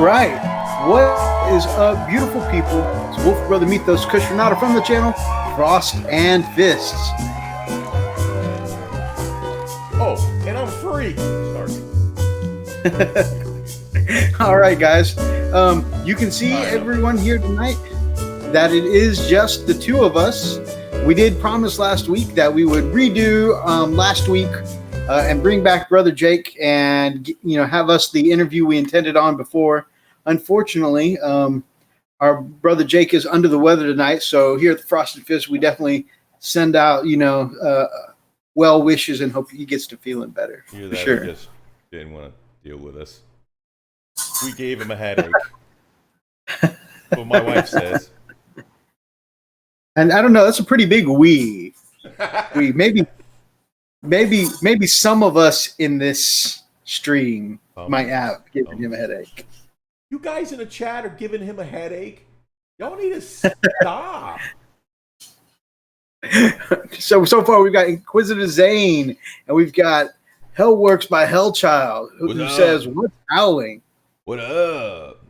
right. What is up, beautiful people? It's Wolf Brother Mythos Kushranada from the channel Frost and Fists. Oh, and I'm free. Sorry. All right, guys. You can see everyone here tonight that it is just the two of us. We did promise last week that we would redo last week and bring back Brother Jake and have us the interview we intended on before. Unfortunately, our brother Jake is under the weather tonight, so here at the Frosted Fist, we definitely send out well wishes and hope he gets to feeling better. For sure. He just didn't want to deal with us. We gave him a headache. What my wife says. And I don't know, that's a pretty big we. Maybe some of us in this stream might have given him a headache. You guys in the chat are giving him a headache? Y'all need to stop. So far we've got Inquisitor Zane and we've got Hellworks by Hellchild who says, "What's howling?" What up?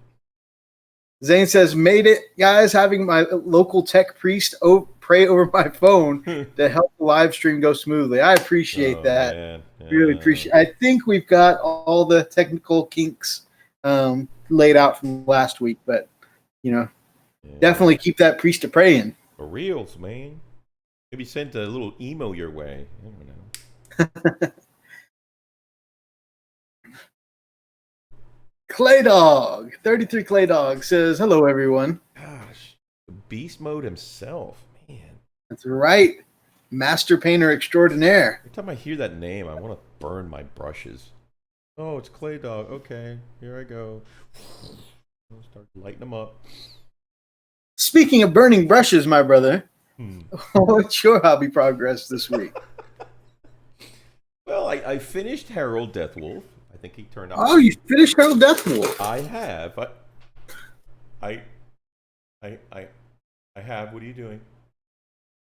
Zane says, "Made it, guys. Having my local tech priest pray over my phone to help the live stream go smoothly." I appreciate that. Man. Yeah. Really appreciate. I think we've got all the technical kinks laid out from last week, but definitely keep that priest a praying. For reals, man. Maybe send a little emo your way. I don't know. Clay Dog 33 Clay Dog says, "Hello, everyone." Gosh, the beast mode himself, man. That's right, master painter extraordinaire. Every time I hear that name, I want to burn my brushes. Oh, it's Clay Dog. Okay, here I go. I'll start lighting them up. Speaking of burning brushes, my brother, what's your hobby progress this week? Well, I finished Harold Deathwolf. I think he turned out. Oh, you finished Harold Deathwolf? I have. I have. What are you doing?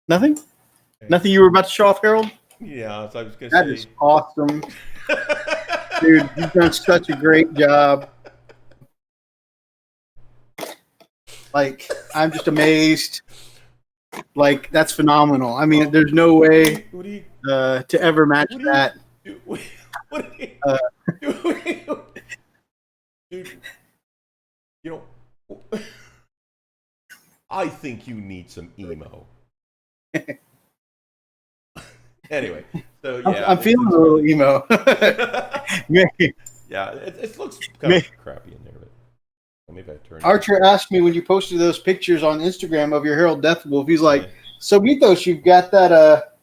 Nothing. Okay. Nothing. You were about to show off, Harold? Yeah, so I was going to say. That is awesome. Dude, you've done such a great job. Like, I'm just amazed. Like, that's phenomenal. I mean, there's no way to ever match that. What are you dude, I think you need some emo. Anyway, so yeah. I'm feeling a little emo. Yeah, it looks kind of crappy in there, but maybe I turned. Archer asked me when you posted those pictures on Instagram of your Harold Deathwolf, he's like, "So Mythos, you've got that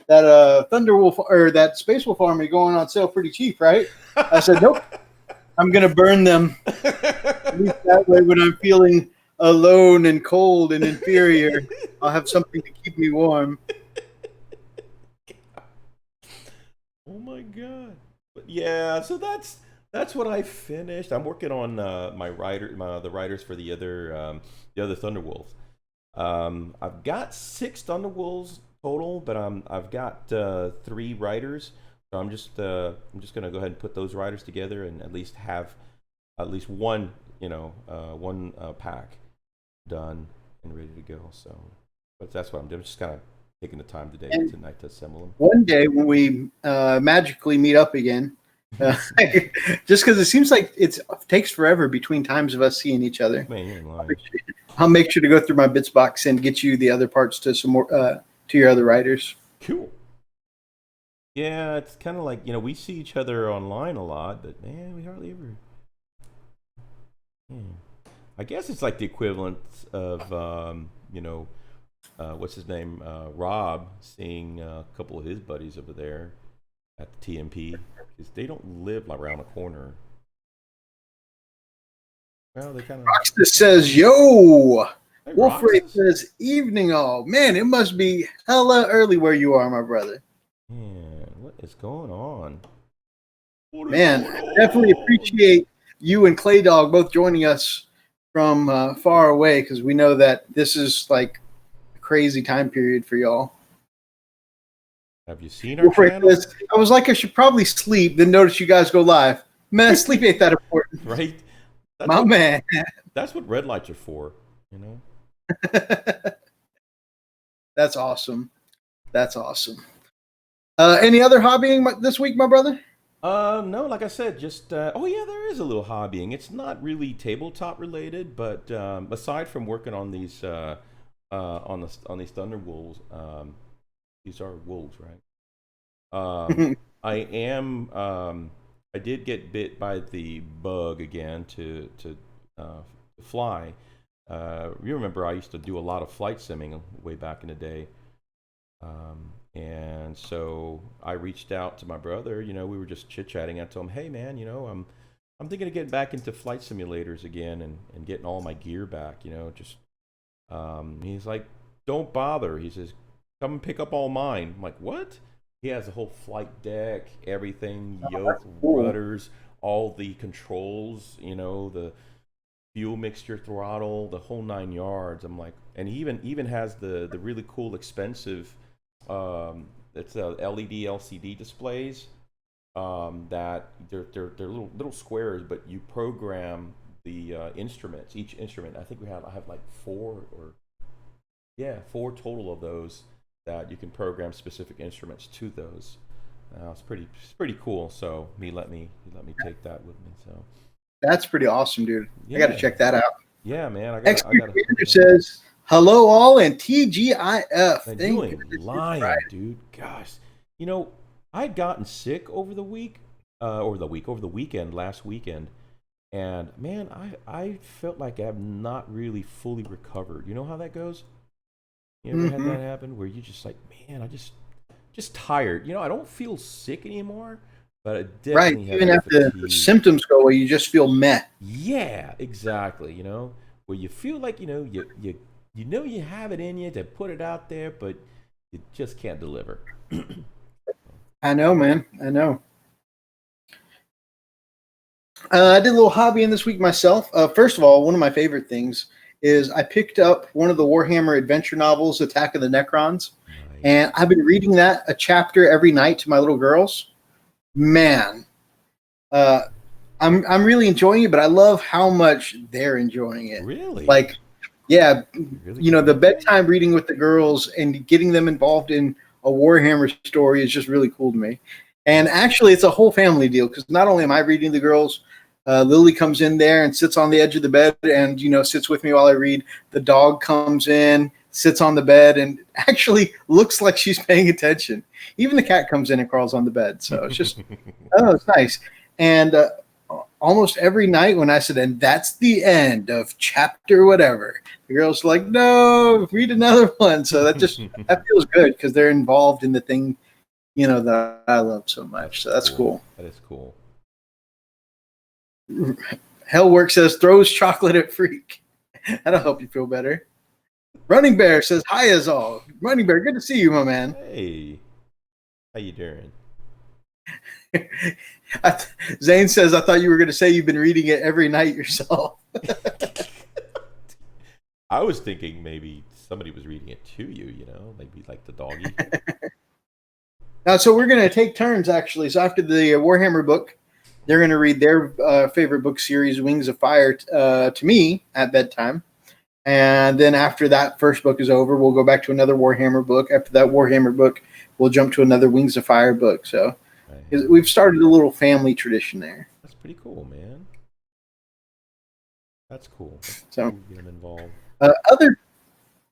Thunderwolf or that Space Wolf army going on sale pretty cheap, right?" I said, "Nope. I'm gonna burn them. At least that way, when I'm feeling alone and cold and inferior, I'll have something to keep me warm." Oh my god! But yeah, so that's what I finished. I'm working on the writers for the other Thunderwolves. I've got 6 Thunderwolves total, but I've got 3 writers. So I'm just gonna go ahead and put those writers together and at least have at least one pack done and ready to go. So, but that's what I'm doing. Just kind of taking the time tonight to assemble them. One day when we magically meet up again, just because it seems like it takes forever between times of us seeing each other. Man, you're lying. I'll make sure to go through my bits box and get you the other parts to some more to your other writers. Cool. Yeah, it's kind of like, we see each other online a lot, but man, we hardly ever. I guess it's like the equivalent of what's his name, Rob, seeing a couple of his buddies over there at the TMP, because they don't live around the corner. Well, they kind of. Roxas says, "Yo." Hey, Wolfray says, "Evening all." Man, it must be hella early where you are, my brother. Man, what is going on? Man, I definitely appreciate you and Clay Dog both joining us from far away, because we know that this is like a crazy time period for y'all. Have you seen our channel? Says, I was like, I should probably sleep, then notice you guys go live. Man, sleep ain't that important. Right? That's My what man. that's what red lights are for, you know. That's awesome. That's awesome. Any other hobbying this week, my brother? No, like I said, just oh yeah, there is a little hobbying. It's not really tabletop related, but aside from working on these on these thunder wolves, these are wolves, right? I am I did get bit by the bug again fly. You remember I used to do a lot of flight simming way back in the day. And so I reached out to my brother. You know, we were just chit chatting. I told him, "Hey, man, you know, I'm thinking of getting back into flight simulators again and getting all my gear back. You know, just he's like, don't bother. He says, come and pick up all mine. I'm like, what? He has a whole flight deck, everything, yoke, Cool. rudders, all the controls. You know, the fuel mixture, throttle, the whole 9 yards. I'm like, and he even has the really cool, expensive, it's LED LCD displays. That they're little squares, but you program the instruments. Each instrument, I have like four total of those that you can program specific instruments to those. It's pretty cool. So he let me take that with me. So That's pretty awesome, dude. I got to yeah, check that out. yeah, man. I Execute got Commander says, hello all and TGIF. Man, you Thank ain't goodness. lying, dude. Gosh, you know, I'd gotten sick over the weekend, last weekend, and man, I felt like I've not really fully recovered. You know how that goes? You ever had that happen where you just like, man, just tired. You know, I don't feel sick anymore, but I Right. definitely have Even the after the fatigue. symptoms go away, you just feel meh. Yeah, exactly. You know, where you feel like you know you have it in you to put it out there, but you just can't deliver. I know, man. I know. I did a little hobbying this week myself. First of all, one of my favorite things is I picked up one of the Warhammer adventure novels, Attack of the Necrons, Nice. and I've been reading that a chapter every night to my little girls. Man, uh, I'm really enjoying it, but I love how much they're enjoying it. Really? Like, yeah, You really get the into it? bedtime reading with the girls and getting them involved in a Warhammer story is just really cool to me. And actually, it's a whole family deal because not only am I reading the girls, Lily comes in there and sits on the edge of the bed and sits with me while I read. The dog comes in, sits on the bed, and actually looks like she's paying attention. Even the cat comes in and crawls on the bed. So it's just it's nice. And almost every night when I said, and that's the end of chapter whatever, the girl's like, no, read another one. So that feels good because they're involved in the thing, that I love so That's much. So that's cool. cool. That is cool. Hellwork says, throws chocolate at Freak. That'll help you feel better. Running Bear says, hi as all. Running Bear, good to see you, my man. Hey, how you doing? Zane says, I thought you were going to say you've been reading it every night yourself. I was thinking maybe somebody was reading it to you, maybe like the doggy. So we're going to take turns, actually. So after the Warhammer book, they're going to read their favorite book series, Wings of Fire, to me at bedtime. And then after that first book is over, we'll go back to another Warhammer book. After that Warhammer book, we'll jump to another Wings of Fire book. So Right. we've started a little family tradition there. That's pretty cool, man. That's cool. That's So cool to get them involved.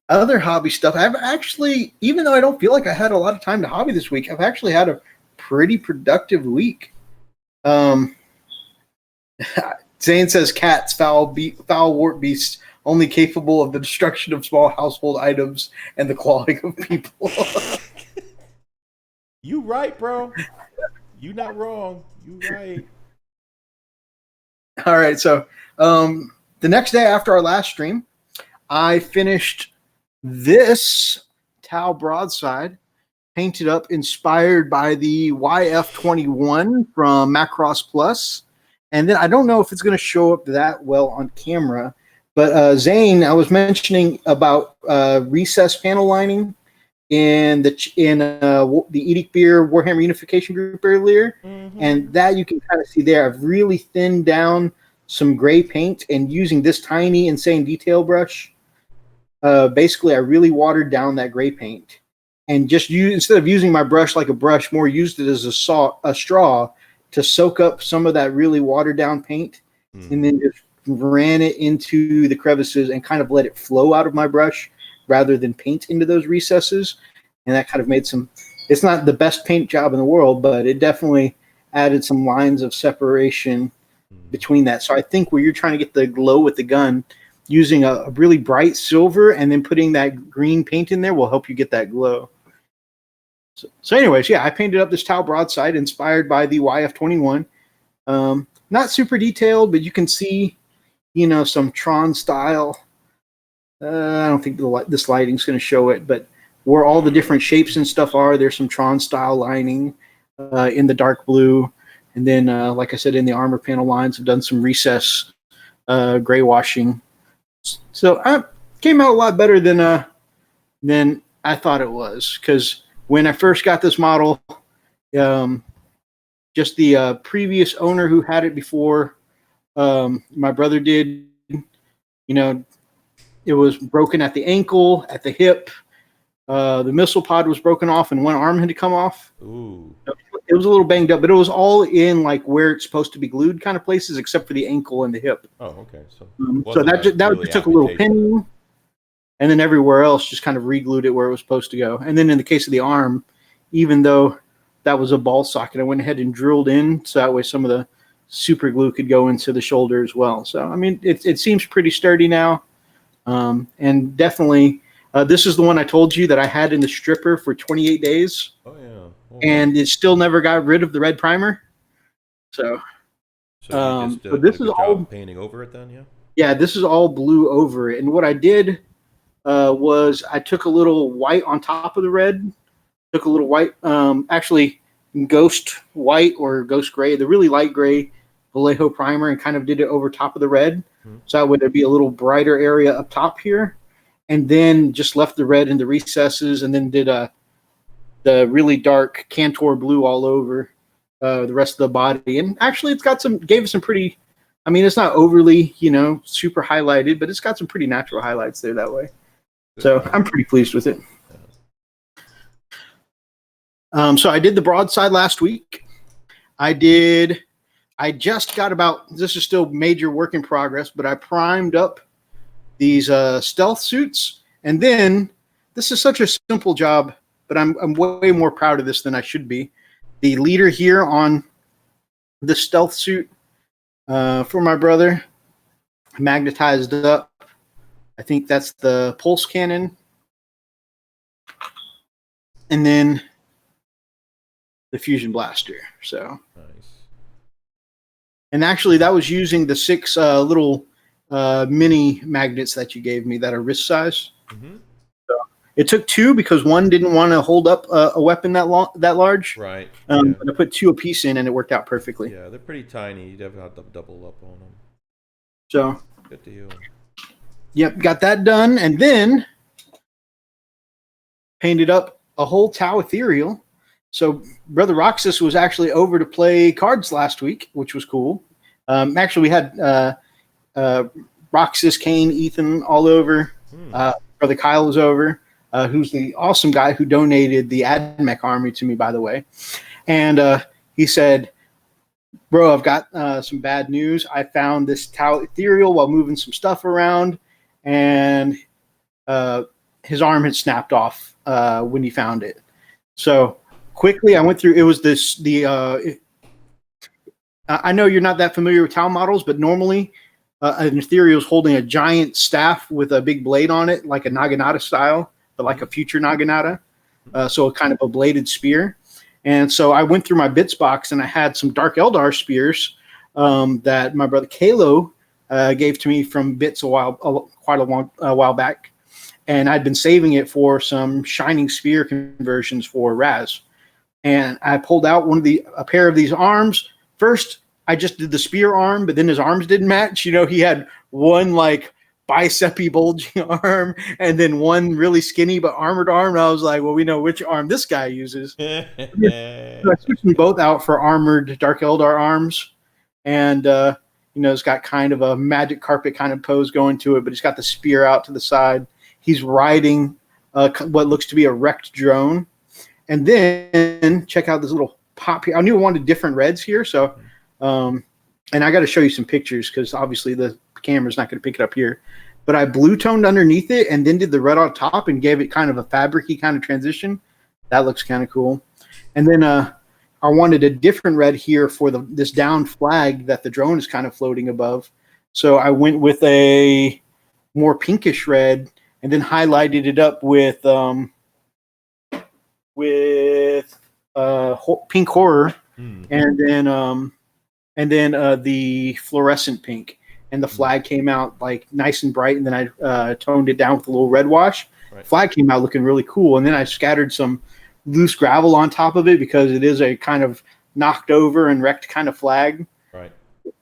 other hobby stuff, I've actually, even though I don't feel like I had a lot of time to hobby this week, I've actually had a pretty productive week. Zane says cats, foul warp beasts, only capable of the destruction of small household items and the clawing of people. You right, bro. You not wrong. You right. All right, so the next day after our last stream, I finished this Tau broadside, painted up, inspired by the YF21 from Macross Plus. And then I don't know if it's going to show up that well on camera, but Zane, I was mentioning about recess panel lining in the Edict Beer Warhammer Unification group earlier, Mm-hmm. and that you can kind of see there. I've really thinned down some gray paint and using this tiny insane detail brush. Basically, I really watered down that gray paint and just instead of using my brush like a brush, more used it as a straw to soak up some of that really watered down paint, and then just ran it into the crevices and kind of let it flow out of my brush rather than paint into those recesses. And that kind of made it's not the best paint job in the world, but it definitely added some lines of separation between that. So I think where you're trying to get the glow with the gun, using a really bright silver and then putting that green paint in there will help you get that glow. So anyways, yeah, I painted up this Tau broadside inspired by the YF-21. Not super detailed, but you can see, some Tron style. I don't think this lighting's going to show it, but where all the different shapes and stuff are, there's some Tron style lining in the dark blue. And then, like I said, in the armor panel lines, I've done some recess gray washing. So it came out a lot better than I thought it was. Because when I first got this model, just the previous owner who had it before my brother did, it was broken at the ankle, at the hip. The missile pod was broken off and one arm had to come off. Ooh. It was a little banged up, but it was all in like where it's supposed to be glued kind of places, except for the ankle and the hip. Oh, okay. So that just took a little pinning, and then everywhere else just kind of re-glued it where it was supposed to go. And then in the case of the arm, even though that was a ball socket, I went ahead and drilled in so that way some of the super glue could go into the shoulder as well. So I mean, it seems pretty sturdy now, and definitely. This is the one I told you that I had in the stripper for 28 days. Oh, yeah. Oh, and it still never got rid of the red primer. So you just this did a is good all job painting over it then, yeah? Yeah, this is all blue over it. And what I did was I took a little white on top of the red, took a little white, actually ghost white or ghost gray, the really light gray Vallejo primer, and kind of did it over top of the red. So that way there'd be a little brighter area up top here. And then just left the red in the recesses, and then did the really dark Cantor blue all over the rest of the body. And actually, it's got gave us some pretty. I mean, it's not overly, super highlighted, but it's got some pretty natural highlights there that way. So I'm pretty pleased with it. So I did the broadside last week. I just got this is still major work in progress, but I primed up these stealth suits, and then this is such a simple job, but I'm way more proud of this than I should be. The leader here on the stealth suit for my brother, magnetized up. I think that's the pulse cannon, and then the fusion blaster. So nice. And actually, that was using the 6 little mini magnets that you gave me that are wrist size. So it took 2 because one didn't want to hold up a weapon that large. Right. But I put 2 apiece in, and it worked out perfectly. Yeah, they're pretty tiny. You definitely have to double up on them. So good to you. Yep, got that done, and then painted up a whole Tau ethereal. So Brother Roxas was actually over to play cards last week, which was cool. Actually, we had Roxas, Kane, Ethan all over. Brother Kyle was over, who's the awesome guy who donated the AdMech army to me, by the way. And he said, bro, I've got some bad news. I found this Tau ethereal while moving some stuff around, and his arm had snapped off when he found it. So quickly I went through, it was I know you're not that familiar with Tau models, but normally an ethereal is holding a giant staff with a big blade on it, like a Naginata style, but like a future Naginata. So a kind of a bladed spear. And so I went through my bits box, and I had some Dark Eldar spears that my brother Kalo gave to me from bits quite a while back. And I'd been saving it for some Shining Spear conversions for Raz. And I pulled out a pair of these arms. First, I just did the spear arm, but then his arms didn't match. He had one like bicep-y bulging arm, and then one really skinny but armored arm. And I was like, well, we know which arm this guy uses. So I switched them both out for armored Dark Eldar arms. And You know, it's got kind of a magic carpet kind of pose going to it, but he's got the spear out to the side. He's riding what looks to be a wrecked drone. And then check out this little pop here. I knew I wanted different reds here, so and I got to show you some pictures because obviously the camera's not going to pick it up here. But I blue toned underneath it and then did the red on top and gave it kind of a fabricy kind of transition. That looks kind of cool. And then I wanted a different red here for this down flag that the drone is kind of floating above. So I went with a more pinkish red and then highlighted it up with pink horror, and then the fluorescent pink, and the flag came out like nice and bright, and then I toned it down with a little red wash. Right. Flag came out looking really cool, and then I scattered some loose gravel on top of it because it is a kind of knocked over and wrecked kind of flag. Right.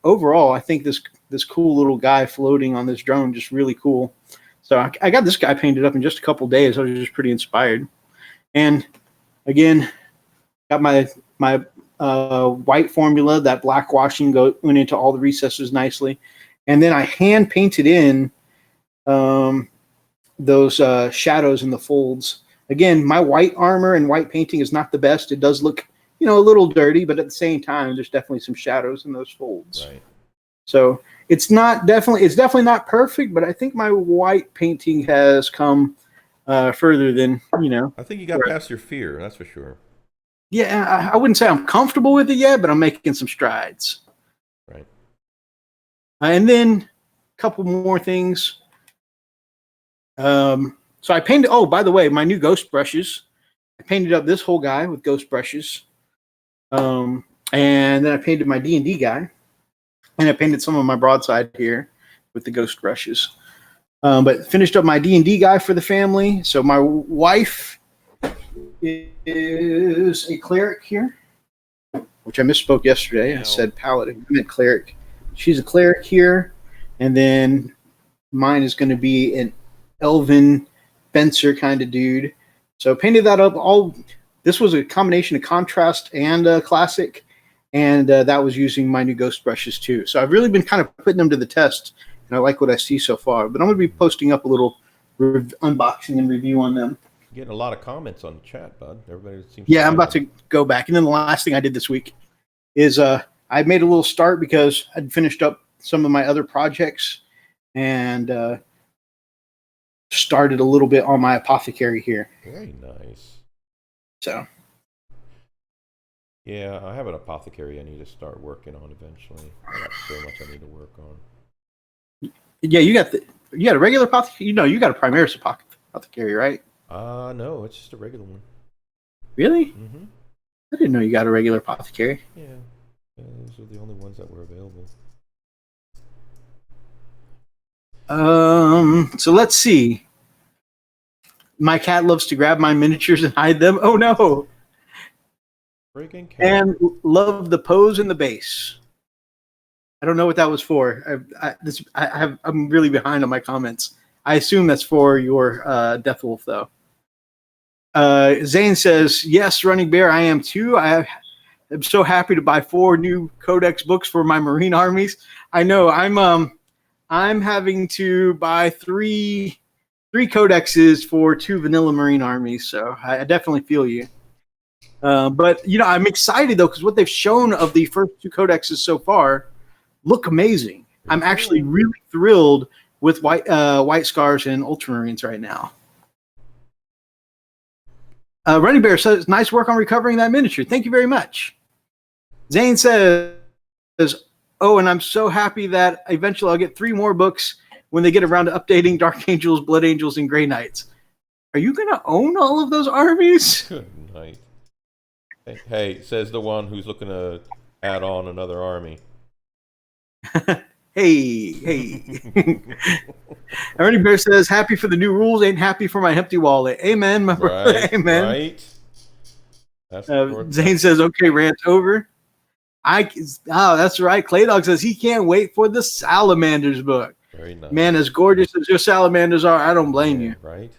Overall, I think this cool little guy floating on this drone just really cool. So I got this guy painted up in just a couple days. I was just pretty inspired. And again, got my white formula. That black washing went into all the recesses nicely. And then I hand painted in those shadows in the folds. Again, my white armor and white painting is not the best. It does look, a little dirty, but at the same time, there's definitely some shadows in those folds. Right. So it's definitely not perfect, but I think my white painting has come further than, I think you got past your fear, that's for sure. Yeah, I wouldn't say I'm comfortable with it yet, but I'm making some strides. Right. And then a couple more things. So I painted, by the way, my new ghost brushes. I painted up this whole guy with ghost brushes. And then I painted my D&D guy. And I painted some of my broadside here with the ghost brushes. But finished up my D&D guy for the family. So my wife is a cleric here, which I misspoke yesterday. I said paladin. I meant cleric. She's a cleric here. And then mine is going to be an elven fencer kind of dude. So painted that up. This was a combination of contrast and classic. And that was using my new ghost brushes too. So I've really been kind of putting them to the test. And I like what I see so far. But I'm going to be posting up a little unboxing and review on them. Getting a lot of comments on the chat, bud. Everybody seems. Yeah, I'm about to go back. And then the last thing I did this week is I made a little start because I'd finished up some of my other projects and started a little bit on my apothecary here. Very nice. So. Yeah, I have an apothecary I need to start working on eventually. I got so much I need to work on. Yeah, you got a regular apothecary. You got a Primaris apothecary, right? No, it's just a regular one. Really? Mm-hmm. I didn't know you got a regular apothecary. Yeah, those are the only ones that were available. So let's see. My cat loves to grab my miniatures and hide them. Oh no! Friggin' cat. And love the pose and the base. I don't know what that was for. I'm really behind on my comments. I assume that's for your Death Wolf, though. Zane says, yes, Running Bear, I am too. I am so happy to buy 4 new Codex books for my Marine armies. I know I'm having to buy 3 codexes for 2 vanilla Marine armies, so I definitely feel you. But I'm excited though because what they've shown of the first 2 codexes so far look amazing. I'm actually really thrilled with White Scars and Ultramarines right now. Running Bear says, nice work on recovering that miniature. Thank you very much. Zane says, oh, and I'm so happy that eventually I'll get 3 more books when they get around to updating Dark Angels, Blood Angels, and Grey Knights. Are you going to own all of those armies? Good night. Hey, says the one who's looking to add on another army. Hey. Running Bear says, happy for the new rules, ain't happy for my empty wallet. Amen, my brother. Amen. Right. Zane says, okay, rant's over. That's right. Clay Dog says he can't wait for the Salamanders book. Very nice. Man, as gorgeous as your Salamanders are, I don't blame you. Right.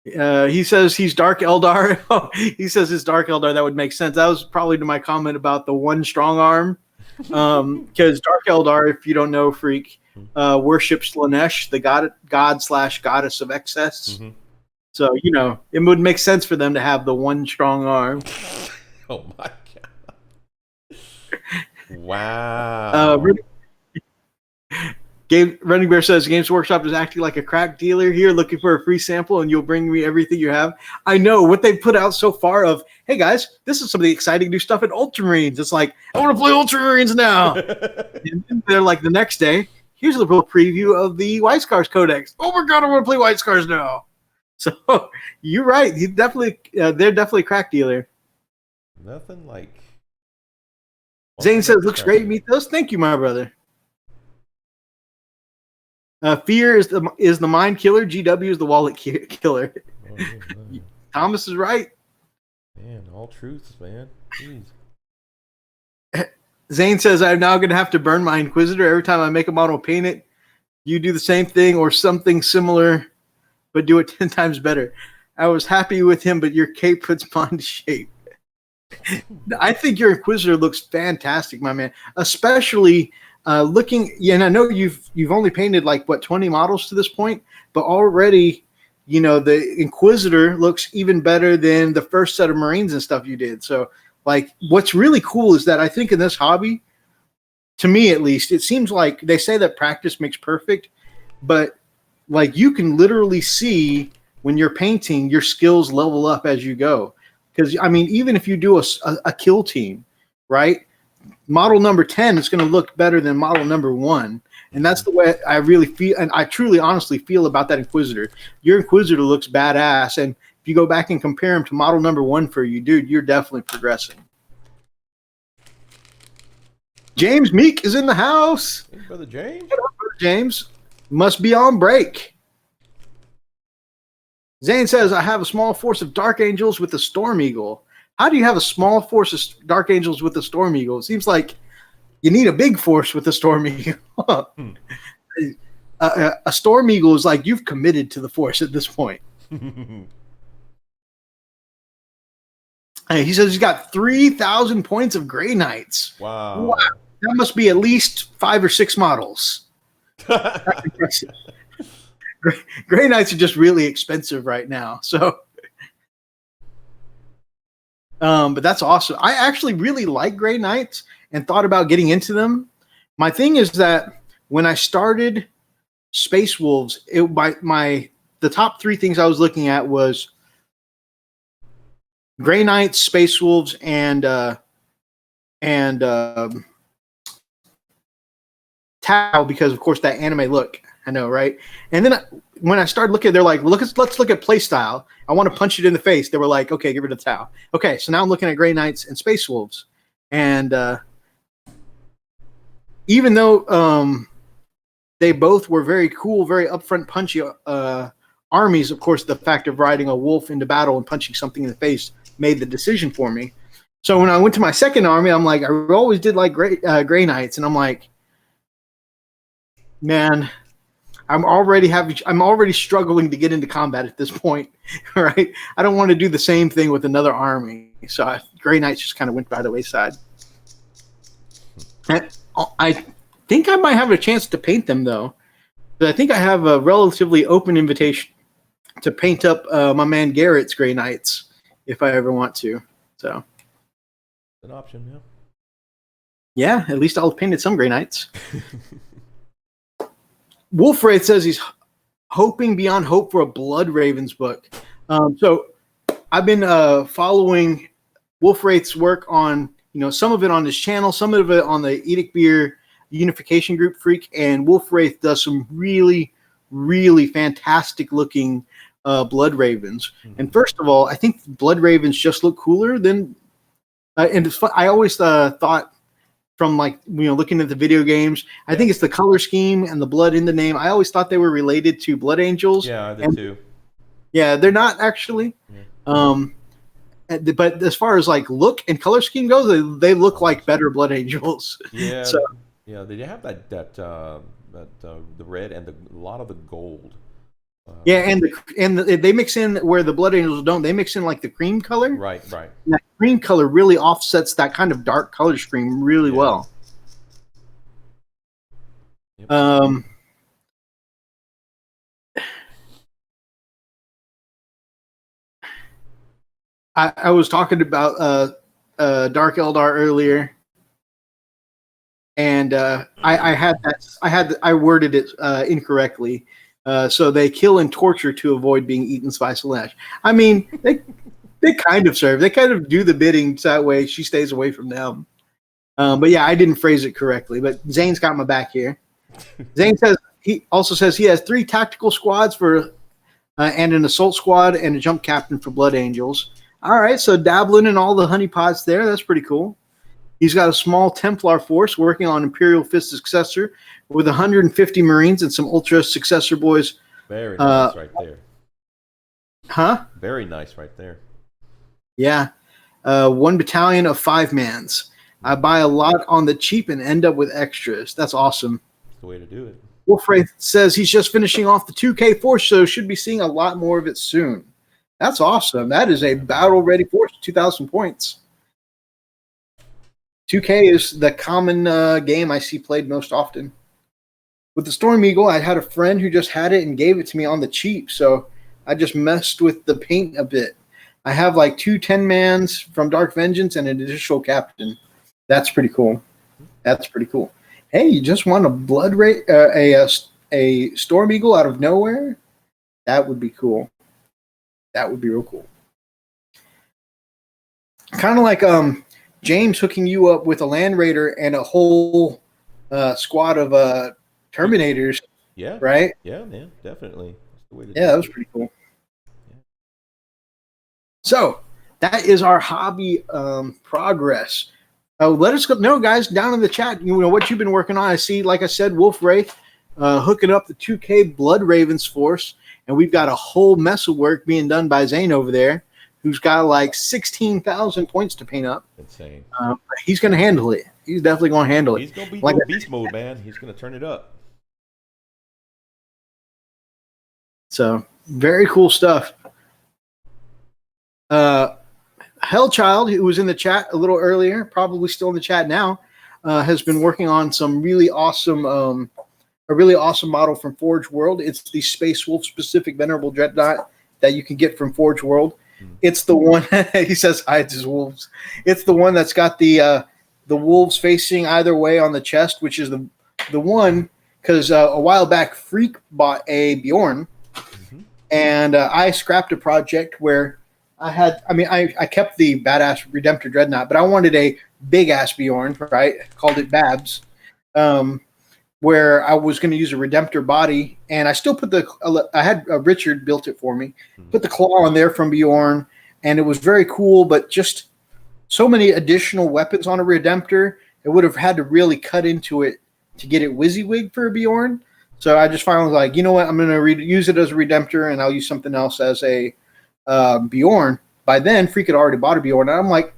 He says he's Dark Eldar. He says it's Dark Eldar. That would make sense. That was probably to my comment about the 1 strong arm. Because Dark Eldar, if you don't know, Freak, worships Slanesh, the god/goddess of excess. Mm-hmm. So, it would make sense for them to have the one strong arm. Oh my god! Wow. Running Bear says Games Workshop is acting like a crack dealer here, looking for a free sample, and you'll bring me everything you have. I know what they've put out so far. Of hey guys, this is some of the exciting new stuff in Ultramarines. It's like I want to play Ultramarines now. And then they're like the next day, here's a little preview of the White Scars Codex. Oh my god, I want to play White Scars now. So you're right. They're definitely a crack dealer. Nothing like. Zane says looks great, Mythos. Thank you, my brother. Fear is the mind killer. GW is the wallet killer. Oh, yeah, Thomas is right. Man, all truths, man. Jeez. Zane says I'm now going to have to burn my Inquisitor every time I make a model paint it. You do the same thing or something similar, but do it 10 times better. I was happy with him, but your cape puts mine to shape. I think your Inquisitor looks fantastic, my man. Especially looking, and I know you've only painted like 20 models to this point, but already, the Inquisitor looks even better than the first set of Marines and stuff you did. So, what's really cool is that I think in this hobby, to me at least, it seems like they say that practice makes perfect, but you can literally see when you're painting, your skills level up as you go. Because I mean, even if you do a kill team, right? Model number 10 is going to look better than model number 1. And that's the way I really feel. And I truly, honestly feel about that Inquisitor. Your Inquisitor looks badass. And if you go back and compare him to model number 1 for you, dude, you're definitely progressing. James Meek is in the house. Hey, Brother James. What up, Brother James? Must be on break. Zane says, I have a small force of Dark Angels with a Storm Eagle. How do you have a small force of Dark Angels with a Storm Eagle? It seems like you need a big force with a Storm Eagle. A Storm Eagle is like you've committed to the force at this point. He says he's got 3,000 points of Grey Knights. Wow. That must be at least 5 or 6 models. That's impressive. Grey Knights are just really expensive right now. So, but that's awesome. I actually really like Grey Knights and thought about getting into them. My thing is that when I started Space Wolves, the top 3 things I was looking at was Grey Knights, Space Wolves, and Tau, because of course that anime look. I know, right? And then when I started looking, they're like, let's look at play style. I want to punch it in the face. They were like, okay, get rid of Tau. Okay, so now I'm looking at Grey Knights and Space Wolves. And even though they both were very cool, very upfront, punchy armies, of course, the fact of riding a wolf into battle and punching something in the face made the decision for me. So when I went to my second army, I'm like, I always did like Grey Knights. And I'm like, man, I'm already struggling to get into combat at this point, right? I don't want to do the same thing with another army. So Grey Knights just kind of went by the wayside. And I think I might have a chance to paint them, though. But I think I have a relatively open invitation to paint up my man Garrett's Grey Knights if I ever want to. So, an option, yeah. Yeah, at least I'll have painted some Grey Knights. Wolfwraith says he's hoping beyond hope for a Blood Ravens book. So I've been following Wolfwraith's work on, some of it on his channel, some of it on the Edict Beer Unification Group Freak, and Wolfwraith does some really, really fantastic looking Blood Ravens. Mm-hmm. And first of all, I think Blood Ravens just look cooler than, and it's fun. I always thought, from looking at the video games, I think it's the color scheme and the blood in the name. I always thought they were related to Blood Angels. Yeah, they do. Yeah, they're not actually. Yeah. But as far as look and color scheme goes, they look like better Blood Angels. Yeah. So, yeah, they have that the red and a lot of the gold. Yeah, and they mix in where the Blood Angels don't. They mix in the cream color. Right. And that cream color really offsets that kind of dark color scheme really well. Yep. I was talking about Dark Eldar earlier, and I worded it incorrectly. So they kill and torture to avoid being eaten by Slash. I mean, they kind of serve. They kind of do the bidding so that way she stays away from them. But yeah, I didn't phrase it correctly. But Zane's got my back here. Zane says he also says he has 3 tactical squads for and an assault squad and a jump captain for Blood Angels. All right, so dabbling in all the honeypots there. That's pretty cool. He's got a small Templar force working on Imperial Fist Successor with 150 Marines and some Ultra Successor boys. Very nice right there. Huh? Very nice right there. Yeah. 1 battalion of 5-mans. I buy a lot on the cheap and end up with extras. That's awesome. That's the way to do it. Wolfwraith says he's just finishing off the 2K force, so should be seeing a lot more of it soon. That's awesome. That is a battle-ready force, 2,000 points. 2K is the common game I see played most often. With the Storm Eagle, I had a friend who just had it and gave it to me on the cheap, so I just messed with the paint a bit. I have like 2 10-mans from Dark Vengeance and an additional captain. That's pretty cool. That's pretty cool. Hey, you just won a Storm Eagle out of nowhere? That would be cool. That would be real cool. Kind of like James hooking you up with a Land Raider and a whole squad of Terminators. Yeah. Right? Yeah, man. Definitely. That's the way to yeah, that was pretty cool. Yeah. So, that is our hobby progress. Let us know, guys, down in the chat, what you've been working on. I see, like I said, Wolfwraith hooking up the 2K Blood Ravens force, and we've got a whole mess of work being done by Zane over there, who's got like 16,000 points to paint up. Insane. He's going to handle it. He's definitely going to handle it. He's going to be like beast mode, man. He's going to turn it up. So, very cool stuff. Hellchild, who was in the chat a little earlier, probably still in the chat now, has been working on some really awesome, a really awesome model from Forge World. It's the Space Wolf specific Venerable Dreadnought that you can get from Forge World. It's the one he says hides his wolves. It's the one that's got the wolves facing either way on the chest, which is the one because a while back Freak bought a Bjorn, and I scrapped a project where I kept the badass Redemptor Dreadnought, but I wanted a big ass Bjorn, right? Called it Babs, where I was going to use a Redemptor body, and I still put I had Richard built it for me, put the claw on there from Bjorn, and it was very cool, but just so many additional weapons on a Redemptor, it would have had to really cut into it to get it WYSIWYG for a Bjorn. So I just finally was like, you know what, I'm going to use it as a Redemptor, and I'll use something else as a Bjorn. By then, Freak had already bought a Bjorn, and I'm like,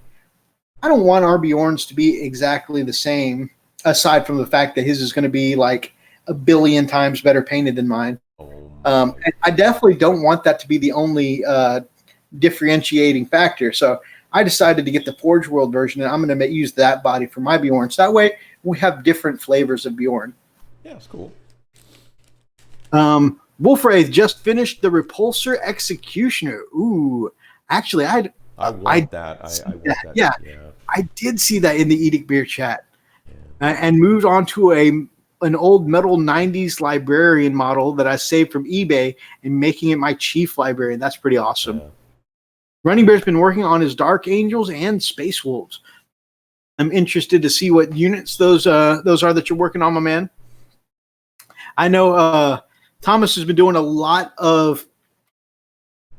I don't want our Bjorns to be exactly the same, aside from the fact that his is going to be like 1 billion times better painted than mine. And I definitely don't want that to be the only differentiating factor. So I decided to get the Forge World version, and I'm going to use that body for my Bjorn. So that way we have different flavors of Bjorn. Yeah, it's cool. Wolfwraith just finished the Repulsor Executioner. Ooh, actually, I want that. I want that. Yeah, I did see that in the Edict Beer chat, and moved on to an old metal 90s librarian model that I saved from eBay and making it my chief librarian. That's pretty awesome. Yeah. Running Bear's been working on his Dark Angels and Space Wolves. I'm interested to see what units those are that you're working on, my man. I know Thomas has been doing a lot of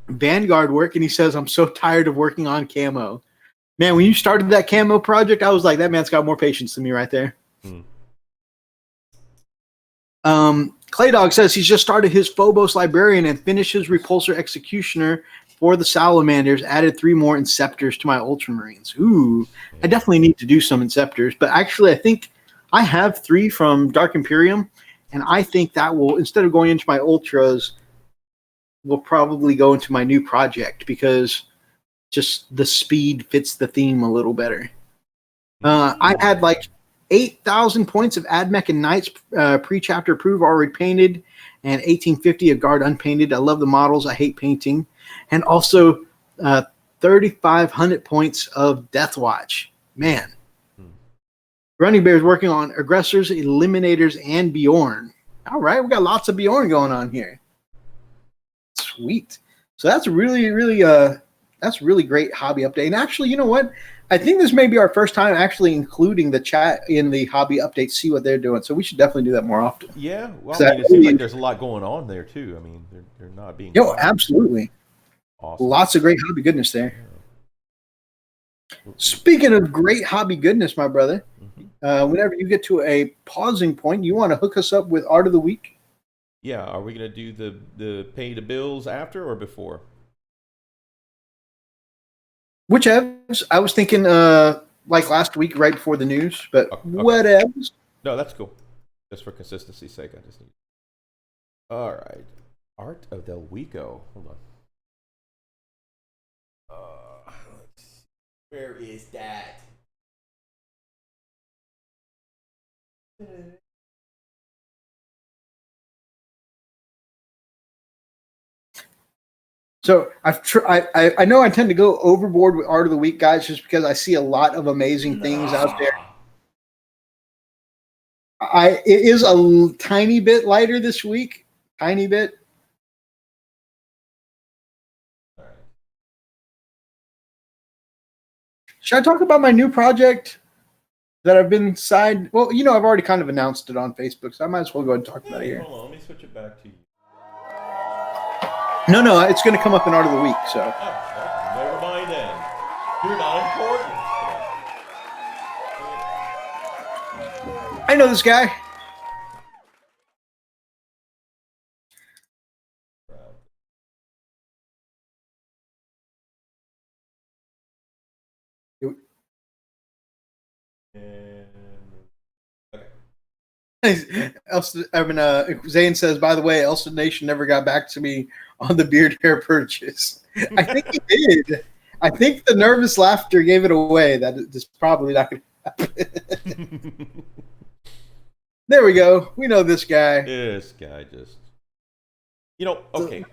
Vanguard work, and he says, I'm so tired of working on camo. Man, when you started that camo project, I was like, that man's got more patience than me right there. Claydog says he's just started his Phobos Librarian and finished his Repulsor Executioner for the Salamanders, added 3 more Inceptors to my Ultramarines. Ooh, I definitely need to do some Inceptors, but actually I think I have 3 from Dark Imperium, and I think that will, instead of going into my Ultras, will probably go into my new project because just the speed fits the theme a little better. I had like 8,000 points of AdMech and Knights pre-chapter approved, already painted, and 1850 of Guard unpainted. I love the models. I hate painting. And also 3,500 points of Death Watch. Man. Running Bears working on Aggressors, Eliminators, and Bjorn. All right, we got lots of Bjorn going on here. Sweet. So that's really, really, that's really great hobby update. And actually, you know what? I think this may be our first time actually including the chat in the hobby update, see what they're doing. So we should definitely do that more often. Yeah, well, I mean, it seems like there's a lot going on there too. I mean, they're not being. Yo, absolutely. Awesome. Lots of great hobby goodness there. Yeah. Speaking of great hobby goodness, my brother, whenever you get to a pausing point, you want to hook us up with Art of the Week? Yeah, are we going to do the pay the bills after or before? Whichever. I was thinking like last week, right before the news, but okay. Whatever. No, that's cool. Just for consistency's sake, I just need. All right, Art of the Weeko. Hold on. Let's see. Where is that? So I know I tend to go overboard with Art of the Week, guys, just because I see a lot of amazing things out there. It is a tiny bit lighter this week, tiny bit. All right. Should I talk about my new project that I've been side? Well, you know, I've already kind of announced it on Facebook, so I might as well go ahead and talk about it here. Hold on, let me switch it back to you. No, it's going to come up in Art of the Week, so. Oh, never mind then. You're not important. I know this guy. Zane says, by the way, Elson Nation never got back to me on the beard hair purchase. I think he did. I think the nervous laughter gave it away. That is probably not going to happen. There we go. We know this guy. This guy just, you know, okay.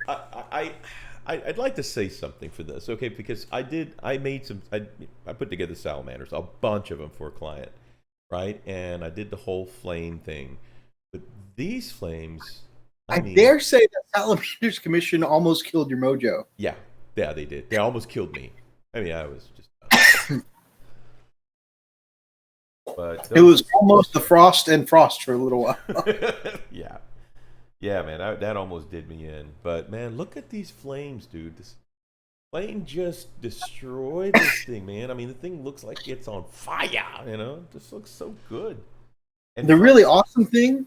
I'd like to say something for this, okay? Because I put together salamanders, a bunch of them for a client. Right, and I did the whole flame thing, but these flames, I mean, dare say that Salamander's commission almost killed your mojo. Yeah, they did. They almost killed me. I mean, I was just. But it was almost the frost and frost for a little while. yeah, man, that almost did me in. But man, look at these flames, dude. This flame just destroyed this thing, man. I mean, the thing looks like it's on fire, you know? It just looks so good. And the really awesome thing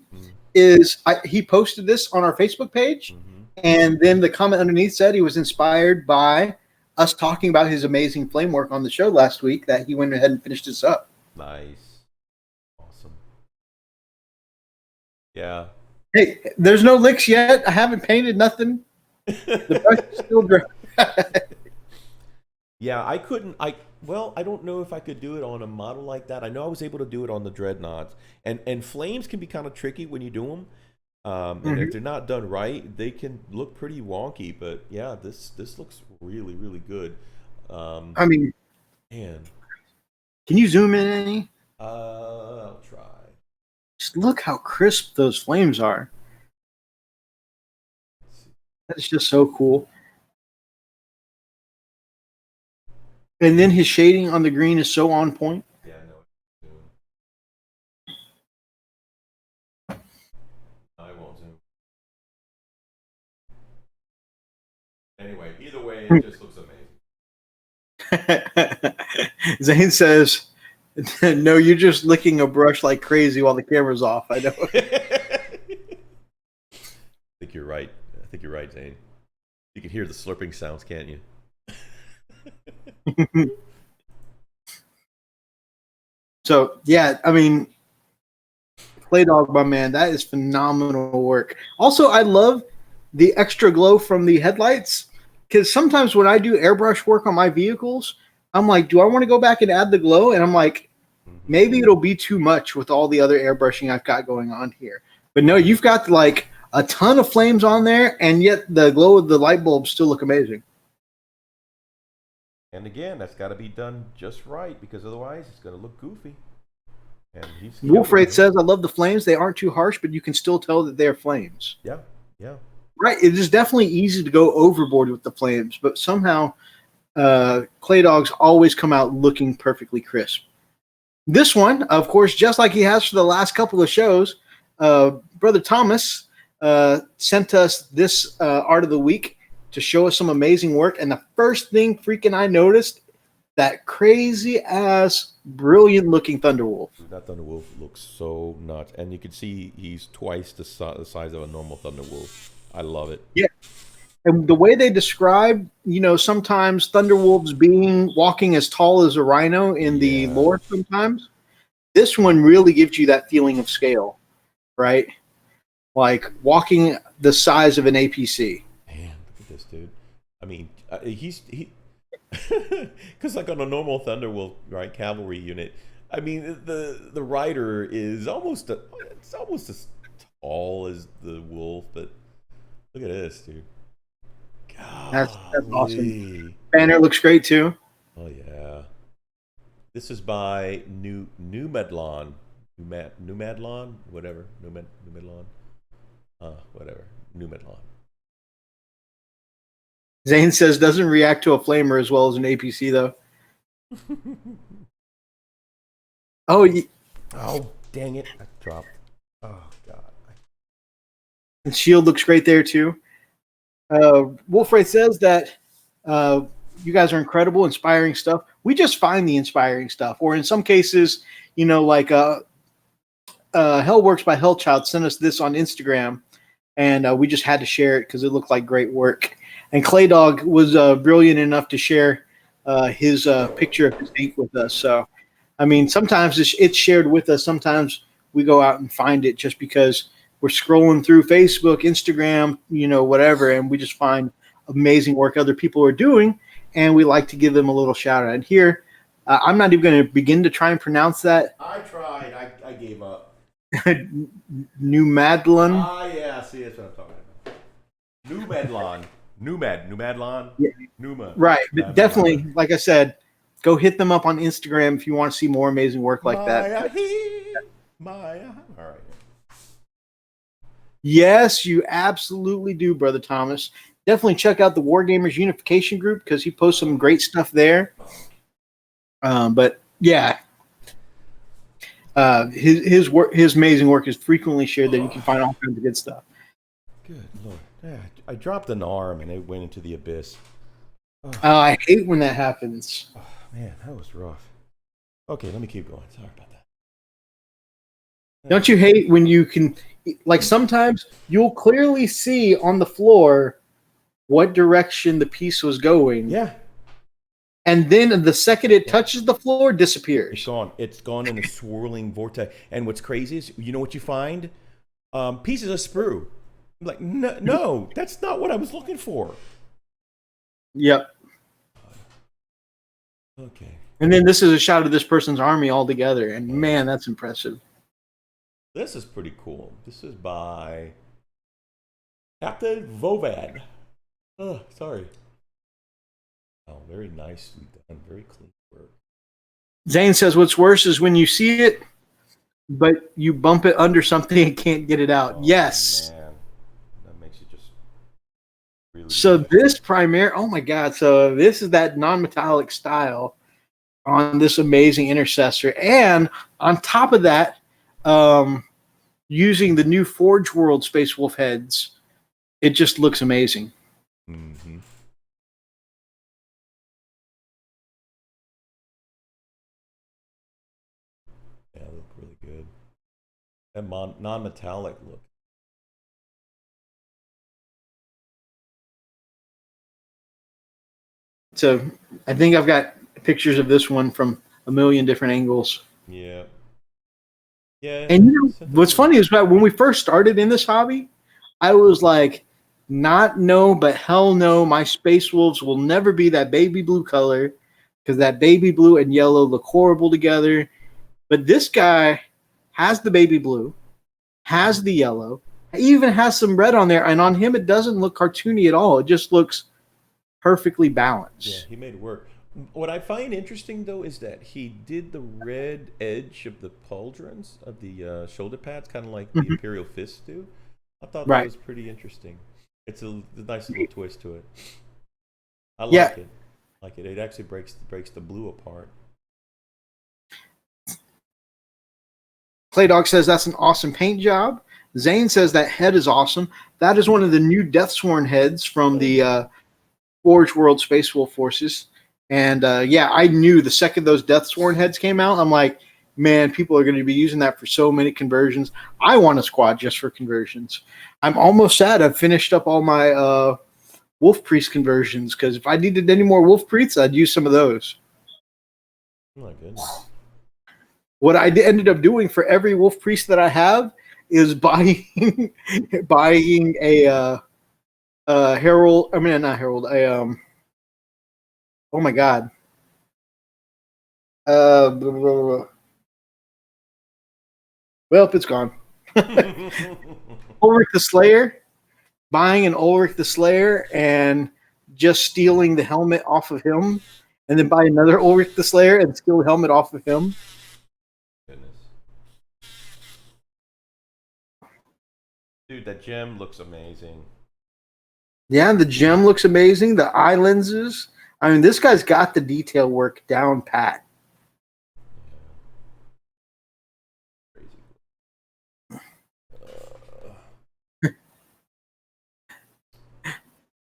is he posted this on our Facebook page, and then the comment underneath said he was inspired by us talking about his amazing flame work on the show last week, that he went ahead and finished this up. Nice. Awesome. Yeah. Hey, there's no licks yet. I haven't painted nothing. The brush is still dry. Yeah, I don't know if I could do it on a model like that. I know I was able to do it on the Dreadnoughts, and flames can be kind of tricky when you do them. And if they're not done right, they can look pretty wonky. But yeah, this looks really, really good. I mean, man, can you zoom in any? I'll try. Just look how crisp those flames are. That's just so cool. And then his shading on the green is so on point. Yeah, I won't zoom. Anyway, either way, it just looks amazing. Zane says, no, you're just licking a brush like crazy while the camera's off. I know. I think you're right. Zane. You can hear the slurping sounds, can't you? So yeah, I mean, Play Dog, my man, that is phenomenal work. Also, I love the extra glow from the headlights, because sometimes when I do airbrush work on my vehicles, I'm like, do I want to go back and add the glow? And I'm like, maybe it'll be too much with all the other airbrushing I've got going on here. But no, you've got like a ton of flames on there, and yet the glow of the light bulbs still look amazing. And again, that's got to be done just right, because otherwise it's going to look goofy. And Wolfrate says, I love the flames. They aren't too harsh, but you can still tell that they're flames. Yeah, yeah. Right. It is definitely easy to go overboard with the flames, but somehow Clay Dogs always come out looking perfectly crisp. This one, of course, just like he has for the last couple of shows, Brother Thomas sent us this art of the week to show us some amazing work. And the first thing freaking I noticed, that crazy ass, brilliant looking Thunderwolf. That Thunderwolf looks so nuts. And you can see he's twice the size of a normal Thunderwolf. I love it. Yeah. And the way they describe, sometimes Thunderwolves walking as tall as a rhino in the lore sometimes, this one really gives you that feeling of scale, right? Like walking the size of an APC. Man, look at this dude. I mean, because like on a normal Thunderwolf, right, cavalry unit, I mean, the rider is almost as tall as the wolf, but look at this, dude. That's awesome. Banner looks great too. Oh yeah. This is by Numadlon. Numadlon? Whatever. Numadlon. Whatever. Numadlon. Zane says doesn't react to a flamer as well as an APC though. Oh, dang it. I dropped. Oh god. And shield looks great there too. Wolfray says that you guys are incredible, inspiring stuff. We just find the inspiring stuff, or in some cases, like Hell Works by Hellchild sent us this on Instagram, and we just had to share it because it looked like great work. And Clay Dog was brilliant enough to share his picture of his ink with us. So, I mean, sometimes it's shared with us. Sometimes we go out and find it just because we're scrolling through Facebook, Instagram, whatever, and we just find amazing work other people are doing, and we like to give them a little shout out. And here, I'm not even going to begin to try and pronounce that. I tried. I gave up. Numadlon. Yeah. See, that's what I'm talking about. Numadlon. Numadlon. Yeah. Numa. Right, but definitely, like I said, go hit them up on Instagram if you want to see more amazing work like that. Maya. All right. Yes, you absolutely do, Brother Thomas. Definitely check out the Wargamers Unification group because he posts some great stuff there. But yeah, his work, his amazing work is frequently shared there. You can find all kinds of good stuff. Good Lord. Yeah, I dropped an arm and it went into the abyss. Oh, I hate when that happens. Oh, man, that was rough. Okay, let me keep going. Sorry about that. Don't you hate when you can, like sometimes you'll clearly see on the floor what direction the piece was going. Yeah. And then the second it touches the floor, disappears. It's gone. It's gone in a swirling vortex. And what's crazy is, you know what you find? Pieces of sprue. I'm like, no, that's not what I was looking for. Yep. Okay. And then this is a shot of this person's army all together. And man, that's impressive. This is pretty cool. This is by Captain Vovad. Oh, sorry. Oh, very nicely done. Very clean work. Zane says what's worse is when you see it, but you bump it under something and can't get it out. Oh, yes. Man. That makes it just really so good. This Primary, oh my God. So this is that non-metallic style on this amazing Intercessor. And on top of that, using the new Forge World Space Wolf heads, it just looks amazing. Mm-hmm. Yeah, they look really good. That non-metallic look. So I think I've got pictures of this one from a million different angles. Yeah. Yeah. And what's funny is that when we first started in this hobby, I was like, no, but hell no, my Space Wolves will never be that baby blue color because that baby blue and yellow look horrible together. But this guy has the baby blue, has the yellow, even has some red on there, and on him it doesn't look cartoony at all. It just looks perfectly balanced. Yeah, he made it work. What I find interesting though is that he did the red edge of the pauldrons of the shoulder pads, kind of like the Mhm. Imperial fists do. I thought that Right. was pretty interesting. It's a nice little twist to it. I Yeah. like it. Like it. It actually breaks the blue apart. Playdog says that's an awesome paint job. Zane says that head is awesome. That is one of the new Deathsworn heads from the Forge World Space Wolf forces. And yeah, I knew the second those Deathsworn heads came out, I'm like, man, people are going to be using that for so many conversions. I want a squad just for conversions. I'm almost sad I've finished up all my Wolf Priest conversions, because if I needed any more Wolf Priests, I'd use some of those. Oh my goodness. What I ended up doing for every Wolf Priest that I have is buying buying a Herald. I mean, not Herald. Oh my god. Blah, blah, blah. Well, it's gone. Ulrich the Slayer. Buying an Ulrich the Slayer and just stealing the helmet off of him, and then buy another Ulrich the Slayer and steal the helmet off of him. Goodness. Dude, that gem looks amazing. Yeah, the gem looks amazing. The eye lenses. I mean, this guy's got the detail work down pat.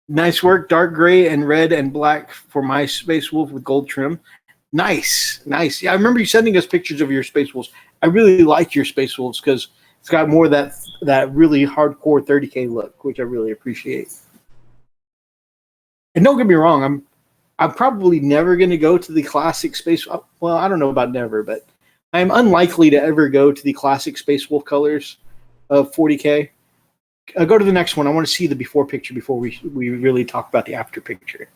Nice work, dark gray and red and black for my Space Wolf with gold trim. Nice, nice. Yeah, I remember you sending us pictures of your Space Wolves. I really like your Space Wolves because it's got more of that really hardcore 30K look, which I really appreciate. And don't get me wrong, I'm probably never going to go to the classic Space. Well, I don't know about never, but I'm unlikely to ever go to the classic Space Wolf colors of 40K. Go to the next one. I want to see the before picture before we really talk about the after picture.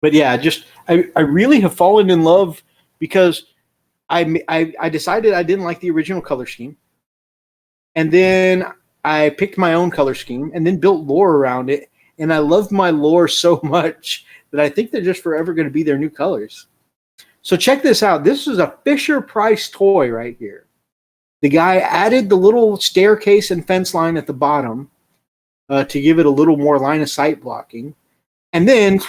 But yeah, just I really have fallen in love because I decided I didn't like the original color scheme, and then I picked my own color scheme and then built lore around it, and I love my lore so much that I think they're just forever going to be their new colors. So check this out. This is a Fisher Price toy right here. The guy added the little staircase and fence line at the bottom to give it a little more line of sight blocking, and then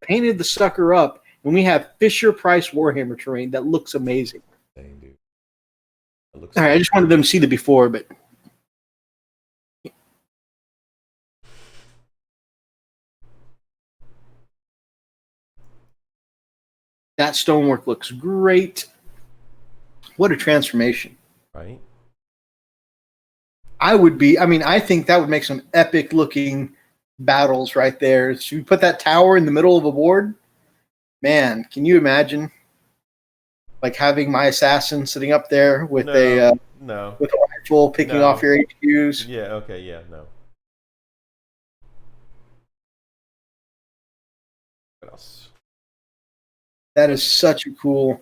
painted the sucker up, and we have Fisher Price Warhammer terrain that looks amazing. Dang, dude. All right, I just wanted them to see the before, but that stonework looks great. What a transformation. Right? I think that would make some epic looking battles right there. So you put that tower in the middle of a board. Man, can you imagine like having my assassin sitting up there with a rifle picking off your HQs? Yeah, okay, yeah, no. What else? That is such a cool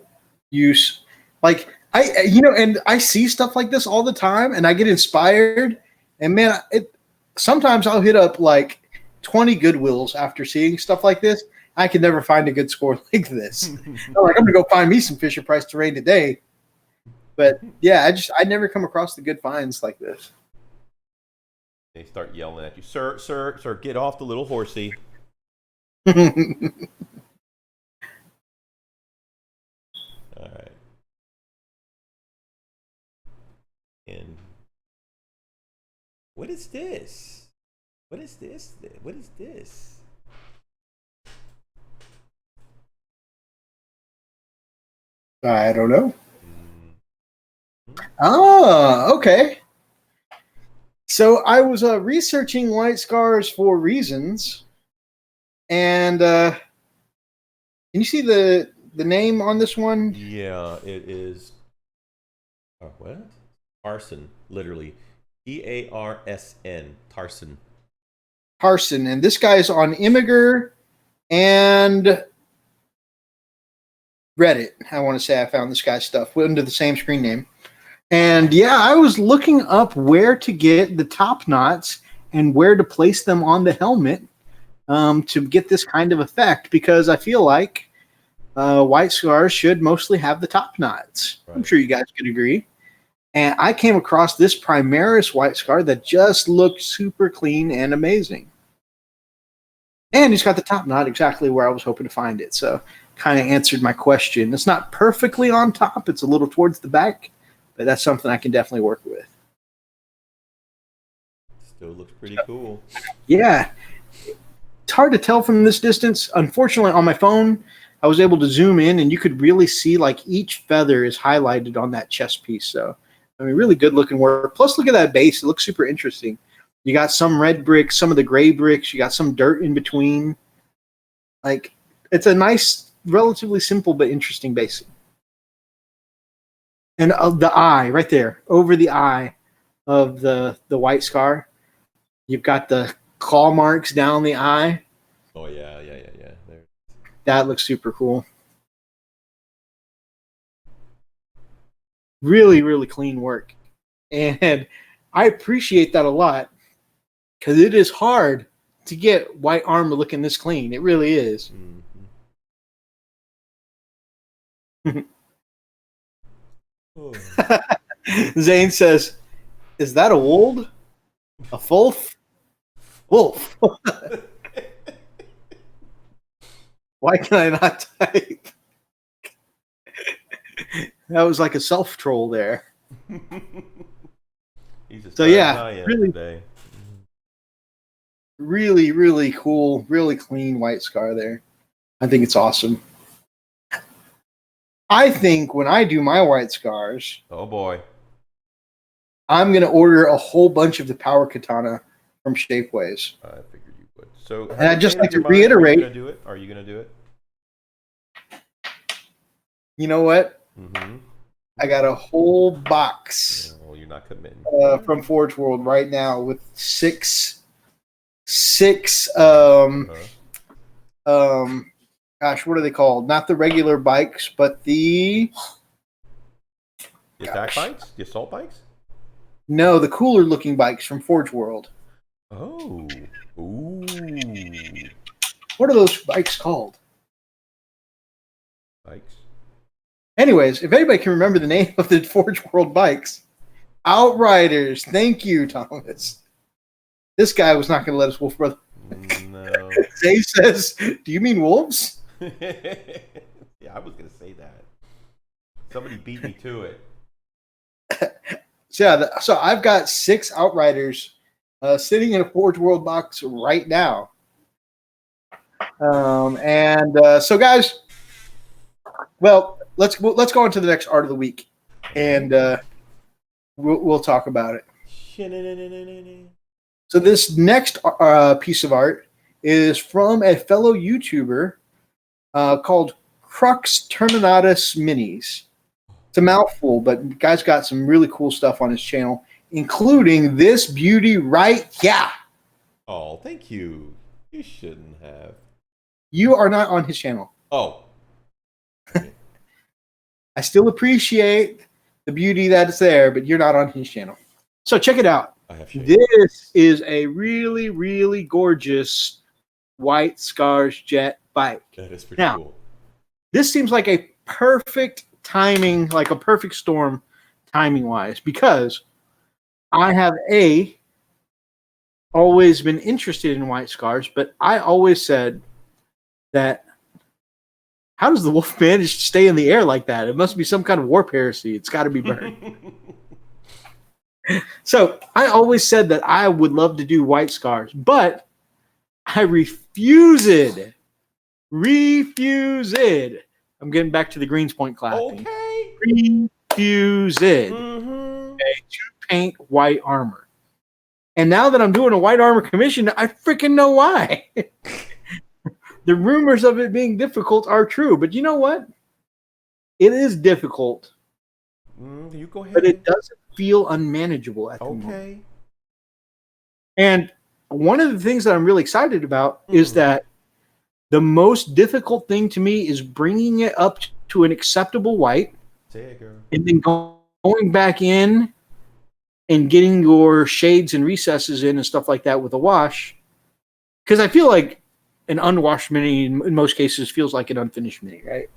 use. Like and I see stuff like this all the time, and I get inspired. And man, sometimes I'll hit up like 20 Goodwills after seeing stuff like this. I can never find a good score like this. I'm gonna go find me some Fisher Price terrain today. But yeah, I never come across the good finds like this. They start yelling at you, sir, get off the little horsey. All right. And what is this? What is this? What is this? I don't know. Oh, okay. So I was researching White Scars for reasons, and can you see the name on this one? Yeah, it is. What? Tarson, literally. Tarsn. Tarson. Tarson, and this guy's on Imgur and Reddit. I want to say I found this guy's stuff under the same screen name. And yeah, I was looking up where to get the top knots and where to place them on the helmet to get this kind of effect, because I feel like white scars should mostly have the top knots. Right. I'm sure you guys could agree. And I came across this Primaris white scar that just looked super clean and amazing. And he's got the top knot exactly where I was hoping to find it. So kind of answered my question. It's not perfectly on top. It's a little towards the back, but that's something I can definitely work with. Still looks pretty cool. Yeah. It's hard to tell from this distance. Unfortunately, on my phone, I was able to zoom in, and you could really see like each feather is highlighted on that chest piece. So, I mean, really good looking work. Plus, look at that base. It looks super interesting. You got some red bricks, some of the gray bricks. You got some dirt in between. Like, it's a nice, relatively simple but interesting base. And the eye right there, over the eye of the white scar, you've got the claw marks down the eye. Oh, yeah. There. That looks super cool. Really, really clean work. And I appreciate that a lot, because it is hard to get white armor looking this clean. It really is. Mm-hmm. Oh. Zane says, "Is that a wold? A wolf? Wolf." Why can I not type? That was like a self-troll there. So yeah, really, really cool, really clean white scar there. I think it's awesome. I think when I do my white scars, oh boy, I'm going to order a whole bunch of the power katana from Shapeways. I figured you would. So, and I'd just like to reiterate. Are you going to do it? You know what? Mm-hmm. I got a whole box. Well, you're not committing. From Forge World right now with six. Gosh, what are they called? Not the regular bikes, but the attack bikes, the assault bikes. No, the cooler looking bikes from Forge World. Oh, ooh. What are those bikes called? Bikes. Anyways, if anybody can remember the name of the Forge World bikes, Outriders. Thank you, Thomas. This guy was not going to let us wolf, brother. No. Zay says, "Do you mean wolves?" Yeah, I was going to say that. Somebody beat me to it. So I've got 6 Outriders sitting in a Forge World box right now. So guys, well, let's go on to the next art of the week, and we'll talk about it. So this next piece of art is from a fellow YouTuber called Crux Terminatus Minis. It's a mouthful, but the guy's got some really cool stuff on his channel, including this beauty right here. Oh, thank you. You shouldn't have. You are not on his channel. Oh. I still appreciate the beauty that is there, but you're not on his channel. So check it out. This is a really, really gorgeous White Scars Jet bike. That is pretty cool. This seems like a perfect timing, like a perfect storm timing-wise, because I have always been interested in White Scars, but I always said that how does the wolf manage to stay in the air like that? It must be some kind of warp heresy. It's got to be burned. So I always said that I would love to do White Scars, but I refuse it. I'm getting back to the Greenspoint clapping. Okay. Refuse it. Mm-hmm. Okay, to paint white armor. And now that I'm doing a white armor commission, I freaking know why. The rumors of it being difficult are true, but you know what? It is difficult. You go ahead. But it doesn't feel unmanageable at the moment. And one of the things that I'm really excited about is that the most difficult thing to me is bringing it up to an acceptable white, Say it, girl. and then going back in and getting your shades and recesses in and stuff like that with a wash. Because I feel like an unwashed mini in most cases feels like an unfinished mini, right?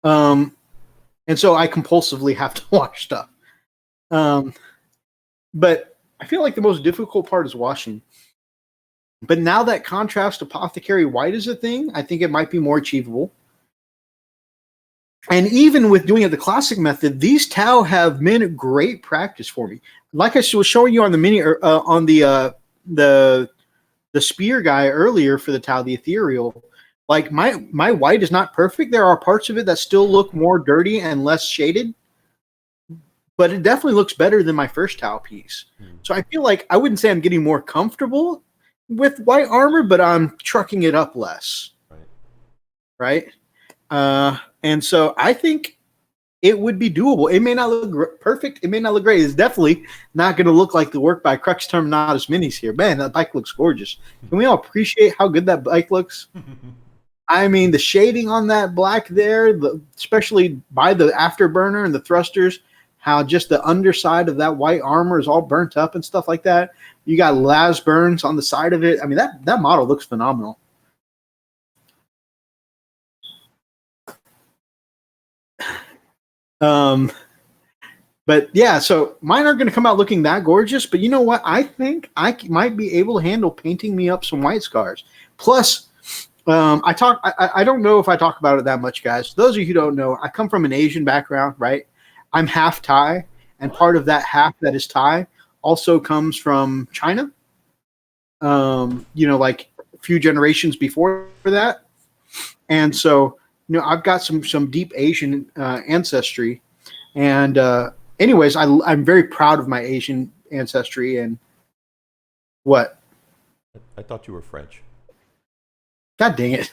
And so I compulsively have to wash stuff. But I feel like the most difficult part is washing. But now that contrast apothecary white is a thing, I think it might be more achievable. And even with doing it the classic method, these Tau have been great practice for me. Like I was showing you on the mini on the spear guy earlier for the Tau, the ethereal. Like my white is not perfect. There are parts of it that still look more dirty and less shaded, but it definitely looks better than my first Tau piece. So I feel like I wouldn't say I'm getting more comfortable with white armor, but I'm trucking it up less. Right? And so I think it would be doable. It may not look perfect. It may not look great. It's definitely not going to look like the work by Crux Terminatus Minis here. Man, that bike looks gorgeous. Can we all appreciate how good that bike looks? I mean, the shading on that black there, especially by the afterburner and the thrusters, how just the underside of that white armor is all burnt up and stuff like that. You got las burns on the side of it. I mean, that model looks phenomenal. But yeah, so mine aren't going to come out looking that gorgeous, but you know what? I think I might be able to handle painting me up some white scars. Plus, I don't know if I talk about it that much, guys. Those of you who don't know, I come from an Asian background, right? I'm half Thai, and part of that half that is Thai also comes from China. Like a few generations before that. And so, I've got some deep Asian ancestry. And anyways, I'm very proud of my Asian ancestry. And what? I thought you were French. God dang it.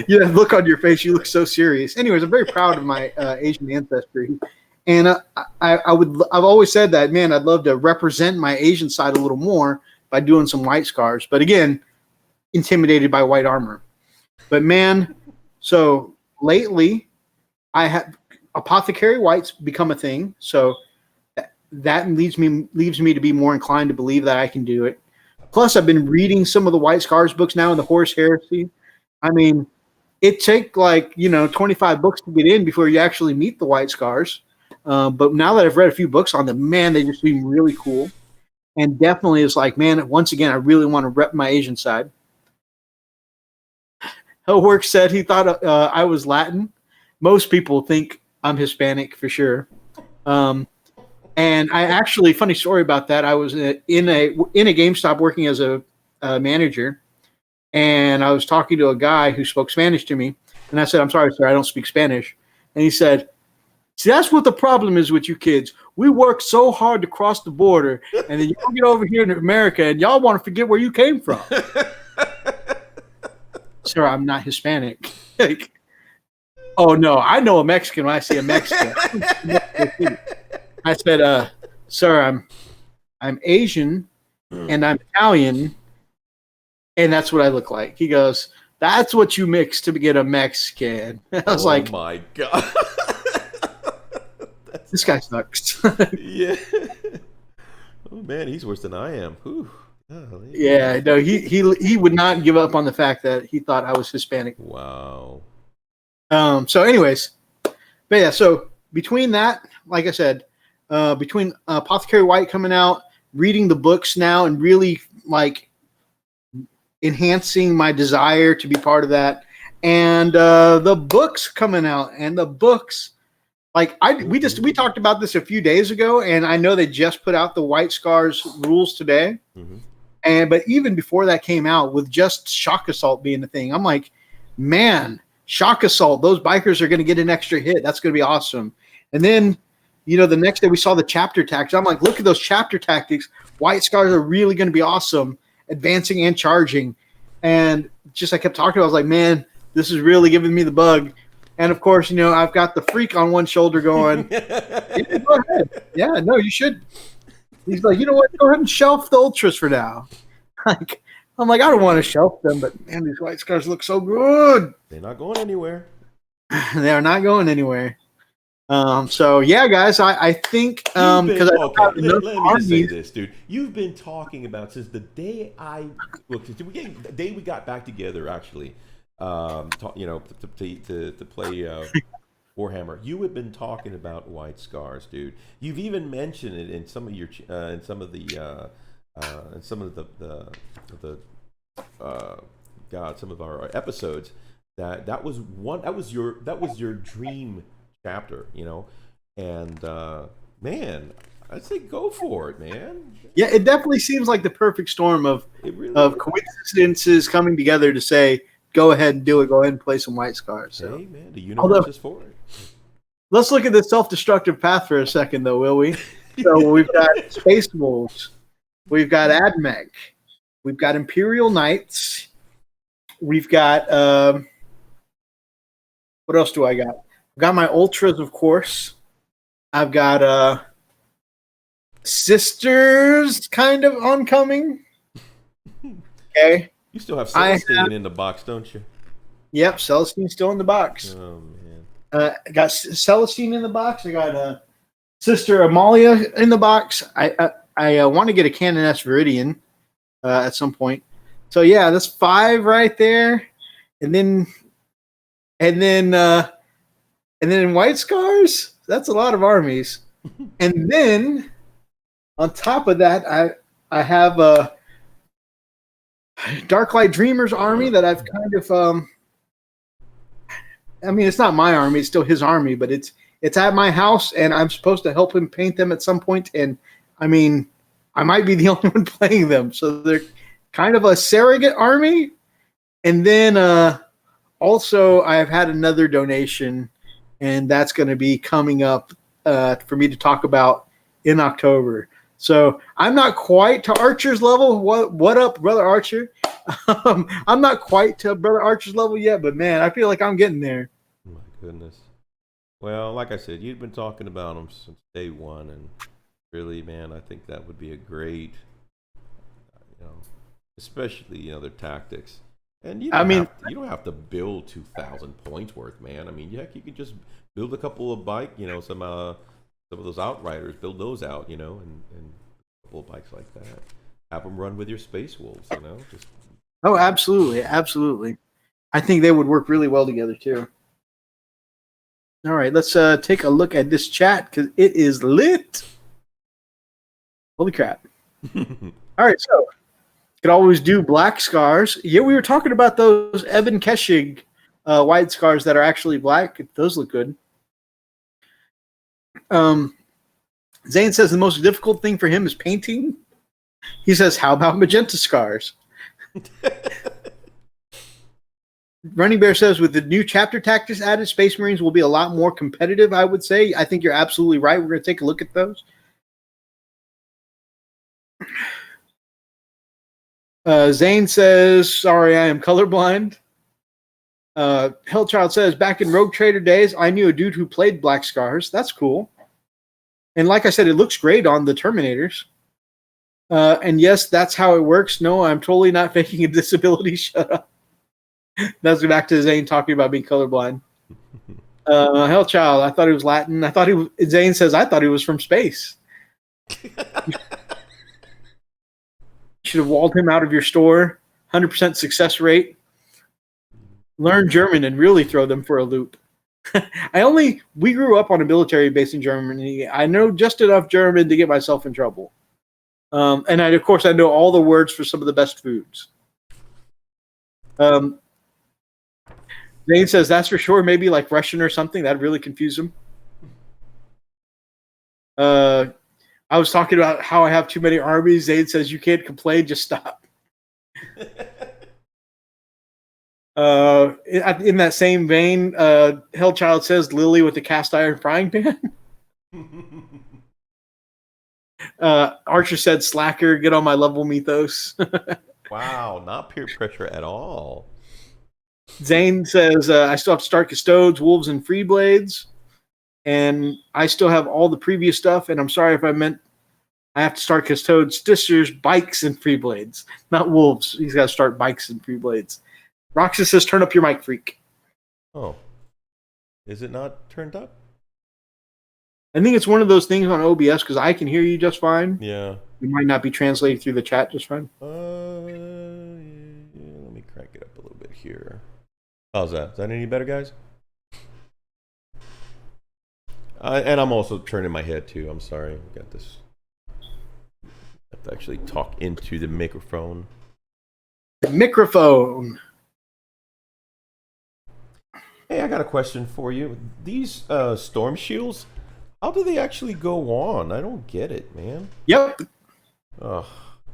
Look on your face. You look so serious. Anyways, I'm very proud of my Asian ancestry. And I've always said that, man, I'd love to represent my Asian side a little more by doing some white scars. But again, intimidated by white armor. But man, so lately I have apothecary whites become a thing. So that leaves me to be more inclined to believe that I can do it. Plus, I've been reading some of the White Scars books now in the Horse Heresy. I mean, it takes 25 books to get in before you actually meet the White Scars. But now that I've read a few books on them, man, they just seem really cool. And definitely it's like, man, once again, I really want to rep my Asian side. Hellwork said he thought I was Latin. Most people think I'm Hispanic for sure. And I actually, funny story about that. I was in a GameStop working as a manager, and I was talking to a guy who spoke Spanish to me, and I said, "I'm sorry, sir, I don't speak Spanish." And he said, "See, that's what the problem is with you kids. We work so hard to cross the border, and then y'all get over here in America, and y'all want to forget where you came from." Sir, I'm not Hispanic. Oh no, I know a Mexican when I see a Mexican. I said, "Sir, I'm Asian and I'm Italian, and that's what I look like." He goes, "That's what you mix to get a Mexican." I was like, "Oh my god, this guy sucks." Yeah. Oh man, he's worse than I am. Whew. Yeah, no, he would not give up on the fact that he thought I was Hispanic. Wow. So anyways, but yeah, so between that, like I said, between Apothecary White coming out, reading the books now, and really enhancing my desire to be part of that, and the books coming out, and the books, we talked about this a few days ago, and I know they just put out the White Scars rules today. Mm-hmm. But even before that came out, with just Shock Assault being the thing, I'm like, man, Shock Assault, those bikers are going to get an extra hit. That's going to be awesome. And then, the next day we saw the chapter tactics. I'm like, look at those chapter tactics. White Scars are really going to be awesome, advancing and charging. And just I kept talking about, I was like, man, this is really giving me the bug. And of course, I've got the freak on one shoulder going, yeah, go ahead. Yeah, no, you should. He's like, you know what? Go ahead and shelf the ultras for now. I'm like, I don't want to shelf them, but man, these white scars look so good. They're not going anywhere. They are not going anywhere. So yeah, guys, I think because I don't have enough Let me just say armies. this, dude. You've been talking about since the day the day we got back together, actually. To play Warhammer. You have been talking about white scars, dude. You've even mentioned it in some of your in some of the some of our episodes. That was your dream chapter, and man, I'd say go for it, man. Yeah, it definitely seems like the perfect storm of coincidences coming together to say, go ahead and do it. Go ahead and play some white scars. So. Hey, man, the universe is for it. Let's look at the self-destructive path for a second, though, will we? So we've got Space Wolves, we've got Admech, we've got Imperial Knights, we've got what else do I got? I've got my Ultras, of course. I've got Sisters kind of oncoming. Okay. You still have Celestine in the box, don't you? Yep, Celestine's still in the box. Oh, man. I got Celestine in the box. I got Sister Amalia in the box. I want to get a Canon S Viridian at some point. So yeah, that's 5 right there, and then in White Scars, that's a lot of armies. And then on top of that, I have a Darklight Dreamer's army that I've kind of I mean, it's not my army; it's still his army, but it's at my house, and I'm supposed to help him paint them at some point. And I mean, I might be the only one playing them, so they're kind of a surrogate army. And then also, I have had another donation, and that's going to be coming up for me to talk about in October. So I'm not quite to Archer's level. What up, Brother Archer? I'm not quite to Brother Archer's level yet, but man, I feel like I'm getting there. My goodness. Well, like I said, you've been talking about them since day one, and really, man, I think that would be a great, especially their tactics. And you don't have to build 2,000 points worth, man. I mean, heck, you could just build a couple of some of those Outriders, build those out, and a couple of bikes like that. Have them run with your Space Wolves, just. Oh, absolutely, absolutely. I think they would work really well together too. All right, let's take a look at this chat because it is lit. Holy crap! All right, so could always do black scars. Yeah, we were talking about those Evan Keshig white scars that are actually black. Those look good. Zane says the most difficult thing for him is painting. He says, "How about magenta scars?" Running Bear says, with the new chapter tactics added, Space Marines will be a lot more competitive, I would say. I think you're absolutely right. We're going to take a look at those. Zane says, sorry, I am colorblind. Hellchild says, back in Rogue Trader days, I knew a dude who played Black Scars. That's cool. And like I said, it looks great on the Terminators. And yes, that's how it works. No, I'm totally not faking a disability. Shut up. That's back to Zane talking about being colorblind. Hellchild, I thought he was Latin. Zane says, I thought he was from space. You should have walled him out of your store. 100% success rate. Learn German and really throw them for a loop. We grew up on a military base in Germany. I know just enough German to get myself in trouble. And of course, I know all the words for some of the best foods. Zane says, that's for sure. Maybe like Russian or something. That'd really confuse him. I was talking about how I have too many armies. Zane says, you can't complain. Just stop. In that same vein, Hellchild says, Lily with the cast iron frying pan. Archer said, slacker, get on my level, Mythos. Wow, not peer pressure at all. Zane says, I still have to start Custodes, Wolves, and Free Blades. And I still have all the previous stuff. And I'm sorry if I meant I have to start because Toad Stishers bikes and free blades, not wolves. He's got to start bikes and free blades. Roxas says, "Turn up your mic, freak." Oh, is it not turned up? I think it's one of those things on OBS because I can hear you just fine. Yeah. It might not be translated through the chat just fine. Yeah, let me crank it up a little bit here. How's that? Is that any better, guys? And I'm also turning my head too. I'm sorry. Got this. I have to actually talk into the microphone. The microphone. Hey, I got a question for you. These storm shields, how do they actually go on? I don't get it, man. Yep. Oh,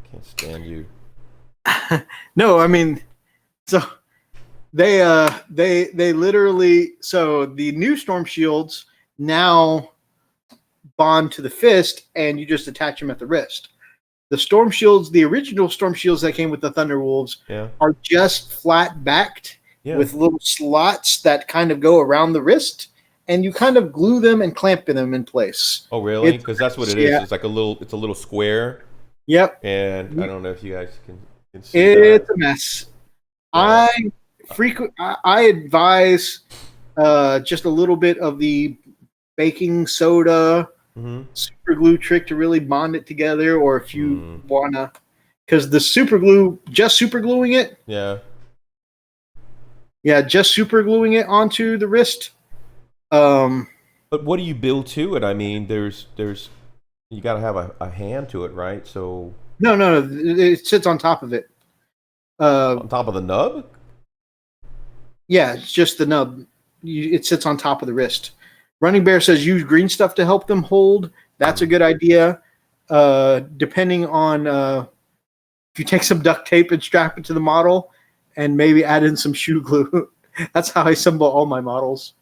can't stand you. No, I mean, so they literally, so the new storm shields now bond to the fist, and you just attach them at the wrist. The storm shields, the original storm shields that came with the Thunderwolves, are just flat backed with little slots that kind of go around the wrist, and you kind of glue them and clamp them in place. Oh, really? Because that's what it is. It's like a little square. Yep. And I don't know if you guys can see it's a mess. Yeah. I advise just a little bit of the baking soda super glue trick to really bond it together, or if you wanna, because the super glue, just super gluing it, just super gluing it onto the wrist. But what do you build to it? I mean, there's you got to have a hand to it, right? So no, it sits on top of it. On top of the nub? Yeah, it's just the nub. It sits on top of the wrist. Running Bear says use green stuff to help them hold. That's a good idea. Depending on if you take some duct tape and strap it to the model, and maybe add in some shoe glue. That's how I assemble all my models.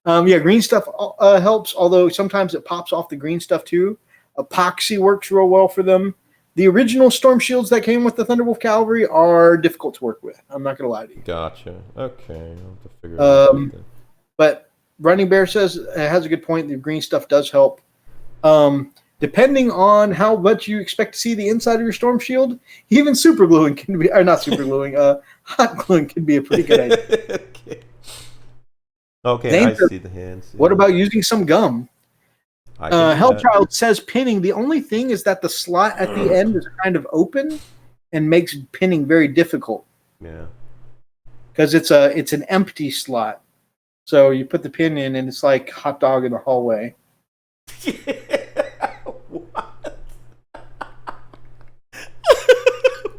Green stuff helps, although sometimes it pops off the green stuff too. Epoxy works real well for them. The original storm shields that came with the Thunderwolf Cavalry are difficult to work with. I'm not going to lie to you. Gotcha. Okay. I'll have to figure it out. But Running Bear says it has a good point. The green stuff does help. Depending on how much you expect to see the inside of your storm shield, even super gluing can be, or not super gluing, hot gluing can be a pretty good idea. Okay, I see the hands. Yeah. What about using some gum? Hellchild says pinning. The only thing is that the slot at the end is kind of open and makes pinning very difficult. Yeah. Because it's an empty slot. So you put the pin in and it's like hot dog in the hallway. What?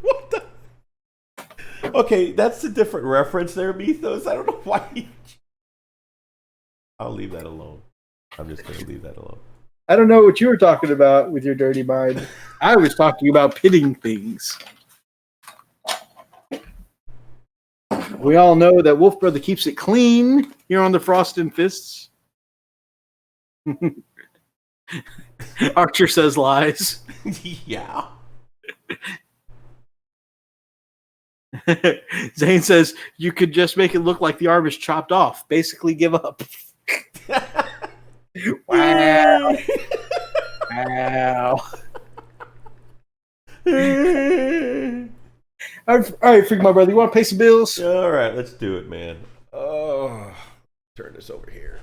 What the? Okay, that's a different reference there, Mythos. I don't know why. I'll leave that alone. I'm just going to leave that alone. I don't know what you were talking about with your dirty mind. I was talking about pitting things. We all know that Wolf Brother keeps it clean here on the Frost and Fists. Archer says lies. Yeah. Zane says you could just make it look like the arm is chopped off. Basically give up. Wow. Wow. All right, Freak My Brother, you want to pay some bills? All right, let's do it, man. Oh, turn this over here.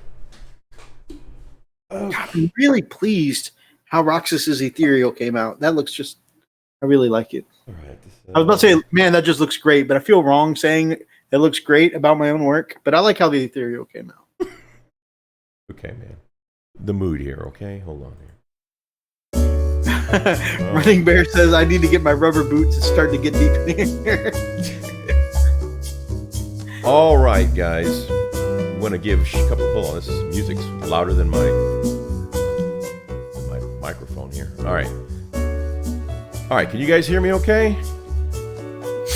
God, I'm really pleased how Roxas's Ethereal came out. That looks just, I really like it. All right. I was about to say, man, that just looks great, but I feel wrong saying it looks great about my own work, but I like how the Ethereal came out. Okay, man. The mood here, okay? Hold on here. Running Bear says, I need to get my rubber boots and start to get deep in here. All right, guys. I'm going to give a couple. Hold on, this music's louder than my microphone here. All right. All right, can you guys hear me okay?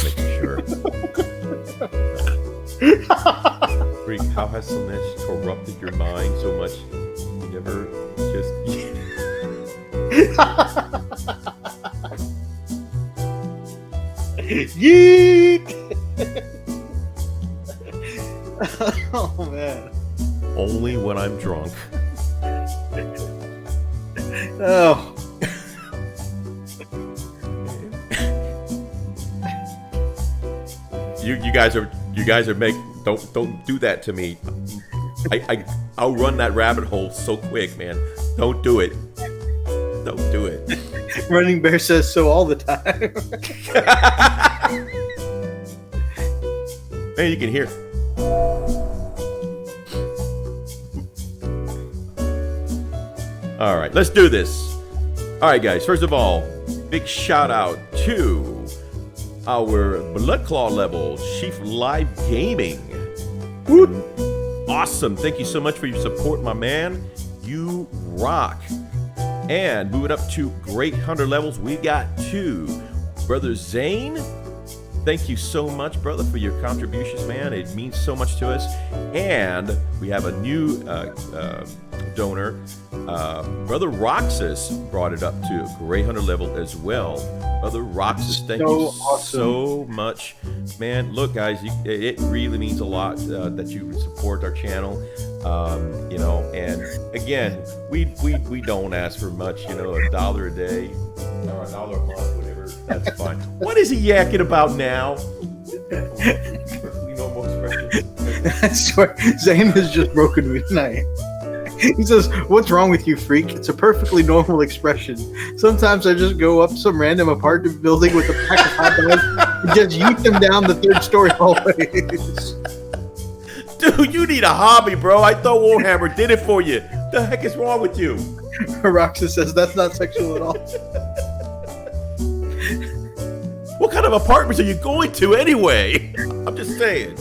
Making sure. Freak, how has Slanesh corrupted your mind so much you never just... Yeet! Oh, man. Only when I'm drunk. Oh. You guys are don't do that to me. I'll run that rabbit hole so quick, man. Don't do it. Don't do it. Running Bear says so all the time. Man, you can hear. All right, let's do this. All right, guys. First of all, big shout out to our Blood Claw level Chief Live Gaming. Woo! Awesome. Thank you so much for your support, my man. You rock. And moving up to Great Hunter levels, we got 2. Brother Zane, thank you so much, brother, for your contributions, man. It means so much to us. And we have a new donor. Brother Roxas brought it up to a Great Hunter level as well. Brother Roxas, thank you so much. Man, look, guys, it really means a lot that you support our channel. You know, and again, we don't ask for much, you know, $1 a day or $1 a month, whatever. That's fine. What is he yakking about now? Perfectly normal expression. I swear, Zane has just broken me tonight. He says, "What's wrong with you, freak? It's a perfectly normal expression. Sometimes I just go up some random apartment building with a pack of hot dogs and just yeet them down the 3rd-story hallways." Dude, you need a hobby, bro. I thought Warhammer did it for you. The heck is wrong with you? Roxa says that's not sexual at all. What kind of apartments are you going to anyway? I'm just saying.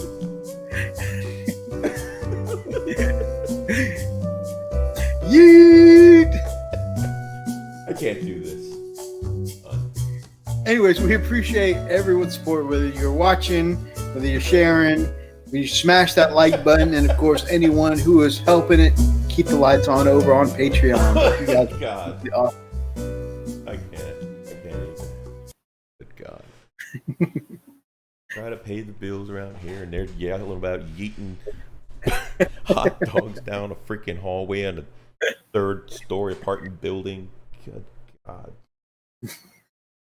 Yeet! I can't do this. Anyways, we appreciate everyone's support, whether you're watching, whether you're sharing, whether you smash that like button, and of course, anyone who is helping it keep the lights on over on Patreon. You guys, God. Awesome. I can't even. Good God. Try to pay the bills around here, and they're yelling about yeeting hot dogs down a freaking hallway in a 3rd-story apartment building. Good God.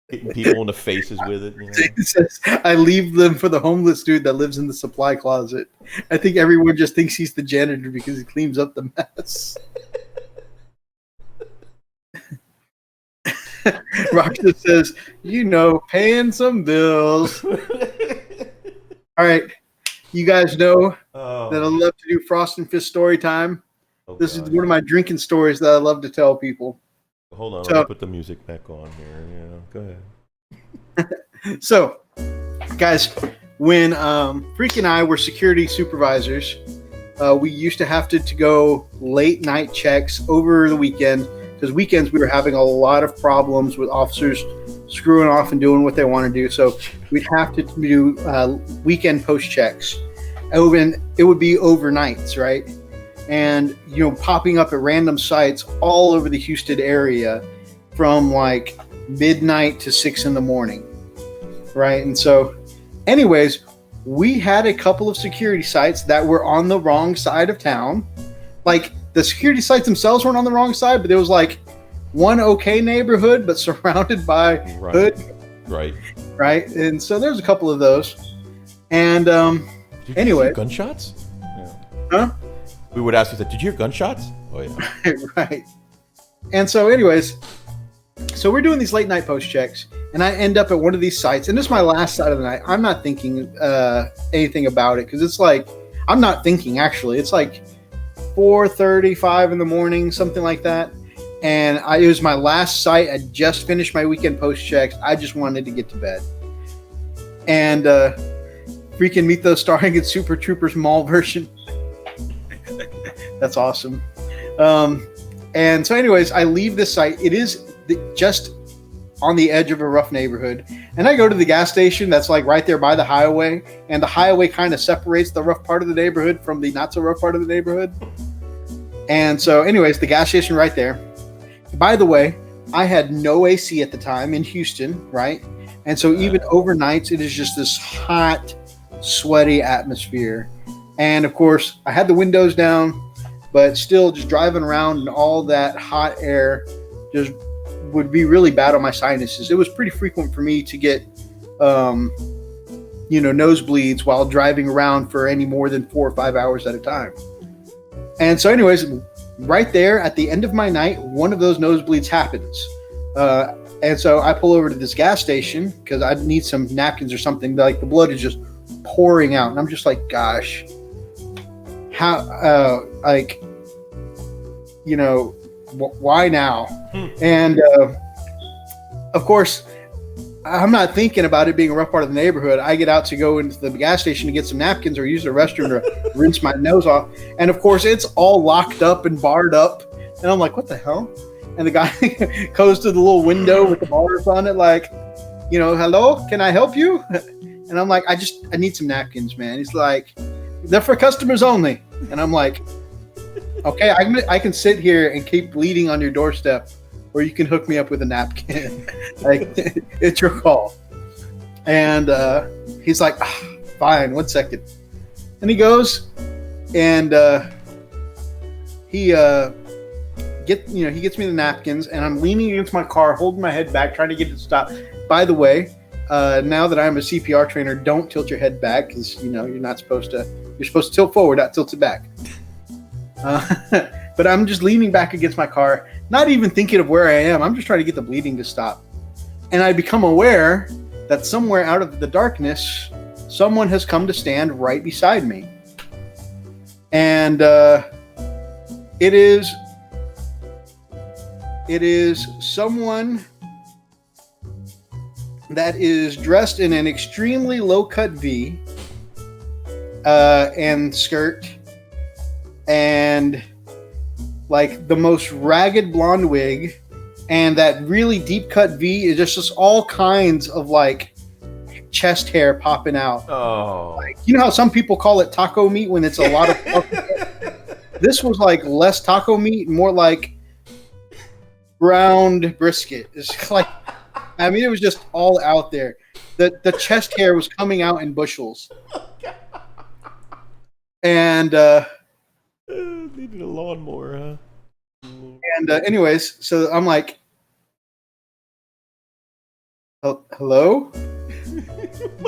Hitting people in the faces with it. You know? It says, I leave them for the homeless dude that lives in the supply closet. I think everyone just thinks he's the janitor because he cleans up the mess. Roxas says, you know, paying some bills. All right. You guys know that I love to do Frost and Fist story time. This is one of my drinking stories that I love to tell people. Hold on, let me put the music back on here. Yeah, go ahead. So, guys, when Freak and I were security supervisors, we used to have to go late night checks over the weekend, because weekends we were having a lot of problems with officers screwing off and doing what they want to do. So we'd have to do weekend post checks. And it would be overnights, right? And, you know, popping up at random sites all over the Houston area from like midnight to 6 a.m, right? And so anyways, we had a couple of security sites that were on the wrong side of town. Like, the security sites themselves weren't on the wrong side, but there was like one okay neighborhood, but surrounded by hood. Right. And so there's a couple of those. And anyway. Gunshots? Yeah. Huh? We would ask you that, did you hear gunshots? Oh, yeah. Right. And so anyways, so we're doing these late night post checks, and I end up at one of these sites, and this is my last side of the night. I'm not thinking anything about it, because it's like, I'm not thinking, actually. It's like 4:35 in the morning, something like that. And it was my last site. I just finished my weekend post checks. I just wanted to get to bed. And freaking Mythos starring in Super Troopers Mall version. That's awesome. And so anyways, I leave this site. It is just on the edge of a rough neighborhood. And I go to the gas station that's like right there by the highway. And the highway kind of separates the rough part of the neighborhood from the not so rough part of the neighborhood. And so anyways, the gas station right there. By the way, I had no AC at the time in Houston, right? And so even overnights, it is just this hot, sweaty atmosphere. And of course, I had the windows down, but still just driving around and all that hot air just would be really bad on my sinuses. It was pretty frequent for me to get nosebleeds while driving around for any more than 4 or 5 hours at a time. And so anyways, right there at the end of my night, one of those nosebleeds happens. And so I pull over to this gas station because I need some napkins or something. Like the blood is just pouring out. And I'm just like, gosh, how, why now? And of course, I'm not thinking about it being a rough part of the neighborhood. I get out to go into the gas station to get some napkins or use the restroom to rinse my nose off. And of course, it's all locked up and barred up. And I'm like, what the hell? And the guy goes to the little window with the bars on it, like, hello, can I help you? And I'm like, I need some napkins, man. He's like, they're for customers only. And I'm like, okay, I can sit here and keep bleeding on your doorstep, or you can hook me up with a napkin. Like, it's your call. And he's like, fine, 1 second. And he goes and he gets me the napkins, and I'm leaning against my car, holding my head back, trying to get it to stop. By the way, now that I'm a CPR trainer, don't tilt your head back because you're not supposed to. You're supposed to tilt forward, not tilt it back. But I'm just leaning back against my car, not even thinking of where I am. I'm just trying to get the bleeding to stop. And I become aware that somewhere out of the darkness, someone has come to stand right beside me. And it is someone that is dressed in an extremely low-cut V and skirt, and like the most ragged blonde wig, and that really deep-cut V is just all kinds of like chest hair popping out. Oh, like, how some people call it taco meat when it's a lot of this was like less taco meat, more like ground brisket. It's like, it was just all out there. The chest hair was coming out in bushels. And needed a lawnmower, huh? And anyways, so I'm like, hello?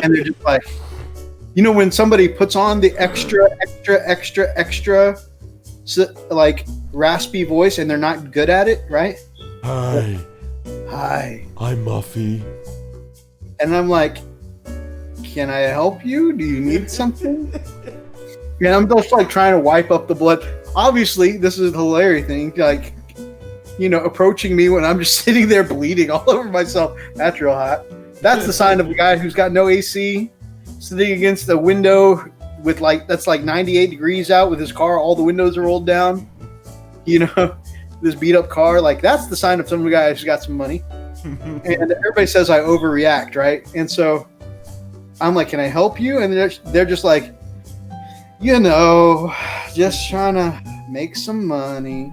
And they're just like, when somebody puts on the extra, like raspy voice and they're not good at it, right? Hi. I'm Muffy. And I'm like, can I help you? Do you need something? And I'm just like trying to wipe up the blood. Obviously, this is a hilarious thing. Like, approaching me when I'm just sitting there bleeding all over myself. That's real hot. That's the sign of a guy who's got no AC, sitting against the window with that's like 98 degrees out with his car. All the windows are rolled down. This beat up car. Like, that's the sign of some guy who's got some money. And everybody says I overreact, right? And so I'm like, can I help you? And they're just like, just trying to make some money.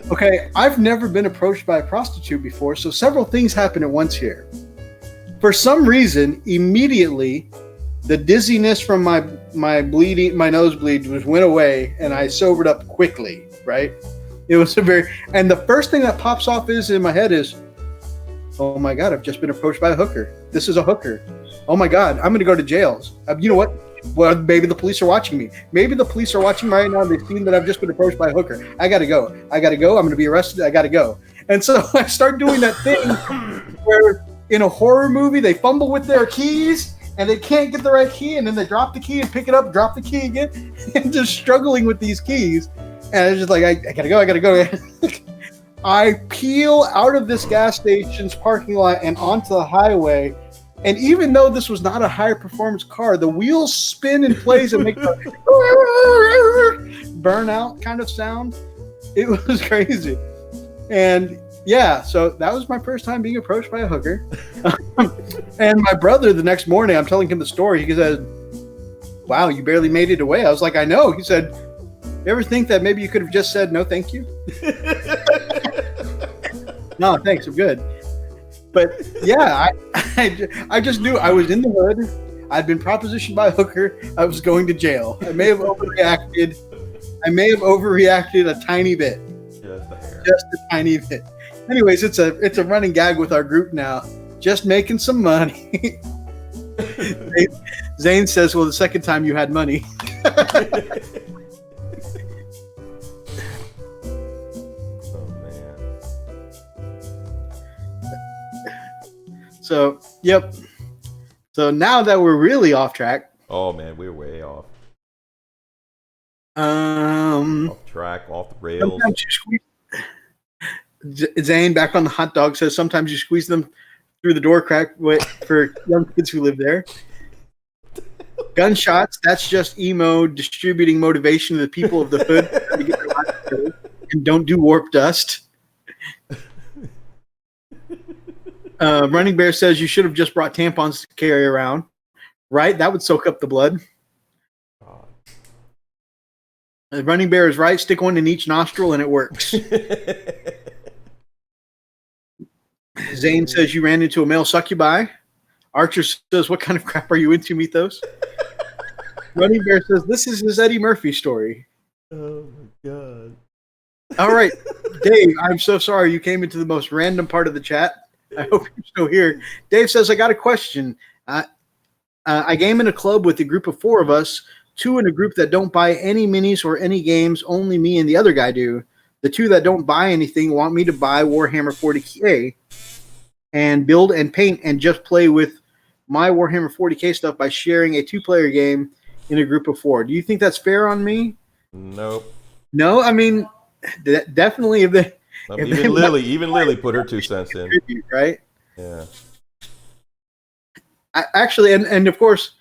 Okay, I've never been approached by a prostitute before, so several things happen at once here. For some reason, immediately, the dizziness from my nosebleed went away, and I sobered up quickly, right? It was and the first thing that pops off in my head is, oh my God, I've just been approached by a hooker. This is a hooker. Oh my God, I'm going to go to jail. You know what? Well, maybe the police are watching me. Maybe the police are watching me right now and they've seen that I've just been approached by a hooker. I got to go. I'm going to be arrested. I got to go. And so I start doing that thing where in a horror movie, they fumble with their keys and they can't get the right key. And then they drop the key and pick it up, drop the key again, and just struggling with these keys. And it's just like, I got to go. I peel out of this gas station's parking lot and onto the highway. And even though this was not a high performance car, the wheels spin in place and make the burnout kind of sound. It was crazy. And yeah, so that was my first time being approached by a hooker. And my brother, the next morning, I'm telling him the story. He said, wow, you barely made it away. I was like, I know. He said, you ever think that maybe you could have just said, no, thank you? No, thanks. I'm good. But yeah, I just knew I was in the hood. I'd been propositioned by a hooker. I was going to jail. I may have overreacted a tiny bit. Just a tiny bit. Anyways, it's a running gag with our group now. Just making some money. Zane says, well, the second time you had money. Oh, man. So, yep. So now that we're really off track. Oh, man, we're way off. Off track, off the rails. Zane, back on the hot dog, says sometimes you squeeze them through the door crack for young kids who live there. Gunshots, that's just emo distributing motivation to the people of the hood to get their lives together and don't do warp dust. Running Bear says you should have just brought tampons to carry around. Right? That would soak up the blood. Running Bear is right. Stick one in each nostril and it works. Zane says you ran into a male succubi. Archer says, what kind of crap are you into, Mythos? Running Bear says, this is his Eddie Murphy story. Oh, my God. All right, Dave, I'm so sorry you came into the most random part of the chat. I hope you're still here. Dave says, I got a question. I game in a club with a group of 4 of us, 2 in a group that don't buy any minis or any games, only me and the other guy do. The 2 that don't buy anything want me to buy Warhammer 40K and build and paint and just play with my Warhammer 40K stuff by sharing a 2-player game in a group of 4. Do you think that's fair on me? Nope. No, I mean, definitely if they... Even Lily put her 2 cents in. Right? Yeah. Actually, and of course,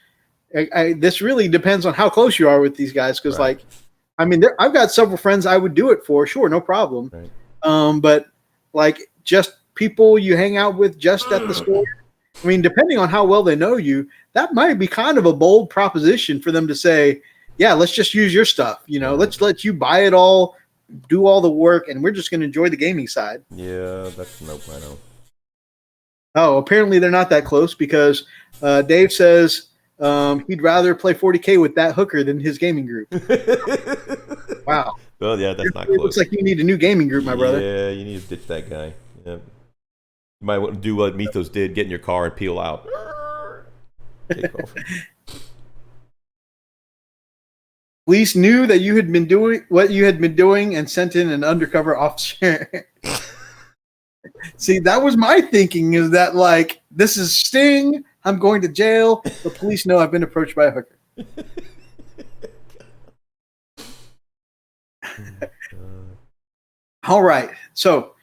this really depends on how close you are with these guys. Because, right. I mean, I've got several friends I would do it for, sure, no problem. Right. But, just people you hang out with just at the store, I mean, depending on how well they know you, that might be kind of a bold proposition for them to say, yeah, let's just use your stuff. Let's let you buy it all, do all the work, and we're just going to enjoy the gaming side. Yeah, that's no bueno. Oh, apparently they're not that close because Dave says he'd rather play 40K with that hooker than his gaming group. Wow. Well, yeah, that's not It close. looks like you need a new gaming group, my brother. Yeah, you need to ditch that guy. Yeah. You might want to do what Mythos did, get in your car and peel out. Take off. Police knew that you had been doing what you had been doing and sent in an undercover officer. See, that was my thinking, is that this is Sting, I'm going to jail, the police know I've been approached by a hooker. All right, so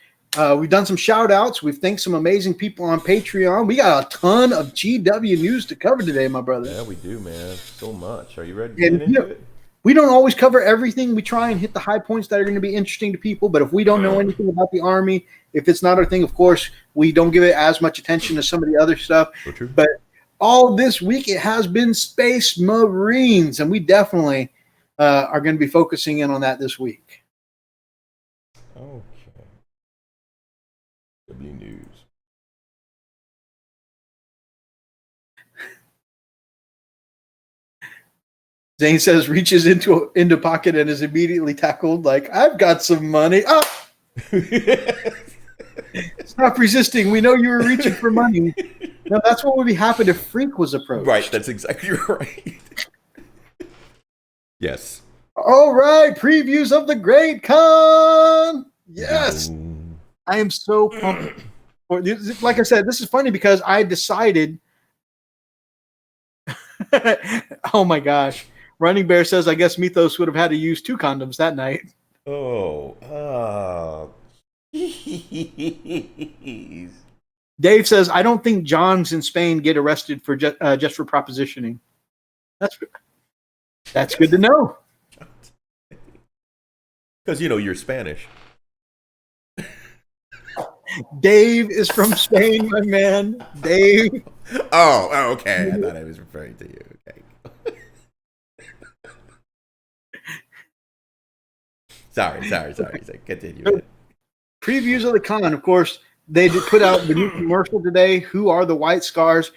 we've done some shout outs. We've thanked some amazing people on Patreon. We got a ton of GW news to cover today, my brother. Yeah, we do, man. So much. Are you ready to get into it? We don't always cover everything. We try and hit the high points that are going to be interesting to people. But if we don't know anything about the Army, if it's not our thing, of course, we don't give it as much attention as some of the other stuff. So true. But all this week, it has been Space Marines. And we definitely are going to be focusing in on that this week. Okay. W News. Zane says reaches into pocket and is immediately tackled like, I've got some money. Oh! Stop resisting. We know you were reaching for money. Now, that's what would be happened if Freak was approached. Right, that's exactly right. Yes. All right, previews of the Great Con. Yes. I am so pumped. Like I said, this is funny because I decided. Oh my gosh. Running Bear says, I guess Mythos would have had to use 2 condoms that night. Oh. Dave says, I don't think Johns in Spain get arrested for just for propositioning. That's good to know. Because, you're Spanish. Dave is from Spain, my man. Dave. Oh, okay. I thought I was referring to you. Okay. Sorry. Continue. Previews of the con, of course. They did put out the new commercial today. Who are the White Scars?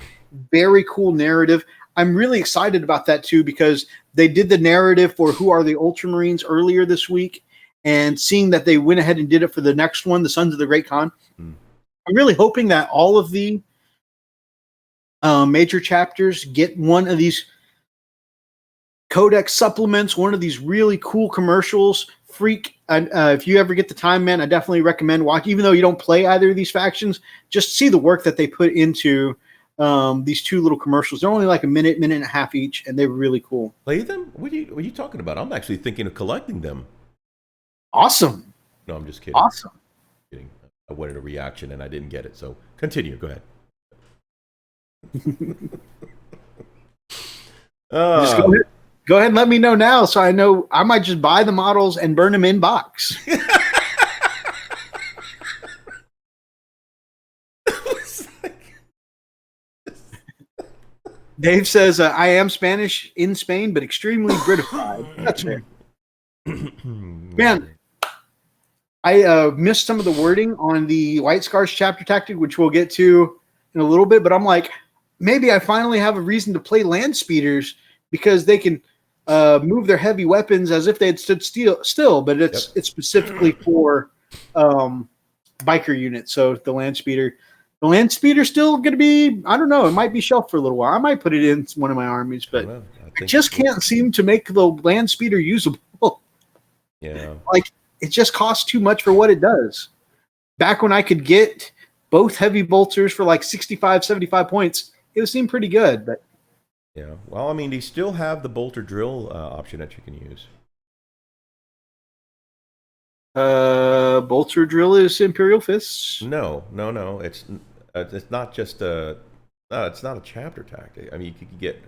Very cool narrative. I'm really excited about that too because they did the narrative for Who Are the Ultramarines earlier this week, and seeing that they went ahead and did it for the next one, the Sons of the Great Khan. I'm really hoping that all of the major chapters, get one of these codex supplements, one of these really cool commercials. Freak! If you ever get the time, man, I definitely recommend watch. Even though you don't play either of these factions, just see the work that they put into these two little commercials. They're only like a minute and a half each, and they're really cool. Play them? What are you talking about? I'm actually thinking of collecting them. Awesome. No, I'm just kidding. Awesome. Kidding. I wanted a reaction and I didn't get it. So continue. Go ahead. Just go ahead and let me know now, so I know I might just buy the models and burn them in box. Dave says, I am Spanish in Spain, but extremely Britified. That's fair. Man, I missed some of the wording on the White Scars chapter tactic, which we'll get to in a little bit, but I'm like, maybe I finally have a reason to play land speeders because they can move their heavy weapons as if they had stood still, but it's specifically for biker units. So the land speeder's still going to be, I don't know, it might be shelved for a little while. I might put it in one of my armies, but I just can't seem to make the land speeder usable. Yeah. Like, it just costs too much for what it does. Back when I could get both heavy bolters for like 65, 75 points, it would seem pretty good. But yeah, well, I mean, they still have the bolter drill option that you can use. Bolter drill is Imperial Fists. No. It's not just a. No, it's not a chapter tactic. I mean, you could get.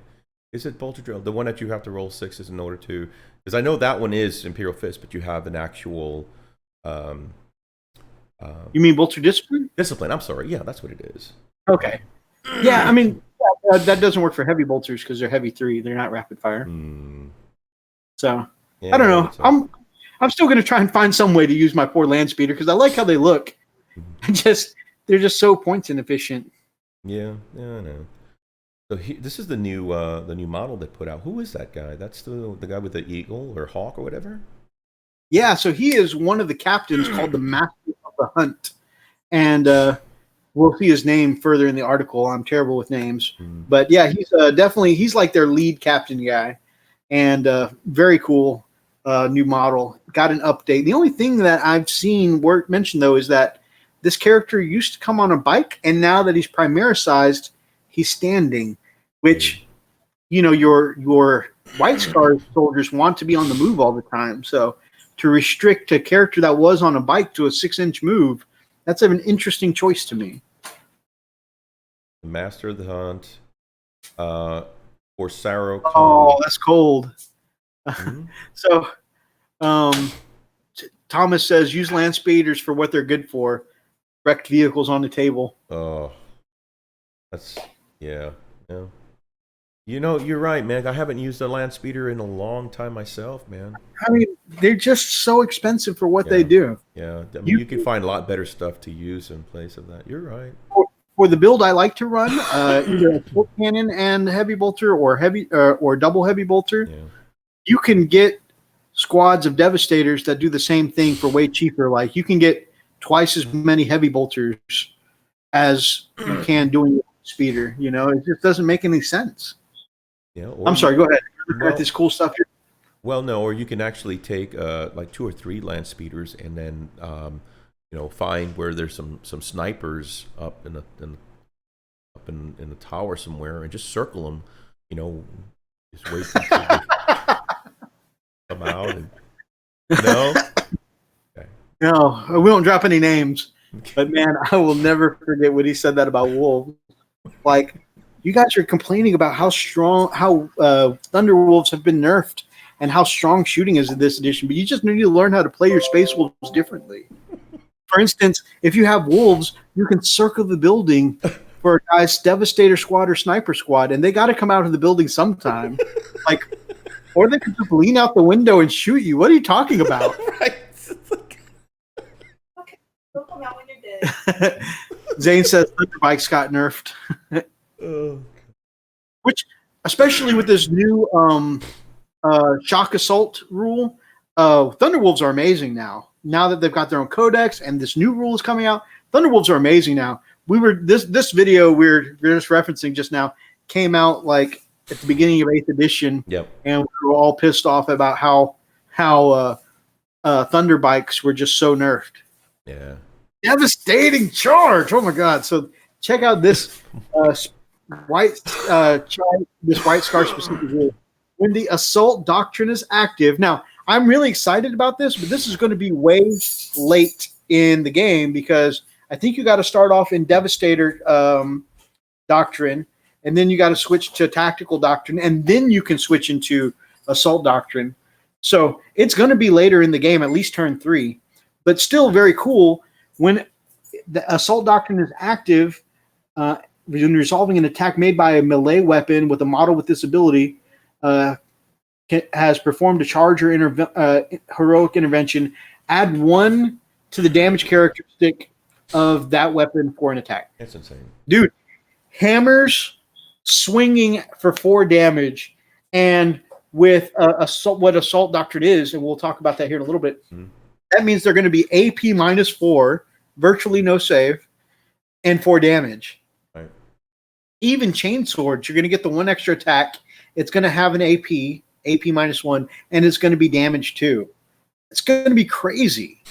Is it bolter drill? The one that you have to roll 6s in order to. Because I know that one is Imperial Fist, but you have an actual. You mean bolter discipline? Discipline. I'm sorry. Yeah, that's what it is. Okay. Yeah, I mean that doesn't work for heavy bolters because they're heavy 3. They're not rapid fire. So yeah, I don't know. I'm still going to try and find some way to use my poor land speeder because I like how they look. They're just so points inefficient. Yeah, I know. So this is the new model they put out. Who is that guy? That's the guy with the eagle or hawk or whatever. Yeah, so he is one of the captains called the Master of the Hunt, and we'll see his name further in the article. I'm terrible with names, but yeah, he's he's like their lead captain guy, and very cool new model. Got an update. The only thing that I've seen mentioned though is that this character used to come on a bike, and now that he's primarisized, he's standing, which, you know, your White Scars soldiers want to be on the move all the time. So to restrict a character that was on a bike to a 6-inch move, that's an interesting choice to me. The Master of the Hunt, or Sarrow. Oh, that's cold. So, Thomas says use land speeders for what they're good for. Wrecked vehicles on the table. Oh, that's yeah. You know, you're right, man. I haven't used a land speeder in a long time myself, man. I mean, they're just so expensive for what they do. Yeah, I mean, you can find a lot better stuff to use in place of that. You're right. For the build I like to run, either a full cannon and heavy bolter, or double heavy bolter. Yeah. You can get squads of devastators that do the same thing for way cheaper. Like you can get twice as many heavy bolters as you can doing speeder. You know, it just doesn't make any sense. Yeah, I'm sorry. Go ahead. Well, this cool stuff here. Well, no, or you can actually take like 2 or 3 land speeders and then find where there's some snipers up in the tower somewhere and just circle them. You know, just wait for them to come out. And, Okay. No, we won't drop any names. But man, I will never forget when he said that about wolves. Like, you guys are complaining about how Thunderwolves have been nerfed and how strong shooting is in this edition, but you just need to learn how to play your Space Wolves differently. For instance, if you have wolves, you can circle the building for a guy's Devastator squad or Sniper squad, and they got to come out of the building sometime. Or they could just lean out the window and shoot you. What are you talking about? Right. Okay, they'll come out when you're dead. Zane says Thunderbikes got nerfed. Which, especially with this new shock assault rule, Thunderwolves are amazing now. Now that they've got their own codex and this new rule is coming out, Thunderwolves are amazing now. this video we're just referencing just now came out like at the beginning of 8th edition. Yep. And we were all pissed off about how Thunder Bikes were just so nerfed. Yeah. Devastating charge! Oh my god! So check out this white scar specific rule. When the assault doctrine is active, now I'm really excited about this, but this is going to be way late in the game because I think you got to start off in Devastator doctrine, and then you got to switch to tactical doctrine, and then you can switch into assault doctrine. So it's going to be later in the game, at least turn 3, but still very cool. When the assault doctrine is active, when resolving an attack made by a melee weapon with a model with this ability, has performed a charge or heroic intervention, add 1 to the damage characteristic of that weapon for an attack. That's insane. Dude, hammers swinging for 4 damage, and with what assault doctrine is, and we'll talk about that here in a little bit, that means they're going to be AP -4, virtually no save, and 4 damage. Right. Even chainswords, you're going to get the 1 extra attack. It's going to have an AP -1, and it's going to be damage too. It's going to be crazy.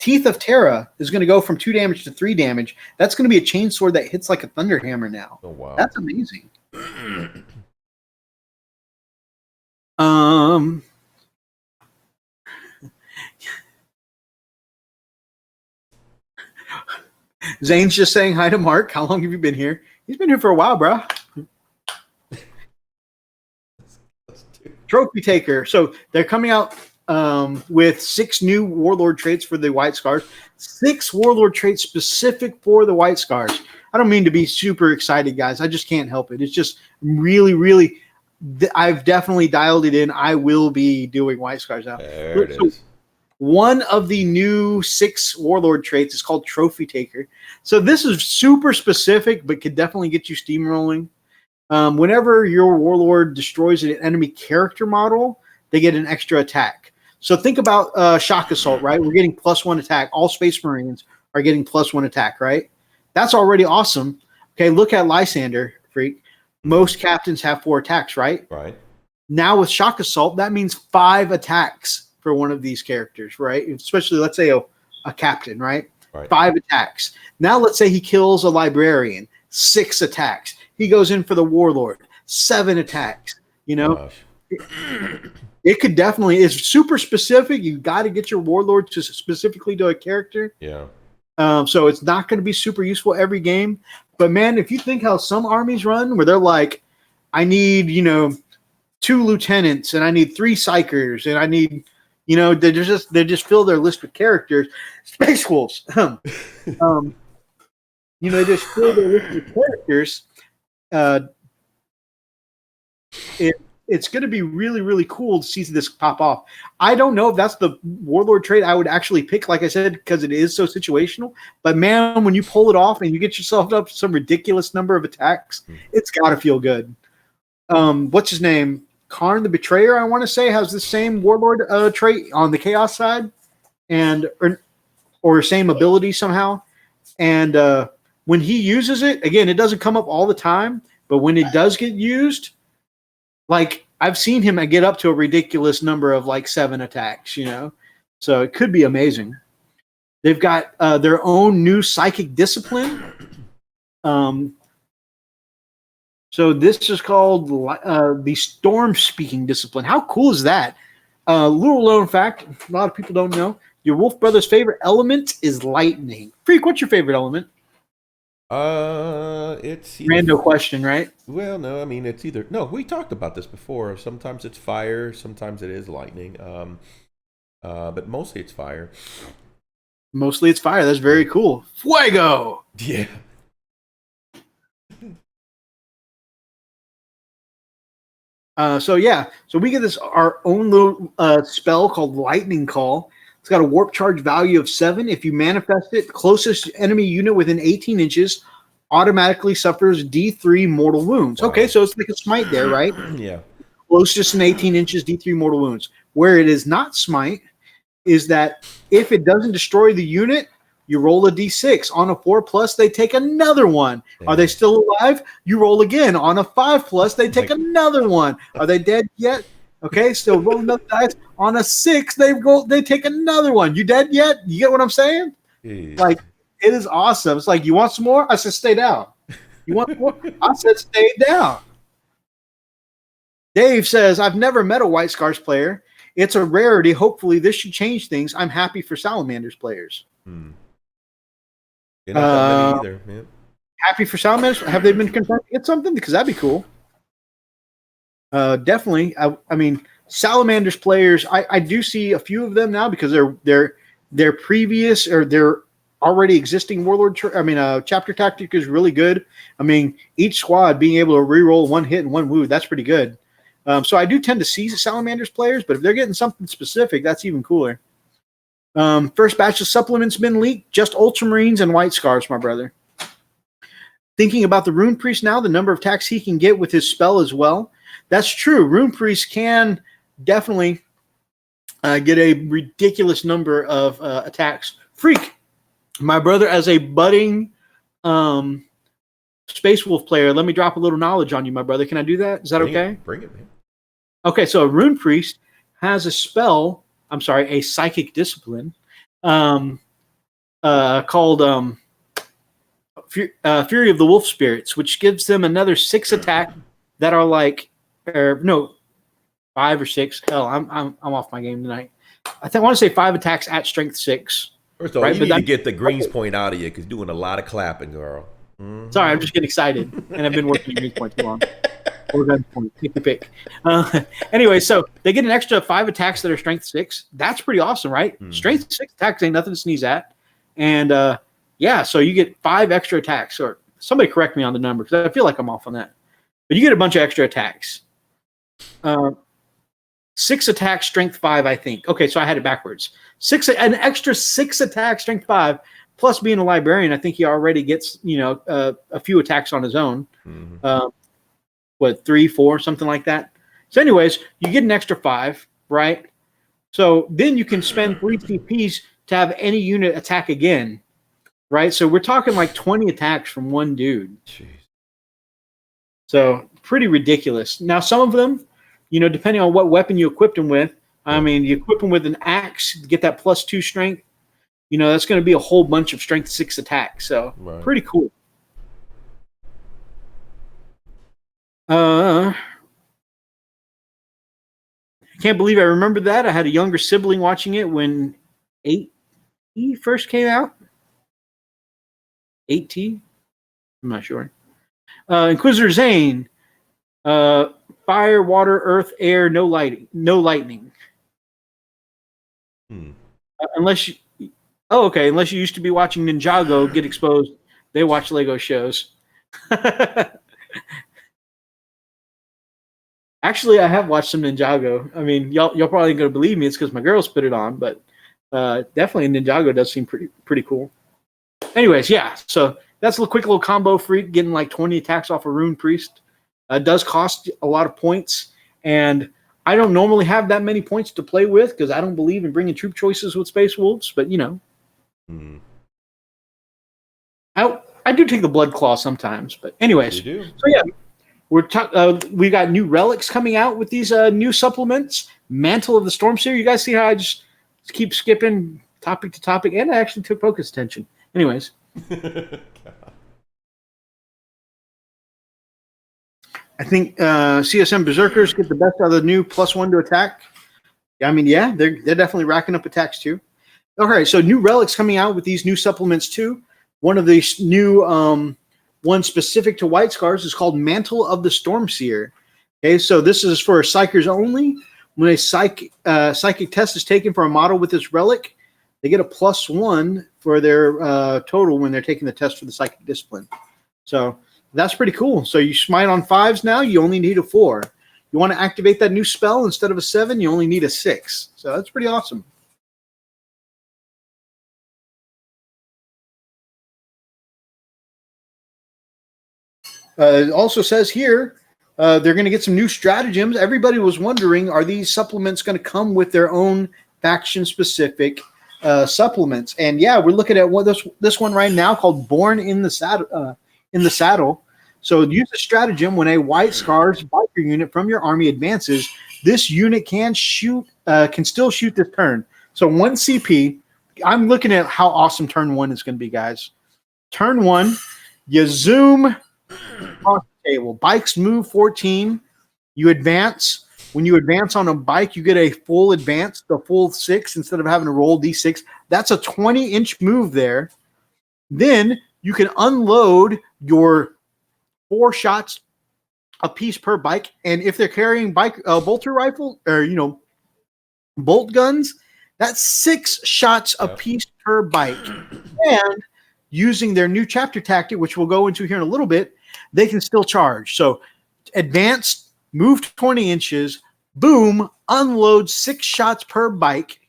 Teeth of Terra is going to go from 2 damage to 3 damage. That's going to be a chainsword that hits like a thunderhammer now. Oh wow, that's amazing. Zane's just saying hi to Mark. How long have you been here? He's been here for a while, bro. Trophy Taker. So they're coming out with 6 new Warlord traits for the White Scars. 6 Warlord traits specific for the White Scars. I don't mean to be super excited, guys. I just can't help it. It's just really, really... I've definitely dialed it in. I will be doing White Scars now. There it is. One of the new 6 Warlord traits is called Trophy Taker. So this is super specific, but could definitely get you steamrolling. Whenever your Warlord destroys an enemy character model, they get an extra attack. So think about Shock Assault, right? We're getting +1 attack. All Space Marines are getting +1 attack, right? That's already awesome. Okay, look at Lysander, freak. Most captains have 4 attacks, right? Right. Now with Shock Assault, that means 5 attacks for one of these characters, right? Especially, let's say, a captain, right? 5 attacks. Now let's say he kills a librarian, 6 attacks. He goes in for the Warlord, 7 attacks. You know, it could definitely, it's super specific. You got to get your Warlord to specifically to a character. Yeah. So it's not going to be super useful every game. But man, if you think how some armies run, where they're like, I need, 2 lieutenants, and I need 3 psychers, and I need, they just fill their list with characters. Space Wolves. They just fill their list with characters. It's going to be really, really cool to see this pop off. I don't know if that's the Warlord trait I would actually pick, like I said, because it is so situational. But man, when you pull it off and you get yourself up to some ridiculous number of attacks, it's got to feel good. What's his name? Karn the Betrayer, I want to say, has the same Warlord trait on the Chaos side, and or same ability somehow. And when he uses it, again, it doesn't come up all the time, but when it does get used, like I've seen him get up to a ridiculous number of like 7 attacks, so it could be amazing. They've got their own new psychic discipline. So this is called the Storm Speaking Discipline. How cool is that? Little known fact, a lot of people don't know. Your Wolf Brother's favorite element is lightning. Freak, what's your favorite element? It's random question, right? Well, no, I mean it's either we talked about this before. Sometimes it's fire, sometimes it is lightning. But mostly it's fire. Mostly it's fire. That's very cool. Fuego. Yeah. So we get our own little spell called Lightning Call. It's got a warp charge value of 7. If you manifest it, closest enemy unit within 18 inches automatically suffers D3 mortal wounds. Wow. Okay, so it's like a smite there, right? Yeah. Closest in 18 inches, D3 mortal wounds. Where it is not smite is that if it doesn't destroy the unit, You roll a d6. On a 4+, they take another one. Are they still alive? You roll again. On a 5+, they take another one. Are they dead yet? Okay, still roll another dice. On a 6, they take another one. You dead yet? You get what I'm saying? Like, it is awesome. It's like, you want some more? I said, stay down. You want more? I said, stay down. Dave says, I've never met a White Scars player. It's a rarity. Hopefully, this should change things. I'm happy for Salamanders players. You're not that many either, man. Happy for Salamanders? Have they been confirmed to get something? Because that'd be cool. Definitely. I mean, Salamanders players, I do see a few of them now because their previous or their already existing Warlord, chapter tactic is really good. I mean, each squad being able to reroll 1 hit and 1 wound, that's pretty good. So I do tend to see Salamanders players, but if they're getting something specific, that's even cooler. First batch of supplements been leaked, just Ultramarines and White Scars, my brother. Thinking about the Rune Priest now, the number of attacks he can get with his spell as well. That's true. Rune Priest can definitely get a ridiculous number of attacks. Freak, my brother, as a budding Space Wolf player, let me drop a little knowledge on you, my brother. Can I do that? Is that okay? Bring it, man. Okay, so a Rune Priest has a spell, a psychic discipline called Fury of the Wolf Spirits, which gives them another 6 attack that are 5 or 6. Hell, I'm off my game tonight. I want to say 5 attacks at strength 6. First of all, you need to get the Greens point out of you because doing a lot of clapping, girl. Mm-hmm. Sorry, I'm just getting excited, and I've been working Greens point too long. Or gun point, pick your pick. Anyway, so they get an extra 5 attacks that are strength 6. That's pretty awesome, right? Mm-hmm. Strength 6 attacks ain't nothing to sneeze at. And so you get 5 extra attacks. Or somebody correct me on the number because I feel like I'm off on that. But you get a bunch of extra attacks. 6 attacks, strength 5, I think. Okay, so I had it backwards. An extra 6 attacks, strength 5, plus being a librarian, I think he already gets a few attacks on his own. Mm-hmm. 3, 4, something like that. So, anyways, you get an extra 5, right? So then you can spend 3 CPs to have any unit attack again, right? So we're talking like 20 attacks from one dude. Jeez. So pretty ridiculous. Now, some of them, depending on what weapon you equip them with, you equip them with an axe, get that +2 strength. That's going to be a whole bunch of strength 6 attacks. So Pretty cool. I can't believe I remember that. I had a younger sibling watching it when 8T first came out. 8T? I'm not sure. Inquisitor Zane. Fire, water, earth, air, no lightning. Unless you used to be watching Ninjago get exposed. They watch Lego shows. Actually, I have watched some Ninjago. I mean, y'all probably going to believe me. It's because my girls put it on, but definitely Ninjago does seem pretty cool. Anyways, yeah. So that's a quick little combo freak, getting like 20 attacks off a Rune Priest. Does cost a lot of points, and I don't normally have that many points to play with because I don't believe in bringing troop choices with Space Wolves. But I do take the Blood Claw sometimes. But anyways, you do. So yeah. We got new relics coming out with these new supplements. Mantle of the Stormseer. You guys see how I just keep skipping topic to topic, and I actually took focus attention. Anyways, I think CSM Berserkers get the best out of the new +1 to attack. I mean, yeah, they're definitely racking up attacks too. Okay, so new relics coming out with these new supplements too. One of these new one specific to White Scars is called Mantle of the Stormseer. Okay, so this is for Psychers only. When a psychic test is taken for a model with this relic, they get a +1 for their total when they're taking the test for the Psychic Discipline. So that's pretty cool. So you smite on 5s now, you only need a 4. You want to activate that new spell instead of a 7, you only need a 6. So that's pretty awesome. It also says here they're going to get some new stratagems. Everybody was wondering, are these supplements going to come with their own faction-specific supplements. And yeah, we're looking at this one right now called Born in the Saddle. So use a stratagem when a White Scars biker unit from your army advances. This unit can still shoot this turn. So 1 CP. I'm looking at how awesome turn 1 is going to be, guys. Turn 1, you zoom across the table. Bikes move 14. You advance. When you advance on a bike, you get a full advance, the full 6 instead of having to roll d6. That's a 20-inch move there. Then you can unload your 4 shots a piece per bike, and if they're carrying bolter rifle or bolt guns, that's 6 shots a piece per bike. And using their new chapter tactic, which we'll go into here in a little bit, they can still charge. So advanced, move 20 inches, boom, unload 6 shots per bike,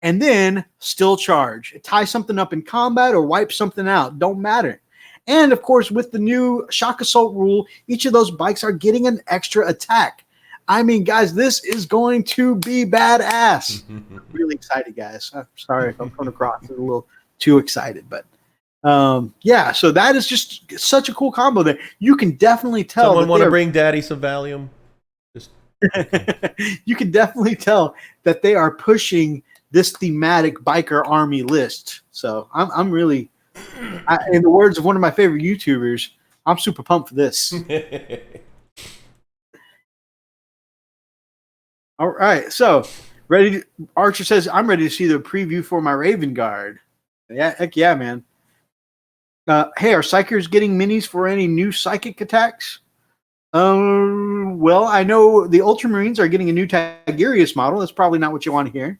and then still charge. Tie something up in combat or wipe something out. Don't matter. And of course, with the new shock assault rule, each of those bikes are getting an extra attack. I mean, guys, this is going to be badass. Really excited, guys. I'm sorry if I'm coming across a little too excited, but yeah. So that is just such a cool combo there. You can definitely tell. Someone want to bring Daddy some Valium? Just you can definitely tell that they are pushing this thematic biker army list. So I'm really. In the words of one of my favorite YouTubers, I'm super pumped for this. All right, so ready? Archer says, "I'm ready to see the preview for my Raven Guard." Yeah, heck yeah, man. Hey, are Psychers getting minis for any new psychic attacks? Well, I know the Ultramarines are getting a new Tigurius model. That's probably not what you want to hear.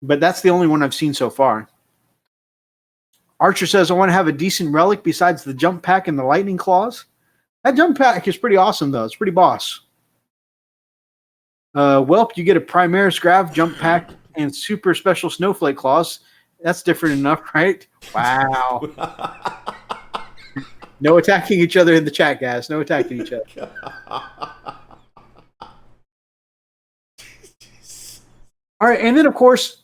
But that's the only one I've seen so far. Archer says, I want to have a decent relic besides the jump pack and the lightning claws. That jump pack is pretty awesome, though. It's pretty boss. Welp, you get a Primaris Grav jump pack and super special snowflake claws. That's different enough, right? Wow. No attacking each other in the chat, guys. No attacking each other. All right, and then, of course,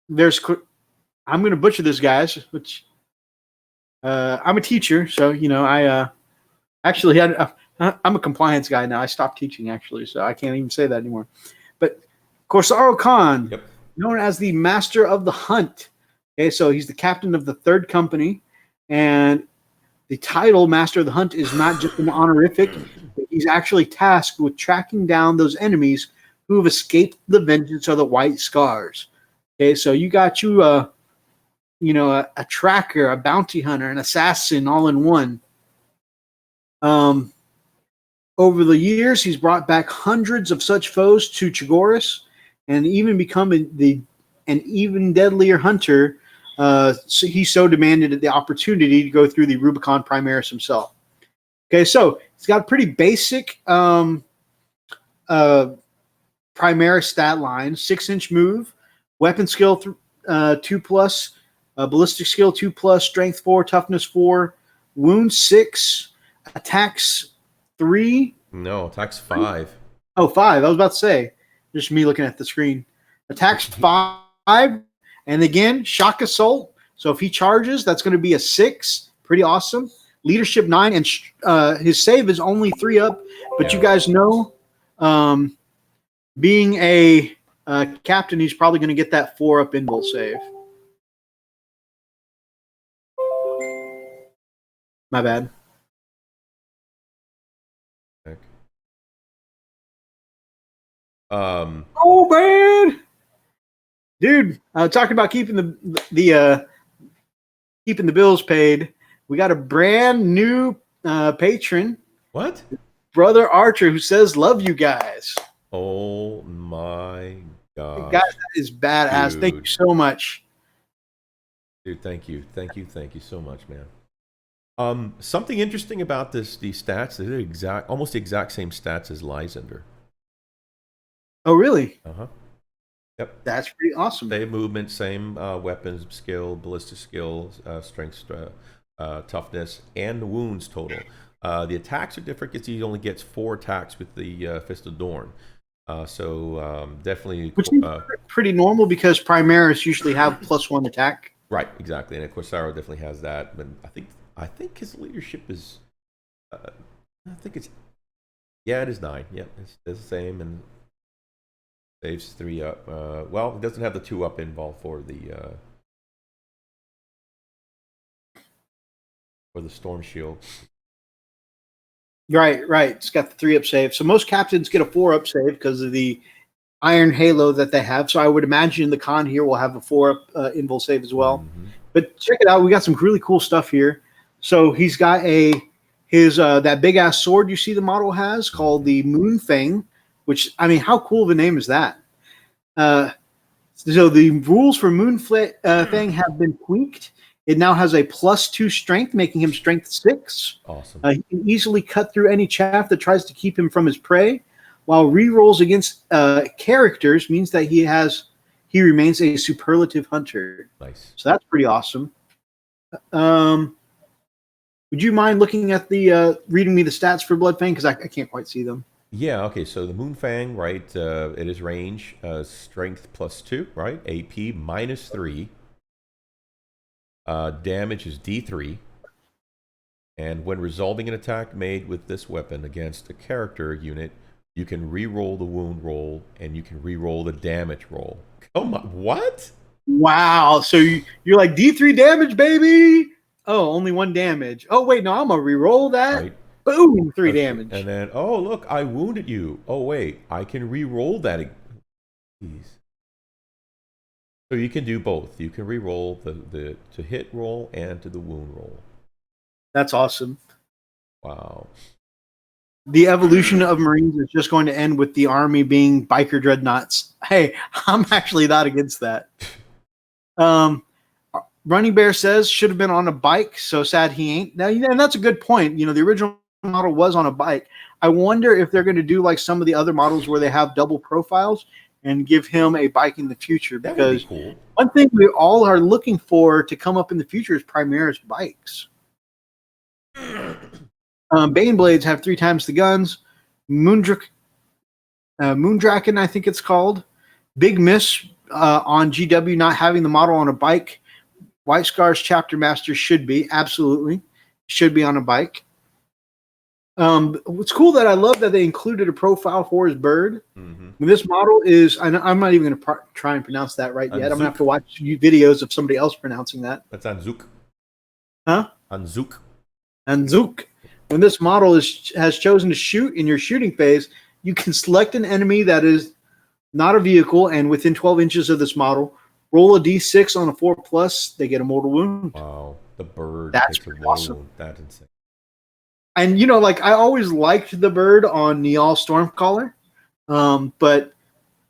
there's... I'm going to butcher this, guys, which I'm a teacher, so, I actually I'm a compliance guy now. I stopped teaching, actually, so I can't even say that anymore. But Corsaro Khan, known as the Master of the Hunt. Okay, so he's the captain of the 3rd Company, and the title Master of the Hunt is not just an honorific, but he's actually tasked with tracking down those enemies who have escaped the vengeance of the White Scars. Okay, so you got a tracker, a bounty hunter, an assassin, all in one. Over the years, he's brought back hundreds of such foes to Chagoris, and even become an even deadlier hunter. So he so demanded the opportunity to go through the Rubicon Primaris himself. Okay, so he's got a pretty basic Primaris stat line: 6-inch move, weapon skill 2+. Ballistic skill 2+, strength 4, toughness 4, wound 6, attacks 3. No, attacks 5. Oh, 5. I was about to say. Just me looking at the screen. Attacks 5, and again, shock assault. So if he charges, that's going to be a 6. Pretty awesome. Leadership 9, and his save is only 3 up. But you guys know, being a captain, he's probably going to get that 4 up invul save. My bad. Oh man, dude! Talking about keeping the bills paid. We got a brand new patron. What? Brother Archer, who says, "Love you guys." Oh my god, guys, that is badass. Dude. Thank you so much, dude. Thank you so much, man. Something interesting about these stats, they're almost the exact same stats as Lysander. Oh, really? Yep. That's pretty awesome. Same movement, same weapons skill, ballistic skill, strength, toughness, and wounds total. The attacks are different because he only gets 4 attacks with the Fist of Dorn. Definitely. Which is pretty normal because Primaris usually have +1 attack. Right, exactly, and Corsaro definitely has that. But I think his leadership is. I think it's. Yeah, it is 9. Yeah, it's the same and saves 3 up. Well, it doesn't have the 2 up involved for the Storm Shield. Right. It's got the 3 up save. So most captains get a 4 up save because of the Iron Halo that they have. So I would imagine the Khan here will have a 4 up invul save as well. Mm-hmm. But check it out. We got some really cool stuff here. So he's got his that big ass sword you see the model has called the Moon Fang, which, I mean, how cool of a name is that? So the rules for Moon Fang have been tweaked. It now has a +2 strength, making him strength 6. Awesome. He can easily cut through any chaff that tries to keep him from his prey, while rerolls against characters means that he remains a superlative hunter. Nice. So that's pretty awesome. Would you mind looking at the reading me the stats for Bloodfang, because I can't quite see them? Yeah. Okay. So the Moonfang, right? It is range, strength +2, right? AP -3. Damage is D3. And when resolving an attack made with this weapon against a character unit, you can re-roll the wound roll and you can re-roll the damage roll. Come on, what? Wow. So you're like D3 damage, baby. Oh, only 1 damage. Oh, wait, no, I'm going to re-roll that. Right. Boom, 3 damage. And then, oh, look, I wounded you. Oh, wait, I can re-roll that. Jeez. So you can do both. You can re-roll the to hit roll and to the wound roll. That's awesome. Wow. The evolution of Marines is just going to end with the army being biker dreadnoughts. Hey, I'm actually not against that. Running Bear says should have been on a bike. So sad he ain't. Now, and that's a good point. The original model was on a bike. I wonder if they're going to do like some of the other models where they have double profiles and give him a bike in the future. That because would be cool. One thing we all are looking for to come up in the future is Primaris bikes. Bane Blades have 3 times the guns. Moondraken, I think it's called. Big miss on GW not having the model on a bike. White Scar's Chapter Master should be. Absolutely. Should be on a bike. What's cool that I love that they included a profile for his bird. Mm-hmm. This model is, I'm not even going to try and pronounce that right yet. I'm going to have to watch videos of somebody else pronouncing that. That's Anzuk. Huh? Anzuk. Anzuk. When this model has chosen to shoot in your shooting phase, you can select an enemy that is not a vehicle, and within 12 inches of this model, roll a d6 on a 4+, they get a mortal wound. Wow. The bird That's gets a mortal awesome. wound. That's insane. And, I always liked the bird on Niall Stormcaller, but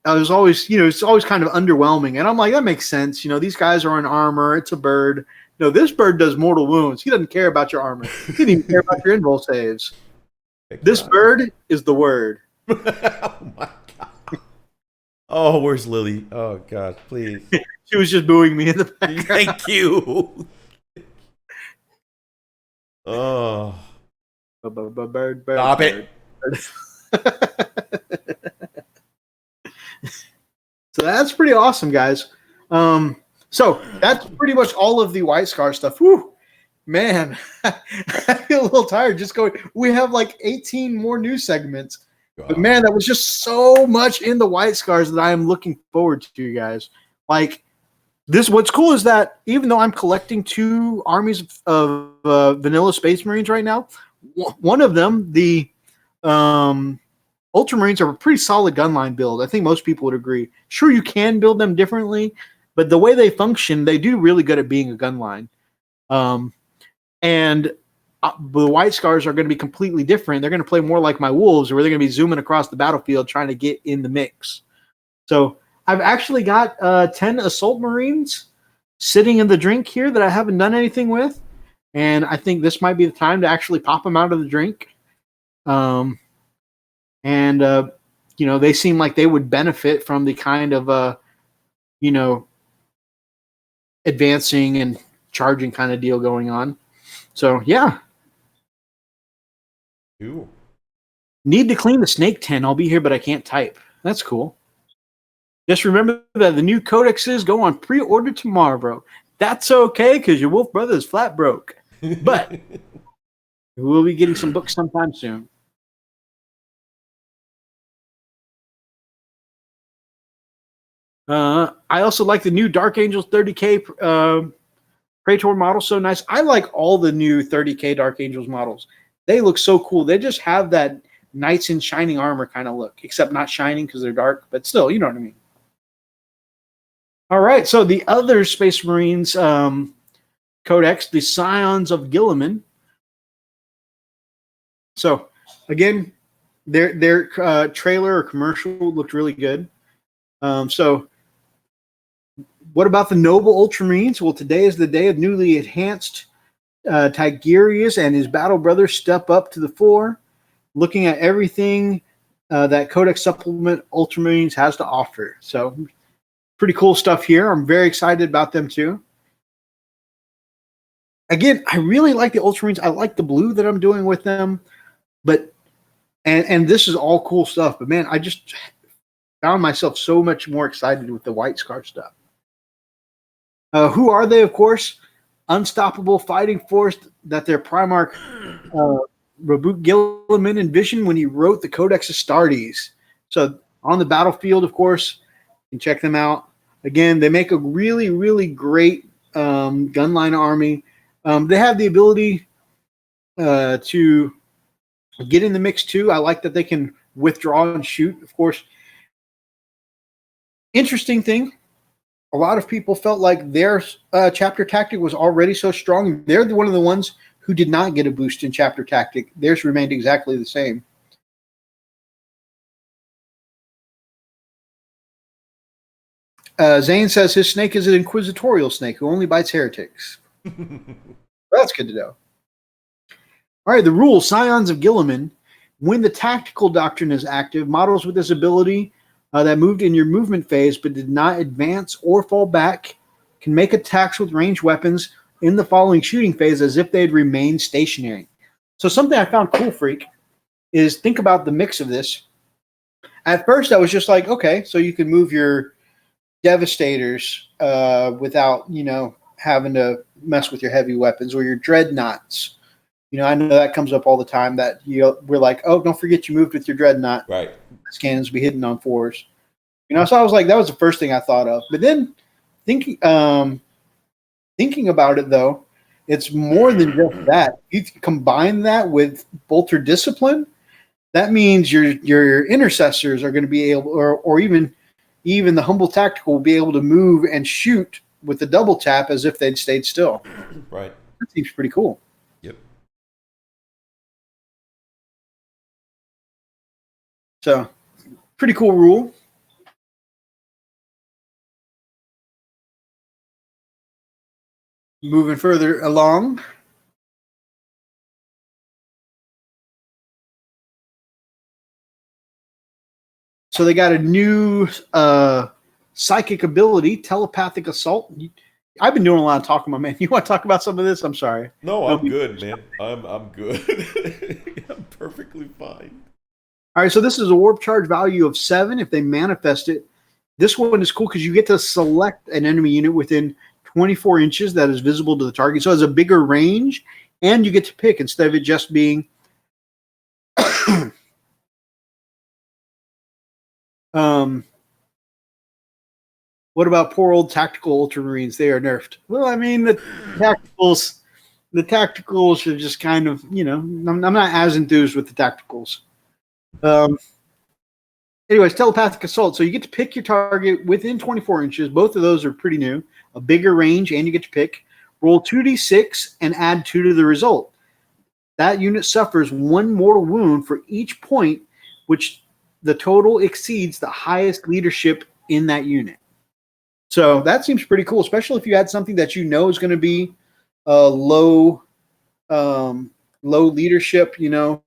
I was always, it's always kind of underwhelming. And I'm like, that makes sense. These guys are in armor. It's a bird. No, this bird does mortal wounds. He doesn't care about your armor. He doesn't even care about your invul saves. This bird is the word. Oh, my God. Oh, where's Lily? Oh, God, please. She was just booing me in the background. Thank you. Oh. Bird. Stop it. So that's pretty awesome, guys. So that's pretty much all of the White Scar stuff. Whew, man, I feel a little tired just going. We have like 18 more news segments. God. But man, that was just so much in the White Scars that I am looking forward to, you guys. Like this, what's cool is that even though I'm collecting 2 armies of vanilla Space Marines right now, one of them, the Ultramarines, are a pretty solid gunline build. I think most people would agree. Sure, you can build them differently, but the way they function, they do really good at being a gunline. And the White Scars are going to be completely different. They're going to play more like my Wolves, where they're going to be zooming across the battlefield trying to get in the mix. So I've actually got 10 Assault Marines sitting in the drink here that I haven't done anything with. And I think this might be the time to actually pop them out of the drink. They seem like they would benefit from the kind of, advancing and charging kind of deal going on. So, yeah. Ooh. Need to clean the snake tent. I'll be here, but I can't type. That's cool. Just remember that the new codexes go on pre-order tomorrow, bro. That's okay, because your Wolf brother is flat broke. But we'll be getting some books sometime soon. I also like the new Dark Angels 30K Praetor model. So nice. I like all the new 30K Dark Angels models. They look so cool. They just have that Knights in Shining Armor kind of look, except not shining because they're dark, but still, you know what I mean. All right, so the other Space Marines codex, the Scions of Gilliman. So, again, their trailer or commercial looked really good. So, what about the Noble Ultramarines? Well, today is the day of newly enhanced Tigerius and his battle brothers step up to the fore, looking at everything that Codex Supplement Ultramarines has to offer. So, pretty cool stuff here. I'm very excited about them too. Again, I really like the Ultramarines. I like the blue that I'm doing with them, but and this is all cool stuff. But man, I just found myself so much more excited with the White Scar stuff. Who are they? Of course, unstoppable fighting force that their Primarch Rabut Gilliman envisioned when he wrote the Codex Astartes. So on the battlefield, of course, you can check them out. Again, they make a really, really great gunline army. They have the ability to get in the mix too. I like that they can withdraw and shoot. Of course, interesting thing, a lot of people felt like their chapter tactic was already so strong. They're one of the ones who did not get a boost in chapter tactic. Theirs remained exactly the same. Zane says his snake is an inquisitorial snake who only bites heretics. That's good to know. All right, the rule, Scions of Gilliman. When the tactical doctrine is active, models with this ability that moved in your movement phase but did not advance or fall back can make attacks with ranged weapons in the following shooting phase as if they had remained stationary. So something I found cool, Freak, is think about the mix of this. At first, I was just like, okay, so you can move your Devastators without, having to mess with your heavy weapons, or your Dreadnoughts. I know that comes up all the time that we're like, oh, don't forget you moved with your Dreadnought. Right. Cannons be hidden on 4s. So I was like, that was the first thing I thought of. But then thinking about it, though, it's more than just that. You combine that with Bolter Discipline, that means your intercessors are going to be able, or even the Humble Tactical will be able to move and shoot with the double tap as if they'd stayed still. Right. That seems pretty cool. Yep. So, pretty cool rule. Moving further along. So they got a new psychic ability, telepathic assault. I've been doing a lot of talking, my man. You want to talk about some of this? I'm sorry. No, I'm good, man. I'm good. I'm perfectly fine. All right, so this is a warp charge value of 7 if they manifest it. This one is cool because you get to select an enemy unit within 24 inches that is visible to the target. So it has a bigger range, and you get to pick instead of it just being what about poor old tactical Ultramarines? They are nerfed. Well, I mean, the tacticals are just kind of, I'm not as enthused with the tacticals. Anyways, telepathic assault. So you get to pick your target within 24 inches. Both of those are pretty new. A bigger range, and you get to pick. Roll 2d6 and add 2 to the result. That unit suffers 1 mortal wound for each point, which the total exceeds the highest leadership in that unit. So that seems pretty cool, especially if you had something that is going to be low leadership. Some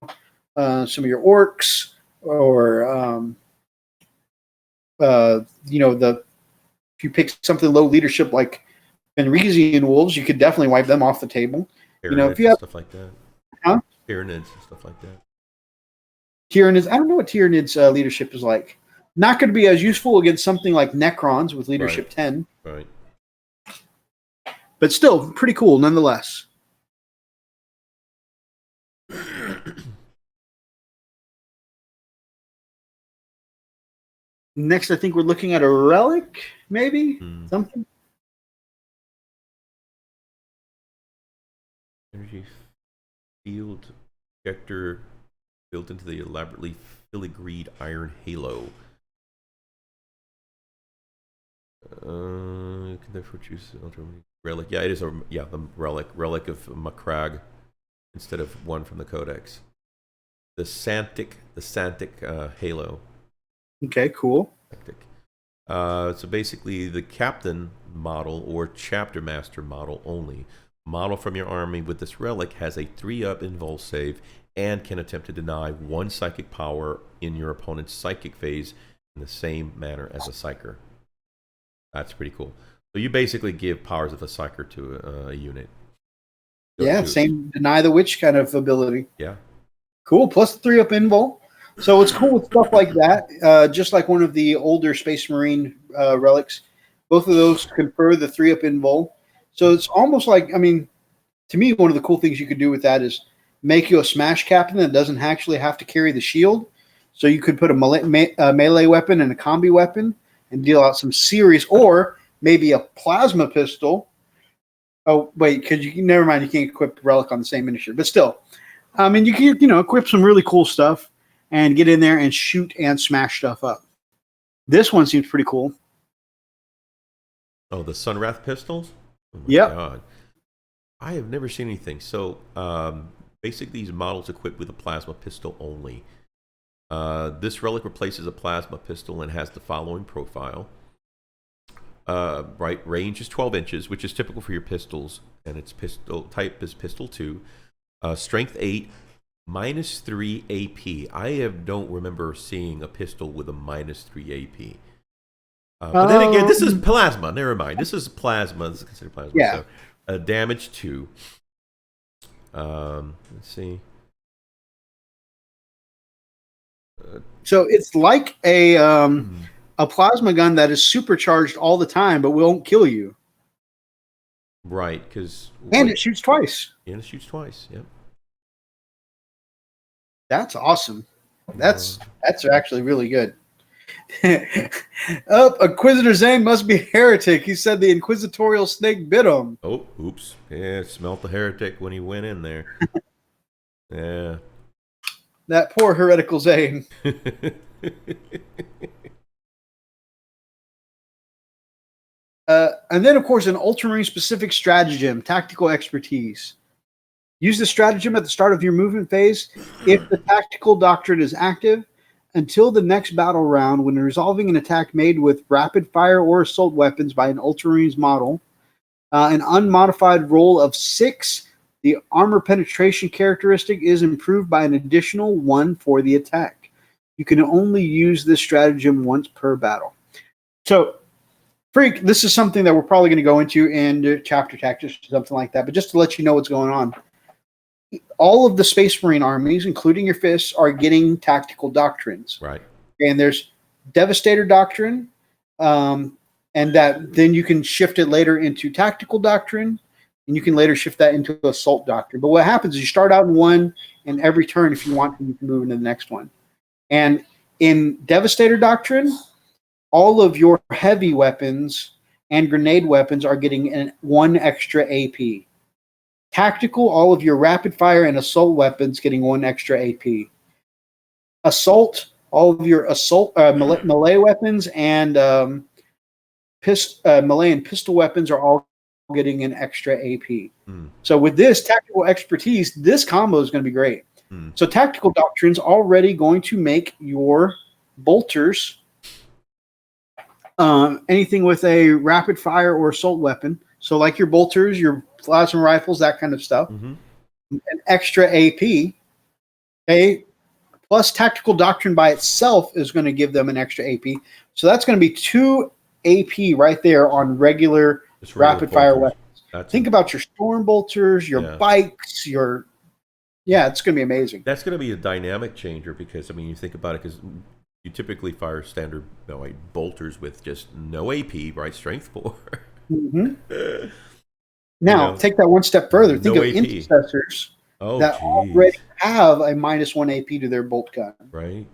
of your orcs, or if you pick something low leadership like Fenrisian wolves, you could definitely wipe them off the table. If you have stuff like that, Tyranids and stuff like that. Tyranids, I don't know what Tyranids leadership is like. Not going to be as useful against something like Necrons with leadership 10. Right. But still, pretty cool nonetheless. Next, I think we're looking at a relic, maybe? Something? Energy field projector built into the elaborately filigreed iron halo. Can therefore choose relic. Yeah, it is the relic of Macragge instead of one from the Codex. The Santic halo. Okay, cool. So basically, the captain model or chapter master model only. Model from your army with this relic has a 3-up invul save and can attempt to deny 1 psychic power in your opponent's psychic phase in the same manner as a psyker. That's pretty cool. So you basically give powers of a psyker to a unit. Yeah, same deny the witch kind of ability. Yeah. Cool, plus 3-up invul. So it's cool with stuff like that. Just like one of the older Space Marine relics, both of those confer the 3-up invul. So it's almost like, I mean, to me, one of the cool things you could do with that is make you a smash captain that doesn't actually have to carry the shield. So you could put a melee weapon and a combi weapon and deal out some serious, or maybe a plasma pistol. Oh, wait, because never mind, you can't equip relic on the same initiative. But still, I mean, you can, equip some really cool stuff and get in there and shoot and smash stuff up. This one seems pretty cool. Oh, the Sunwrath pistols? Oh my God. I have never seen anything. So basically these models equipped with a plasma pistol only. This relic replaces a plasma pistol and has the following profile. Range is 12 inches, which is typical for your pistols, and its pistol type is pistol 2. Strength 8, -3 AP. I don't remember seeing a pistol with a -3 AP. But then again, this is plasma. Never mind. This is plasma. This is considered plasma. Yeah. So, damage 2. Let's see. So it's like a plasma gun that is supercharged all the time, but won't kill you. Right, because it shoots twice. And it shoots twice. Yep. That's awesome. That's actually really good. Inquisitor Zane must be heretic. He said the inquisitorial snake bit him. Oh, oops. Yeah, it smelt the heretic when he went in there. Yeah. That poor heretical Zane. And then, of course, an ultramarine specific stratagem, tactical expertise. Use the stratagem at the start of your movement phase if the tactical doctrine is active until the next battle round when resolving an attack made with rapid fire or assault weapons by an ultramarine's model. An unmodified roll of 6. The armor penetration characteristic is improved by an additional 1 for the attack. You can only use this stratagem once per battle. So, Freak, this is something that we're probably going to go into in chapter tactics or something like that. But just to let you know what's going on, all of the Space Marine armies, including your fists, are getting tactical doctrines. Right. And there's Devastator Doctrine, and that then you can shift it later into Tactical Doctrine, and you can later shift that into Assault Doctrine. But what happens is you start out in one, and every turn, if you want to, you can move into the next one. And in Devastator Doctrine, all of your heavy weapons and grenade weapons are getting 1 extra AP. Tactical, all of your rapid fire and assault weapons getting 1 extra AP. Assault, all of your assault melee weapons and melee and pistol weapons are all getting an extra AP. So with this tactical expertise, this combo is going to be great. So tactical doctrine's already going to make your bolters anything with a rapid fire or assault weapon. So like your bolters, your plasma rifles, that kind of stuff. An extra AP. Okay. Plus tactical doctrine by itself is going to give them an extra AP. So that's going to be 2 AP right there on regular rapid fire weapons. Think about your storm bolters, your bikes, it's going to be amazing. That's going to be a dynamic changer because, I mean, you think about it, because You typically fire standard bolters with just no AP, right? Strength 4. Mm-hmm. you Now, know, take that one step further. Think no of AP. intercessors Oh, that already jeez. have a -1 AP to their bolt gun. Right.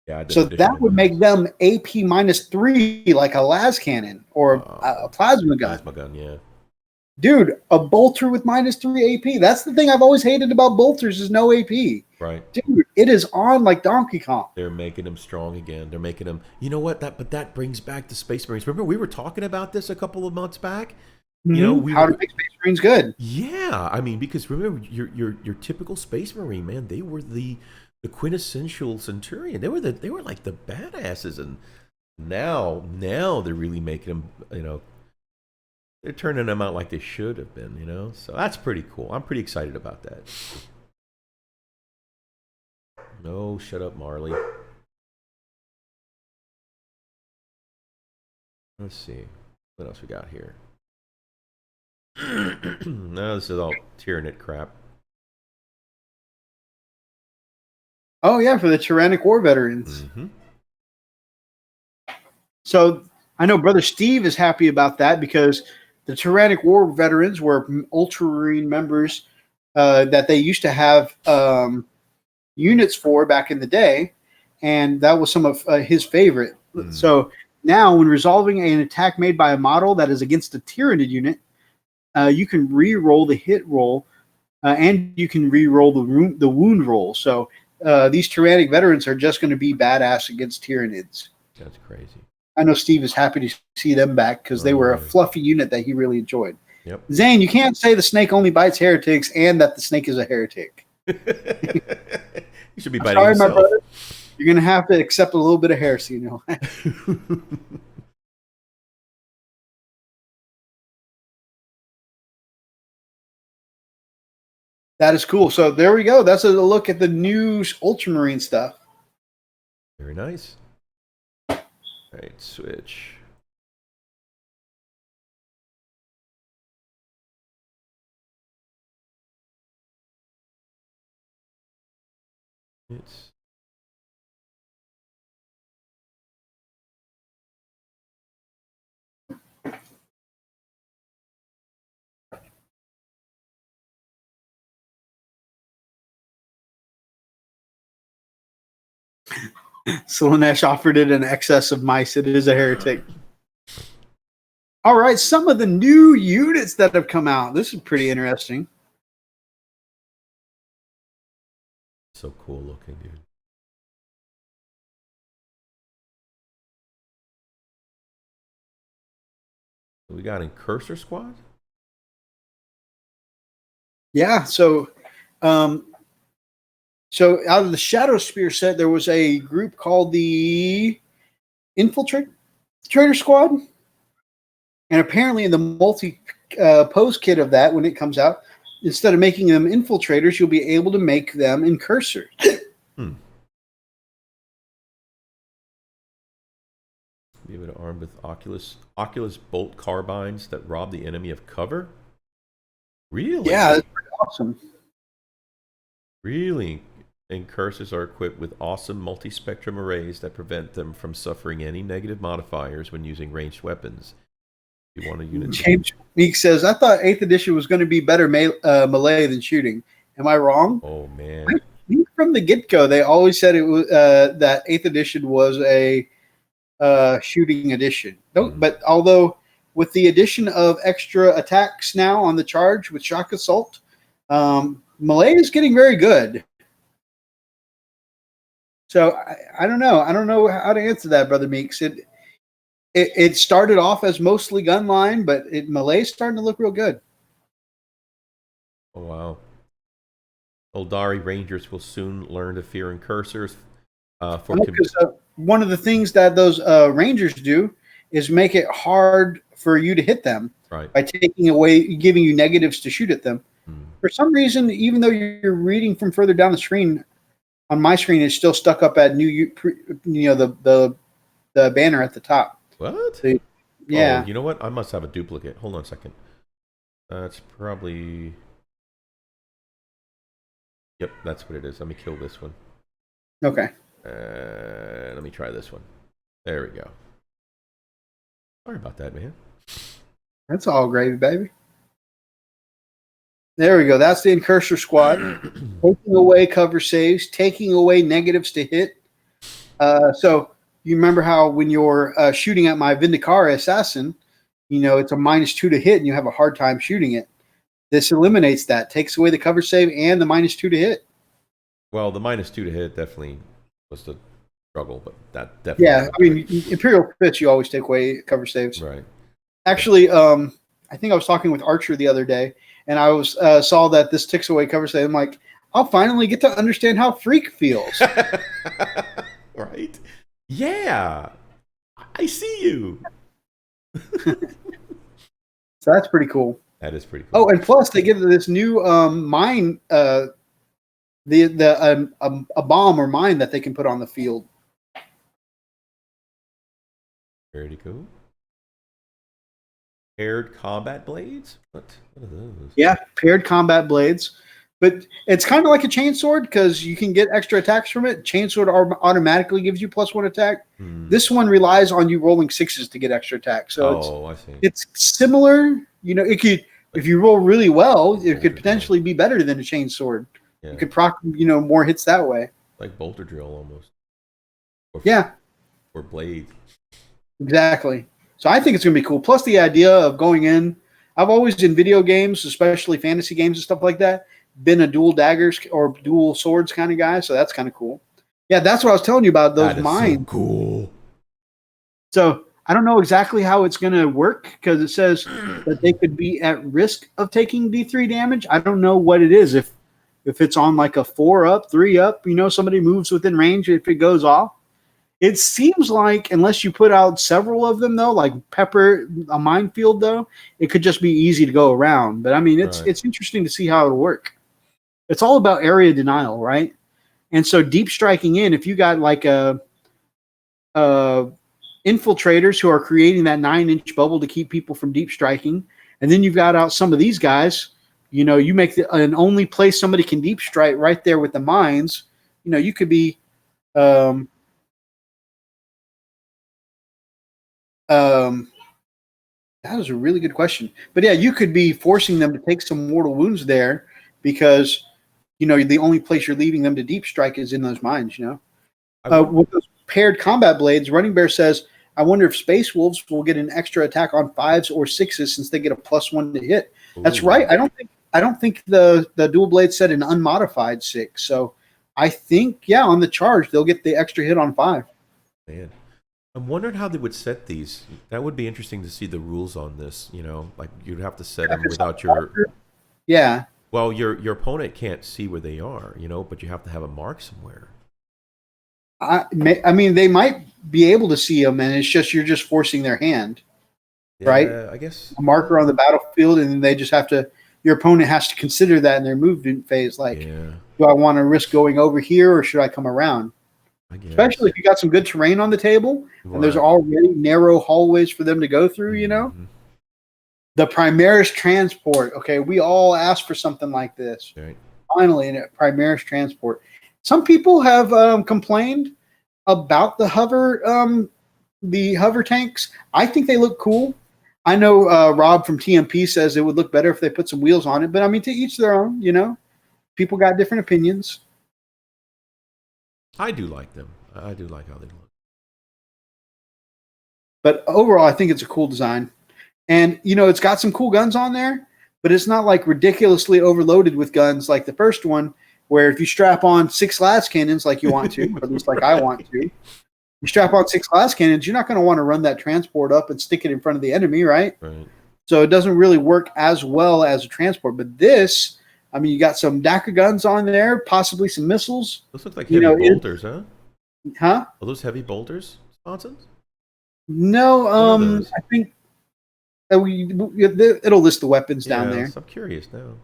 Yeah. So that would make them AP -3, like a las cannon or a plasma gun. Plasma gun, yeah. Dude, a bolter with -3 AP. That's the thing I've always hated about bolters is no AP. Right. Dude, it is on like Donkey Kong. They're making them strong again. They're making them. You know what? That brings back the Space Marines. Remember we were talking about this a couple of months back. Mm-hmm. You know, how to make Space Marines good. Yeah, I mean, because remember, your typical Space Marine, man, they were the quintessential Centurion. They were like the badasses, and now they're really making them. They're turning them out like they should have been. So that's pretty cool. I'm pretty excited about that. No, shut up, Marley. Let's see. What else we got here? No, this is all Tyranid crap. Oh, yeah, for the Tyrannic War veterans. Mm-hmm. So I know Brother Steve is happy about that because the Tyrannic War veterans were Ultramarine members that they used to have units for back in the day, and that was some of his favorite. Mm. So now when resolving an attack made by a model that is against a Tyranid unit, you can re-roll the hit roll, and you can re-roll the wound roll. So these Tyrannic veterans are just going to be badass against Tyranids. That's crazy. I know Steve is happy to see them back because they were a fluffy unit that he really enjoyed. Yep. Zane, you can't say the snake only bites heretics and that the snake is a heretic. You should be biting yourself. My brother. You're going to have to accept a little bit of heresy, That is cool. So there we go. That's a look at the new Ultramarine stuff. Very nice. All right, switch. It's Slanesh offered it in excess of mice. It is a heretic. All right, some of the new units that have come out. This is pretty interesting. So cool looking, dude. We got in Cursor Squad? Yeah, so out of the Shadow Spear set, there was a group called the Infiltrator Squad. And apparently in the multi-pose kit of that, when it comes out, instead of making them infiltrators, you'll be able to make them incursors. Be able to arm with Oculus bolt carbines that rob the enemy of cover? Really? Yeah, that's pretty awesome. Really? Incursors are equipped with awesome multi-spectrum arrays that prevent them from suffering any negative modifiers when using ranged weapons. You want a unit. James Meek says, I thought 8th edition was going to be better melee than shooting. Am I wrong? Oh, man. I think from the get-go, they always said it was that 8th edition was a shooting edition. But although with the addition of extra attacks now on the charge with Shock Assault, melee is getting very good. So I don't know. I don't know how to answer that, Brother Meeks. It started off as mostly gun line, but melee is starting to look real good. Oh, wow. Eldari Rangers will soon learn to fear incursors. One of the things that those Rangers do is make it hard for you to hit them by taking away, giving you negatives to shoot at them. For some reason, even though you're reading from further down the screen, on my screen, it's still stuck up at the banner at the top. What? Yeah. Oh, you know what? I must have a duplicate. Hold on a second. That's probably... Yep, that's what it is. Let me kill this one. Okay. Let me try this one. There we go. Sorry about that, man. That's all gravy, baby. There we go. That's the Incursor Squad. Taking away cover saves, taking away negatives to hit. So you remember how when you're shooting at my Vindicara Assassin, it's a -2 to hit and you have a hard time shooting it. This eliminates that, takes away the cover save and the -2 to hit. Well, the -2 to hit definitely was the struggle, but that definitely. Yeah, I mean, Imperial Fist, you always take away cover saves. Right. Actually, I think I was talking with Archer the other day, and I was saw that this takes away cover save. I'm like, I'll finally get to understand how Freak feels. Right? Yeah. I see you. So that's pretty cool. That is pretty cool. Oh, and plus they give this new mine, a bomb or mine that they can put on the field. Very cool. Paired combat blades? What are those? Yeah, paired combat blades. But it's kind of like a chainsword because you can get extra attacks from it. Chainsword automatically gives you +1 attack. This one relies on you rolling 6s to get extra attack. So I see. It's similar. It could, if you roll really well, it could potentially be better than a chainsword. Yeah. You could proc, more hits that way. Like bolter drill almost. Or blade. Exactly. So I think it's going to be cool. Plus the idea of going in. I've always in video games, especially fantasy games and stuff like that, been a dual daggers or dual swords kind of guy. So that's kind of cool. Yeah, that's what I was telling you about those mines. So cool. So I don't know exactly how it's going to work because it says that they could be at risk of taking D3 damage. I don't know what it is. If it's on like a 4 up, 3 up, somebody moves within range, if it goes off. It seems like unless you put out several of them, though, like pepper a minefield, though, it could just be easy to go around. But I mean, it's interesting to see how it'll work. It's all about area denial, right? And so deep striking in, if you got like infiltrators who are creating that 9-inch bubble to keep people from deep striking, and then you've got out some of these guys, you make an only place somebody can deep strike right there with the mines. You could be that is a really good question. But yeah, you could be forcing them to take some mortal wounds there because, the only place you're leaving them to deep strike is in those mines, With those paired combat blades, Running Bear says, I wonder if Space Wolves will get an extra attack on 5s or 6s since they get a +1 to hit. Ooh. That's right. I don't think the dual blade said an unmodified 6. So I think, on the charge, they'll get the extra hit on 5. Man. I'm wondering how they would set these. That would be interesting to see the rules on this. Like you'd have to set them without your. Yeah. Well, your opponent can't see where they are, but you have to have a mark somewhere. I mean, they might be able to see them, and it's just you're just forcing their hand, right? I guess a marker on the battlefield, and then they just have to. Your opponent has to consider that in their movement phase. Like, do I want to risk going over here, or should I come around? Especially if you got some good terrain on the table and there's already narrow hallways for them to go through, The Primaris transport. Okay, we all asked for something like this. Right. Finally, in a Primaris transport. Some people have complained about the hover tanks. I think they look cool. I know Rob from TMP says it would look better if they put some wheels on it, but I mean, to each their own, People got different opinions. I do like them. I do like how they look. But overall, I think it's a cool design. And, it's got some cool guns on there, but it's not like ridiculously overloaded with guns like the first one, where if you strap on 6 glass cannons like you want to, or at least like I want to, you strap on 6 glass cannons, you're not going to want to run that transport up and stick it in front of the enemy, right? Right. So it doesn't really work as well as a transport. But this, I mean, you got some DACA guns on there, possibly some missiles. Those look like heavy bolters, huh? Huh? Are those heavy bolters, Sponsons? No, I think it'll list the weapons down there. I'm curious now.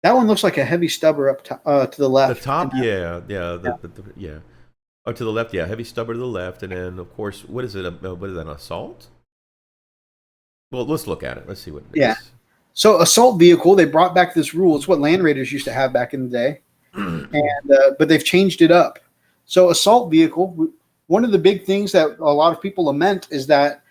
That one looks like a heavy stubber up to the left. The top, yeah. Oh, to the left, yeah. Heavy stubber to the left, and then of course, what is it? What is that? An assault? Well, let's look at it. Let's see what it is. So assault vehicle, they brought back this rule. It's what Land Raiders used to have back in the day, and but they've changed it up. So assault vehicle, one of the big things that a lot of people lament is that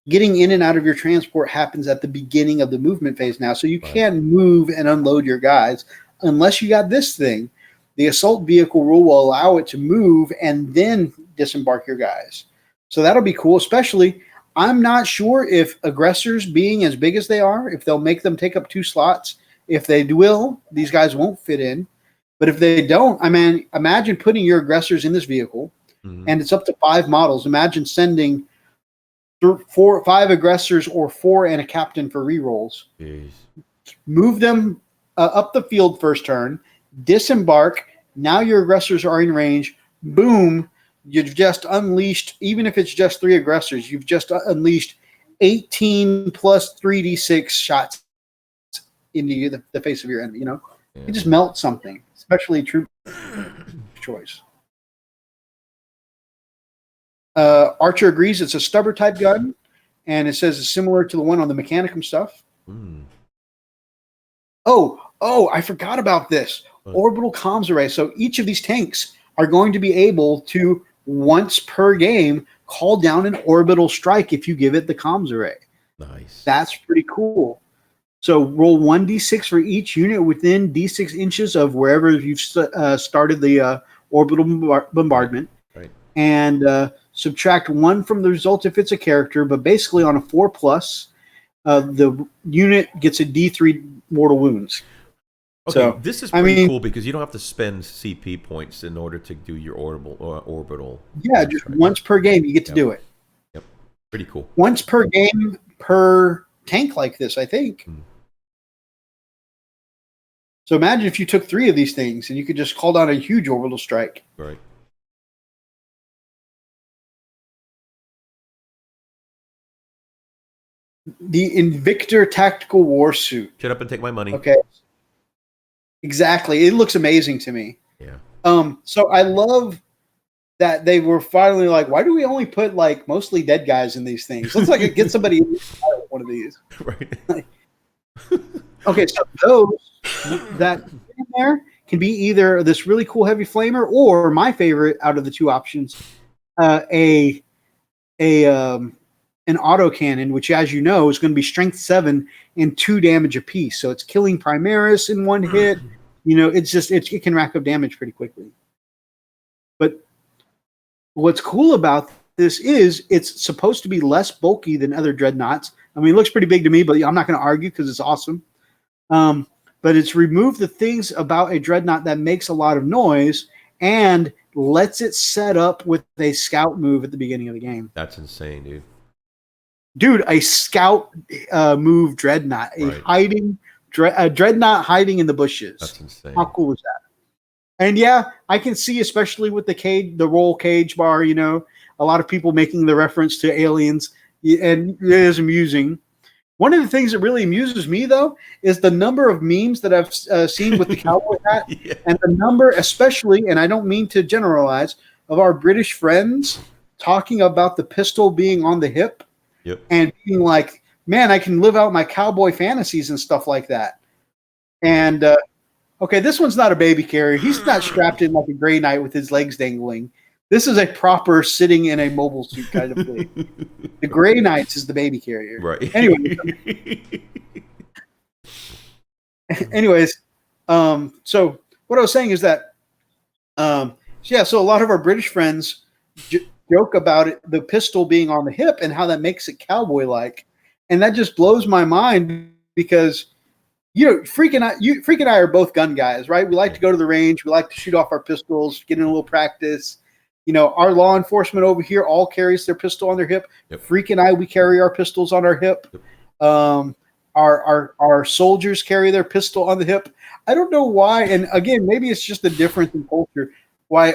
getting in and out of your transport happens at the beginning of the movement phase now. So you can't move and unload your guys unless you got this thing. The assault vehicle rule will allow it to move and then disembark your guys. So that'll be cool, especially I'm not sure if aggressors being as big as they are, if they'll make them take up 2 slots. If they will, these guys won't fit in. But if they don't, I mean, imagine putting your aggressors in this vehicle, and it's up to 5 models. Imagine sending 5 aggressors or 4 and a captain for rerolls. Jeez. Move them up the field first turn, disembark. Now your aggressors are in range. Boom. You've just unleashed, even if it's just 3 aggressors, you've just unleashed 18 plus 3d6 shots into the face of your enemy. You just melt something, especially troop choice. Archer agrees it's a stubber type gun, and it says it's similar to the one on the Mechanicum stuff. Oh, I forgot about this. Orbital comms array. So each of these tanks are going to be able to, once per game, call down an orbital strike if you give it the comms array. Nice. That's pretty cool. So roll 1d6 for each unit within d6 inches of wherever you've started the orbital bombardment. Right. And subtract 1 from the result if it's a character, but basically on a 4+, the unit gets a d3 mortal wounds. Okay, so, this is pretty cool because you don't have to spend CP points in order to do your orbital. Yeah, just once per game you get to do it. Yep, pretty cool. Once per game per tank like this, I think. So imagine if you took 3 of these things and you could just call down a huge orbital strike. Right. The Invictor Tactical War Suit. Shut up and take my money. Okay. Exactly. It looks amazing to me. Yeah. So I love that they were finally like, why do we only put like mostly dead guys in these things? Let's like get somebody in one of these. Right. Okay, so those that in there can be either this really cool heavy flamer or my favorite out of the 2 options, an autocannon, which, as you know, is going to be strength 7 and 2 damage apiece. So it's killing Primaris in 1 hit. It can rack up damage pretty quickly. But what's cool about this is it's supposed to be less bulky than other dreadnoughts. I mean, it looks pretty big to me, but I'm not going to argue because it's awesome. But it's removed the things about a dreadnought that makes a lot of noise and lets it set up with a scout move at the beginning of the game. That's insane, dude. Dude, a scout move dreadnought, a dreadnought hiding in the bushes. That's insane. How cool is that? And yeah, I can see, especially with the roll cage bar, a lot of people making the reference to aliens, and it is amusing. One of the things that really amuses me, though, is the number of memes that I've seen with the cowboy hat, and the number, especially, and I don't mean to generalize, of our British friends talking about the pistol being on the hip. Yep. And being like, man, I can live out my cowboy fantasies and stuff like that. And, okay, this one's not a baby carrier. He's not strapped in like a Grey Knight with his legs dangling. This is a proper sitting in a mobile suit kind of thing. The Grey Knights is the baby carrier. Right. Anyways, so what I was saying is that, so a lot of our British friends joke about it, the pistol being on the hip and how that makes it cowboy-like. And that just blows my mind because, Freak and I are both gun guys, right? We like to go to the range. We like to shoot off our pistols, get in a little practice. Our law enforcement over here all carries their pistol on their hip. Yep. Freak and I, we carry our pistols on our hip. Yep. Our soldiers carry their pistol on the hip. I don't know why. And again, maybe it's just a difference in culture. Why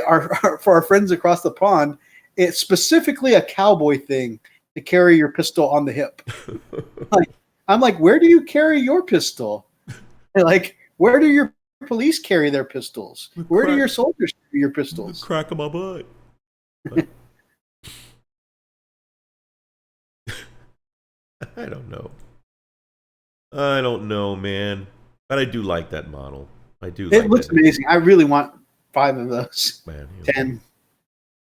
for our friends across the pond, it's specifically a cowboy thing to carry your pistol on the hip. I'm like, where do you carry your pistol? Like, where do your police carry their pistols? Where do your soldiers carry your pistols? The crack of my butt. I don't know, man. But I do like that model. I do. It looks amazing. I really want 5 of those. Man, 10.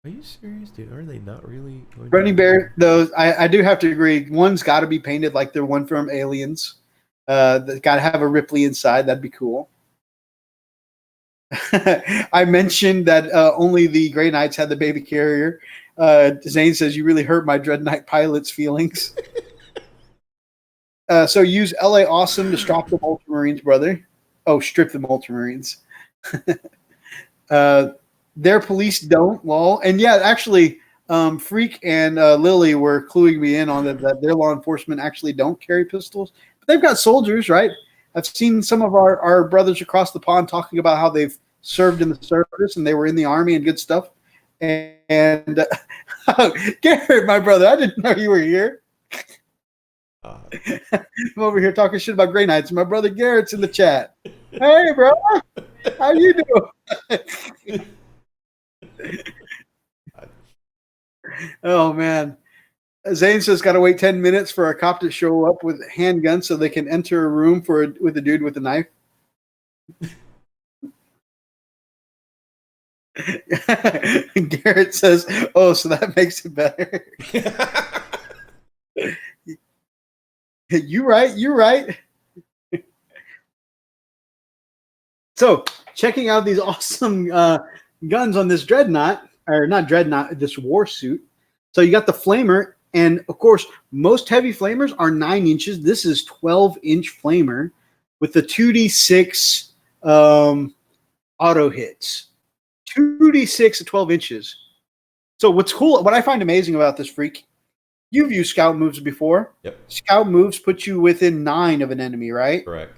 Are you serious, dude? Are they not really going Running Bear, though, I do have to agree. One's got to be painted like the one from Aliens. That's got to have a Ripley inside. That'd be cool. I mentioned that only the Grey Knights had the baby carrier. Zane says, you really hurt my Dread Knight pilot's feelings. So use LA Awesome to strip the Ultramarines, brother. Oh, strip the Ultramarines. Their police don't, lol. And yeah, actually, Freak and Lily were cluing me in on that their law enforcement actually don't carry pistols. But they've got soldiers, right? I've seen some of our brothers across the pond talking about how they've served in the service and they were in the army and good stuff. And Garrett, my brother, I didn't know you were here. I'm over here talking shit about Grey Knights. My brother Garrett's in the chat. Hey, bro. How you doing? Oh, man. Zane says got to wait 10 minutes for a cop to show up with handguns so they can enter a room with a dude with a knife. Garrett says, oh, so that makes it better. You're right. So, checking out these awesome guns on this Dreadnought, or not Dreadnought, this war suit. So you got the flamer, and of course, most heavy flamers are 9 inches. This is 12-inch flamer with the 2d6 auto hits. 2d6 at 12 inches. So what's cool, what I find amazing about this, Freak, you've used scout moves before. Yep. Scout moves put you within 9 of an enemy, right? Correct.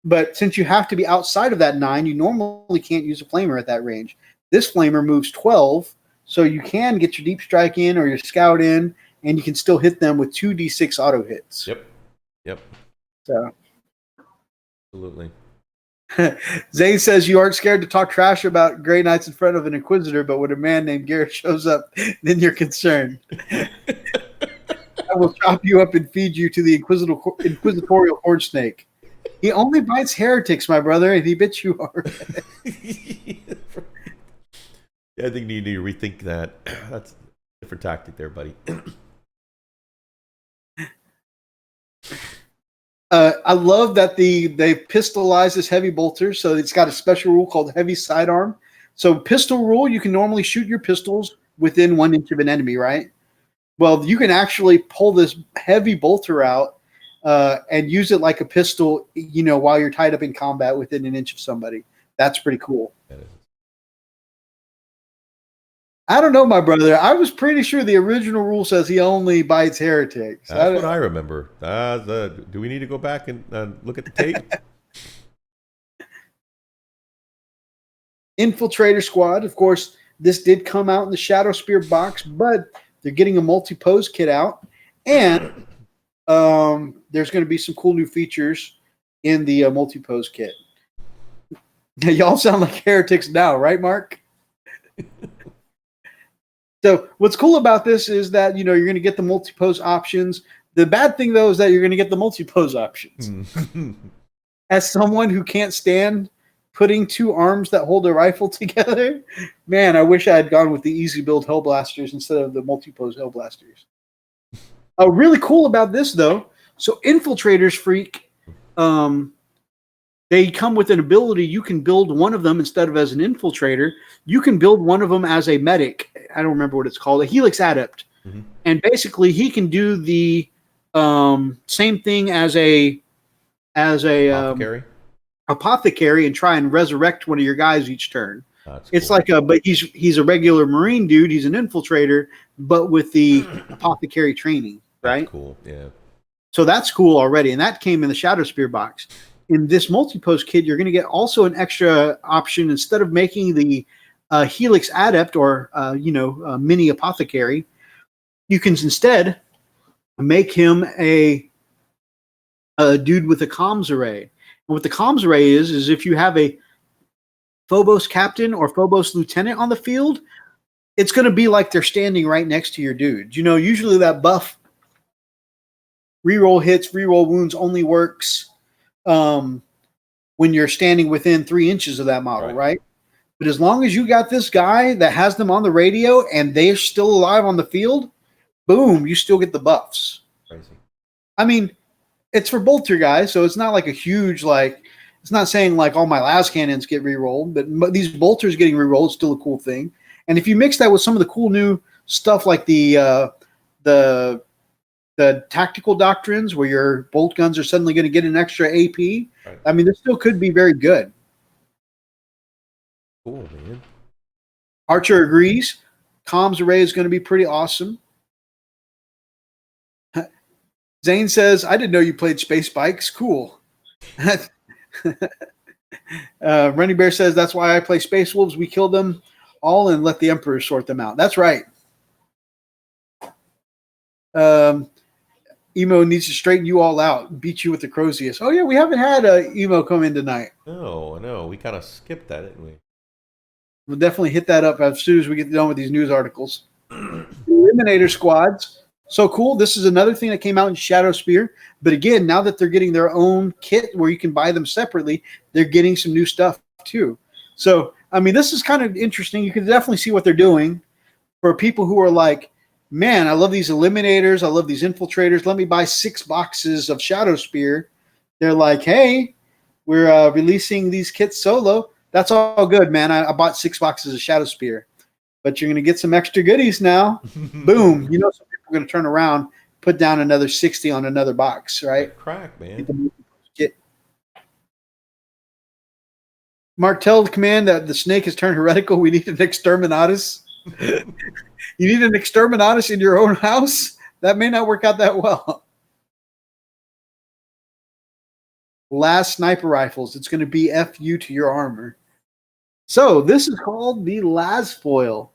But since you have to be outside of that 9, you normally can't use a flamer at that range. This flamer moves 12, so you can get your deep strike in or your scout in, and you can still hit them with 2d6 auto hits. Yep. So, absolutely. Zane says you aren't scared to talk trash about Grey Knights in front of an Inquisitor, but when a man named Garrett shows up, then you're concerned. I will chop you up and feed you to the inquisitorial horn snake. He only bites heretics, my brother, and he bit you already. Yeah, I think you need to rethink that. That's a different tactic there, buddy. I love that they pistolize this heavy bolter, so it's got a special rule called heavy sidearm. So pistol rule, you can normally shoot your pistols within 1 inch of an enemy, right? Well, you can actually pull this heavy bolter out and use it like a pistol, while you're tied up in combat within 1 inch of somebody. That's pretty cool. I don't know, my brother. I was pretty sure the original rule says he only bites heretics. That's what I remember. Do we need to go back and look at the tape? Infiltrator Squad. Of course, this did come out in the Shadow Spear box, but they're getting a multi-pose kit out. And there's going to be some cool new features in the multi-pose kit. Y'all sound like heretics now, right, Mark? So what's cool about this is that, you're going to get the multi-pose options. The bad thing, though, is that you're going to get the multi-pose options. As someone who can't stand putting 2 arms that hold a rifle together, man, I wish I had gone with the easy build Hellblasters instead of the multi-pose Hellblasters. Really cool about this, though. So Infiltrators, Freak, they come with an ability. You can build one of them instead of as an infiltrator. You can build one of them as a medic. I don't remember what it's called, a Helix Adept. Mm-hmm. And basically, he can do the same thing as a apothecary and try and resurrect one of your guys each turn. It's cool. But he's a regular Marine dude. He's an infiltrator, but with the apothecary training, right? That's cool, yeah. So that's cool already, and that came in the Shadow Spear box. In this multi-pose kit, you're going to get also an extra option. Instead of making the Helix Adept or mini apothecary, you can instead make him a dude with a comms array. And what the comms array is if you have a Phobos captain or Phobos lieutenant on the field, it's going to be like they're standing right next to your dude. Usually that buff reroll hits, reroll wounds only works when you're standing within 3 inches of that model, right? But as long as you got this guy that has them on the radio and they're still alive on the field, boom, you still get the buffs. Crazy. I mean, it's for bolter guys, so it's not like a huge, like, it's not saying like all my las cannons get re-rolled, but these bolters getting re-rolled is still a cool thing. And if you mix that with some of the cool new stuff like the tactical doctrines where your bolt guns are suddenly going to get an extra AP, Right. I mean, this still could be very good. Cool, man. Archer agrees. Comms array is going to be pretty awesome. Zane says, I didn't know you played space bikes. Cool. Running Bear says, that's why I play Space Wolves. We kill them all and let the Emperor sort them out. That's right. Emo needs to straighten you all out, beat you with the Crozius. Oh, yeah, we haven't had Emo come in tonight. No. We kind of skipped that, didn't we? We'll definitely hit that up as soon as we get done with these news articles. Eliminator squads. So cool. This is another thing that came out in Shadow Spear. But again, now that they're getting their own kit where you can buy them separately, they're getting some new stuff too. So, I mean, this is kind of interesting. You can definitely see what they're doing for people who are like, man, I love these eliminators. I love these infiltrators. Let me buy 6 boxes of Shadow Spear. They're like, hey, we're releasing these kits solo. That's all good, man. I bought 6 boxes of Shadow Spear. But you're going to get some extra goodies now. Boom. You know, some people are going to turn around, put down another 60 on another box, right? Crack, man. Mark, tell the command that the snake has turned heretical. We need an exterminatus. You need an exterminatus in your own house? That may not work out that well. Last sniper rifles. It's going to be FU to your armor. So this is called the Las Foil.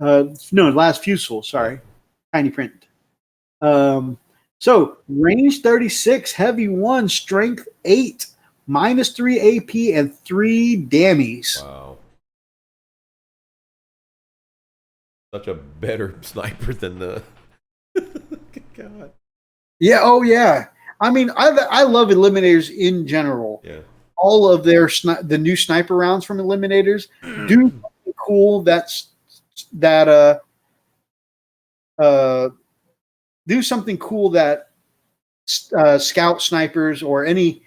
No, Las Fusel, sorry. Tiny print. So range 36, heavy 1, strength 8, -3 AP, and 3 dammies. Wow. Such a better sniper than the... God. Yeah, oh yeah. I mean, I love Eliminators in general. Yeah. All of their the new sniper rounds from Eliminators do something cool do something cool that scout snipers or any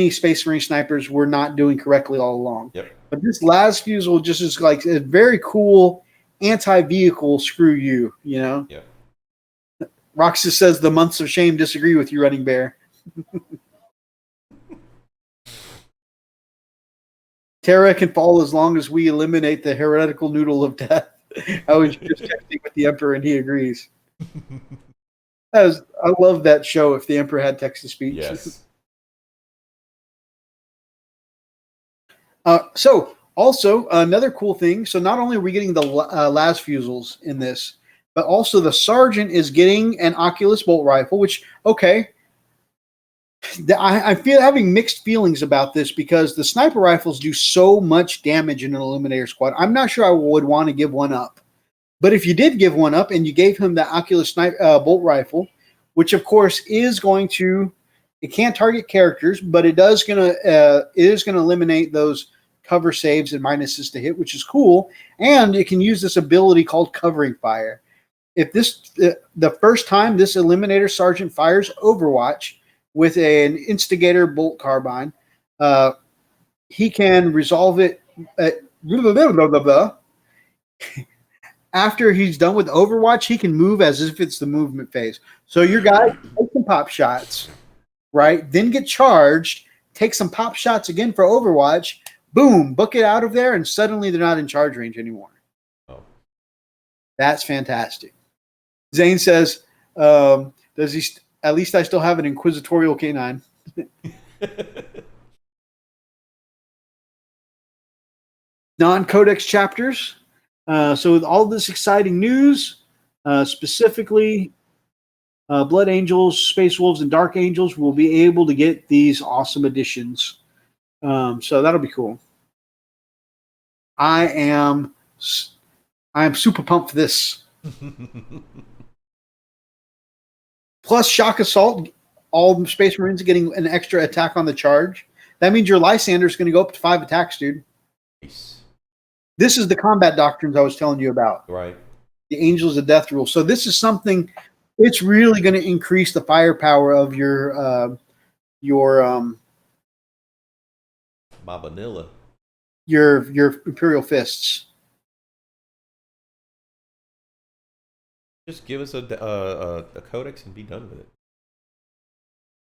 Space Marine snipers were not doing correctly all along. Yep. But this Las Fusel just is like a very cool anti-vehicle screw you, you know? Yep. Roxas says the months of shame disagree with you, Running Bear. Terra can fall as long as we eliminate the heretical noodle of death. I was just texting with the Emperor and he agrees. I love that show if the Emperor had text-to-speech. Yes. So also another cool thing. So not only are we getting the Las Fusels in this, but also the Sergeant is getting an Oculus bolt rifle, which, okay, I feel having mixed feelings about this because the sniper rifles do so much damage in an Eliminator squad. I'm not sure I would want to give one up. But if you did give one up and you gave him the Oculus bolt rifle, which of course is going to, it can't target characters, but it is going to eliminate those cover saves and minuses to hit, which is cool. And it can use this ability called covering fire. If this the first time this Eliminator Sergeant fires Overwatch with an Instigator bolt carbine, he can resolve it after he's done with Overwatch. He can move as if it's the movement phase. So your guy takes some pop shots, right? Then get charged, take some pop shots again for Overwatch, boom, book it out of there, and suddenly they're not in charge range anymore. Oh. That's fantastic. Zane says, does he at least I still have an inquisitorial canine. Non-codex chapters. So with all this exciting news, specifically Blood Angels, Space Wolves, and Dark Angels will be able to get these awesome additions. So that'll be cool. I am super pumped for this. Plus Shock Assault, all Space Marines are getting an extra attack on the charge. That means your Lysander is going to go up to 5 attacks, dude. Nice. This is the combat doctrines I was telling you about. Right. The Angels of Death rule. So this is something. It's really going to increase the firepower of your Vanilla. your Imperial Fists. Just give us a codex and be done with it.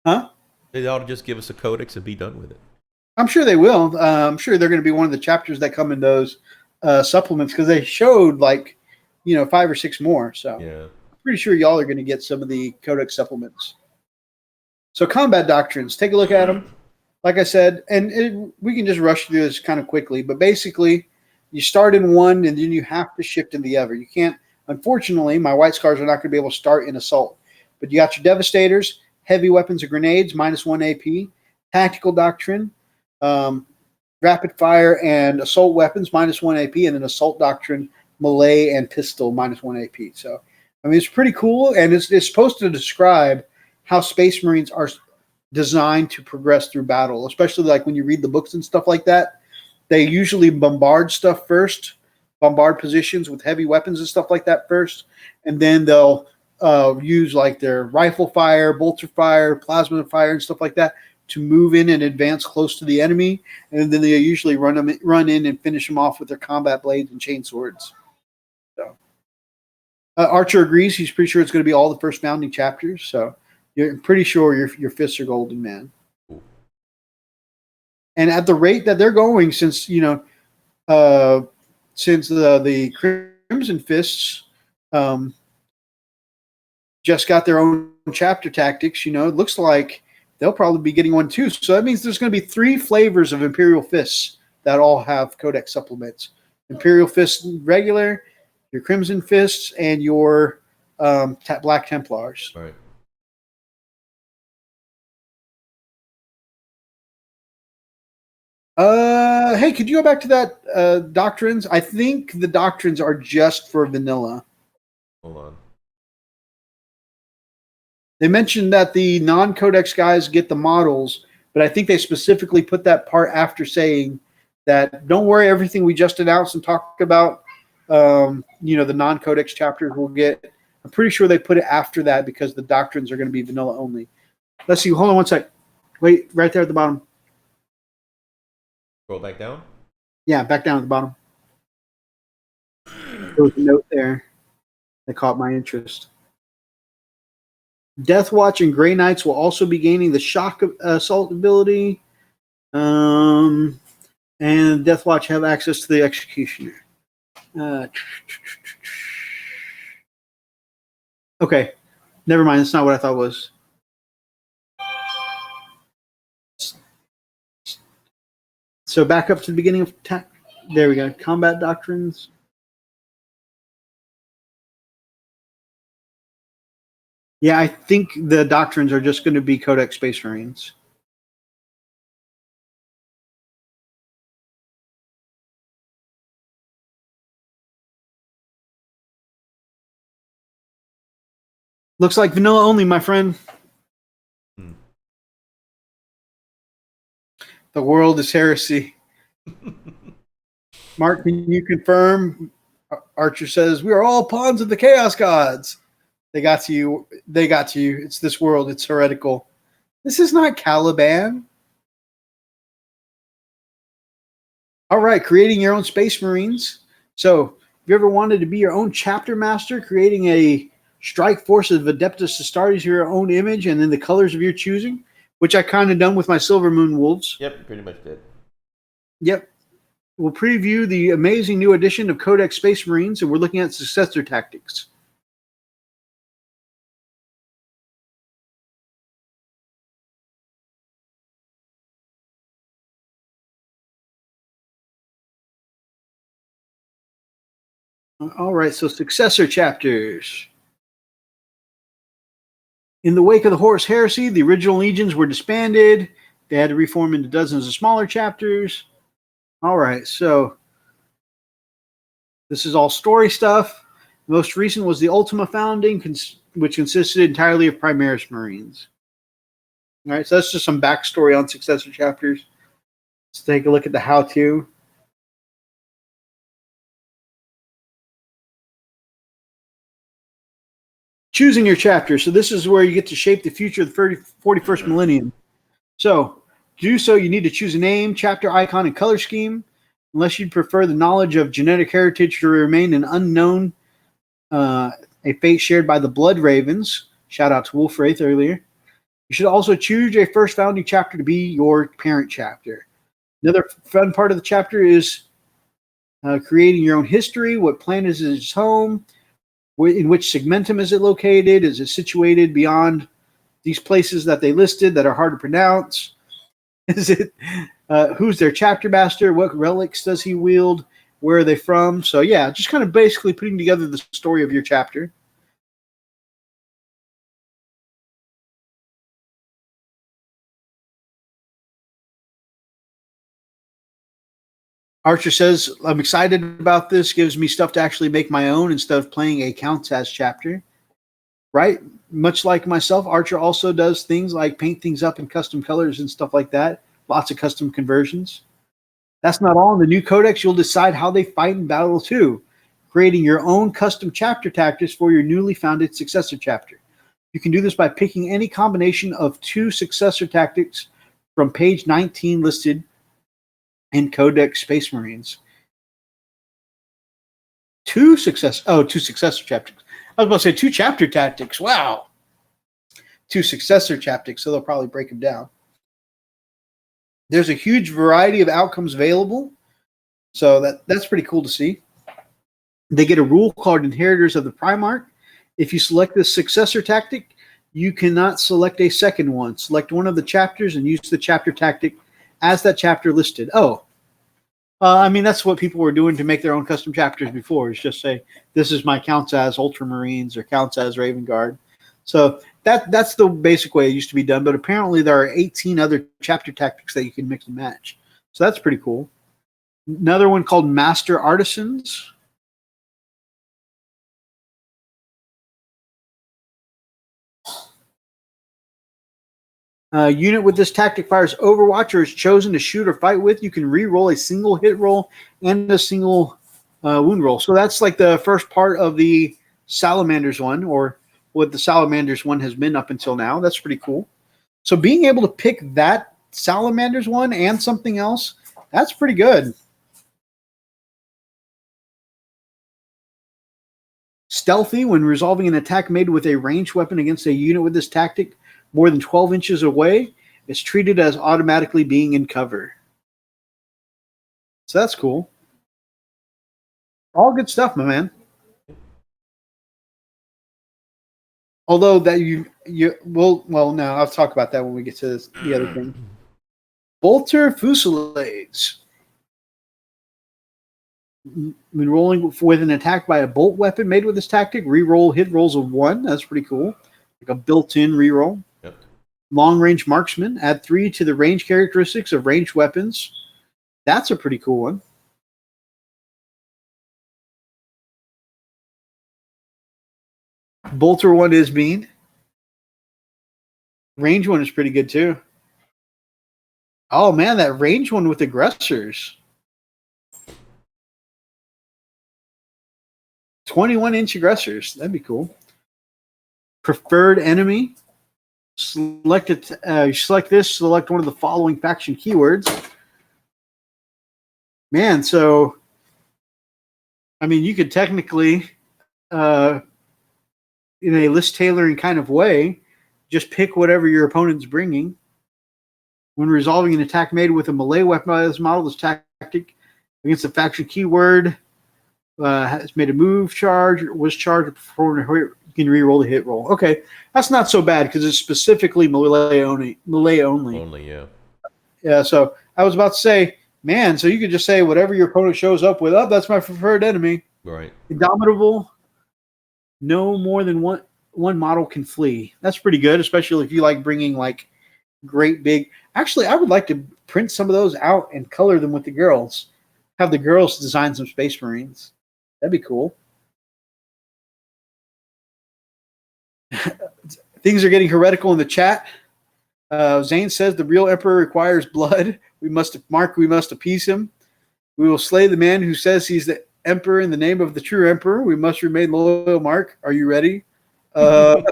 Huh? They ought to just give us a codex and be done with it. I'm sure they will. I'm sure they're going to be one of the chapters that come in those supplements because they showed 5 or 6 more. So yeah. I'm pretty sure y'all are going to get some of the codex supplements. So combat doctrines, take a look at them. Like I said, and we can just rush through this kind of quickly, but basically you start in one and then you have to shift in the other. You can't, unfortunately, my white scars are not going to be able to start in assault, but you got your devastators, heavy weapons and grenades, -1 AP, tactical doctrine, rapid fire and assault weapons, -1 AP, and then assault doctrine, melee and pistol, -1 AP. So, I mean, it's pretty cool, and it's supposed to describe how Space Marines are designed to progress through battle, especially like when you read the books and stuff like that. They usually bombard stuff first, bombard positions with heavy weapons and stuff like that first, and then they'll use like their rifle fire, bolter fire, plasma fire, and stuff like that to move in and advance close to the enemy, and then they usually run in and finish them off with their combat blades and chain swords. So Archer agrees; he's pretty sure it's going to be all the first founding chapters. So you're pretty sure your fists are golden, man. Cool. And at the rate that they're going, since the Crimson Fists just got their own chapter tactics, it looks like they'll probably be getting one too. So that means there's going to be 3 flavors of Imperial Fists that all have codex supplements: Imperial Fist regular, your Crimson Fists, and your Black Templars. All right. Hey, could you go back to that doctrines? I think the doctrines are just for vanilla. Hold on. They mentioned that the non-codex guys get the models, but I think they specifically put that part after saying that don't worry, everything we just announced and talked about, the non-codex chapters will get. I'm pretty sure they put it after that because the doctrines are going to be vanilla only. Let's see. Hold on one sec. Wait, right there at the bottom. Scroll back down. Yeah, back down at the bottom. There was a note there that caught my interest. Death Watch and Grey Knights will also be gaining the shock assault ability. And Death Watch have access to the Executioner. Okay. Never mind. That's not what I thought it was. So back up to the beginning of there we go. Combat doctrines. Yeah, I think the doctrines are just going to be Codex Space Marines. Looks like vanilla only, my friend. The world is heresy. Mark, can you confirm? Archer says, we are all pawns of the Chaos Gods. They got to you. They got to you. It's this world. It's heretical. This is not Caliban. All right, creating your own Space Marines. So, if you ever wanted to be your own chapter master, creating a strike force of Adeptus Astartes, your own image, and then the colors of your choosing, which I kind of done with my Silver Moon Wolves. Yep, pretty much did. Yep. We'll preview the amazing new edition of Codex Space Marines, and we're looking at successor tactics. All right, so successor chapters. In the wake of the Horus Heresy, the original legions were disbanded. They had to reform into dozens of smaller chapters. All right, so this is all story stuff. The most recent was the Ultima founding, which consisted entirely of Primaris Marines. All right, so that's just some backstory on successor chapters. Let's take a look at the how-to. choosing your chapter. So this is where you get to shape the future of the 41st millennium. So to do so, you need to choose a name, chapter icon, and color scheme. Unless you'd prefer the knowledge of genetic heritage to remain an unknown, a fate shared by the Blood Ravens. Shout out to Wolf Wraith earlier. You should also choose a first founding chapter to be your parent chapter. Another fun part of the chapter is creating your own history. What planet is its home? In which segmentum is it located? Is it situated beyond these places that they listed that are hard to pronounce? Is it who's their chapter master? What relics does he wield? Where are they from? So yeah, just kind of basically putting together the story of your chapter. Archer says, I'm excited about this. Gives me stuff to actually make my own instead of playing a counts as chapter. Right? Much like myself, Archer also does things like paint things up in custom colors and stuff like that. Lots of custom conversions. That's not all. In the new codex, you'll decide how they fight in battle too, creating your own custom chapter tactics for your newly founded successor chapter. You can do this by picking any combination of 2 successor tactics from page 19 listed in Codex Space Marines. 2 successor chapters. I was about to say 2 chapter tactics. Wow. 2 successor tactics, so they'll probably break them down. There's a huge variety of outcomes available, so that's pretty cool to see. They get a rule called Inheritors of the Primarch. If you select this successor tactic, you cannot select a second one. Select one of the chapters and use the chapter tactic as that chapter listed. I mean, that's what people were doing to make their own custom chapters before, is just say, this is my counts as Ultramarines or counts as Raven Guard. So that's the basic way it used to be done, but apparently there are 18 other chapter tactics that you can mix and match. So that's pretty cool. Another one called Master Artisans. Unit with this tactic fires Overwatch or is chosen to shoot or fight with. You can re-roll a single hit roll and a single wound roll. So that's like the first part of the Salamanders one, or what the Salamanders one has been up until now. That's pretty cool. So being able to pick that Salamanders one and something else, that's pretty good. Stealthy, when resolving an attack made with a ranged weapon against a unit with this tactic more than 12 inches away, it's treated as automatically being in cover. So that's cool. All good stuff, my man. Although that no, I'll talk about that when we get to the other thing. Bolter Fusillades. When rolling with an attack by a bolt weapon made with this tactic, re-roll hit rolls of 1. That's pretty cool. Like a built-in re-roll. Yep. Long-range marksman. Add 3 to the range characteristics of ranged weapons. That's a pretty cool one. Bolter one is mean. Range one is pretty good too. Oh man, that range one with aggressors. 21-inch aggressors. That'd be cool. Preferred enemy. Select it. You select this. Select one of the following faction keywords. Man, so I mean, you could technically, in a list tailoring kind of way, just pick whatever your opponent's bringing. When resolving an attack made with a melee weapon by this model, this tactic against a faction keyword has made a move charge, was charged, or performed a hit, you can re-roll the hit roll. Okay, that's not so bad because it's specifically melee only. Only, yeah. Yeah, so I was about to say, man, so you could just say whatever your opponent shows up with, that's my preferred enemy. Right. Indomitable. No more than one model can flee. That's pretty good, especially if you like bringing like great big. Actually, I would like to print some of those out and color them with the girls. Have the girls design some Space Marines. That'd be cool. Things are getting heretical in the chat. Zane says the real emperor requires blood. We must appease him. We will slay the man who says he's the emperor in the name of the true emperor. We must remain loyal, Mark. Are you ready? The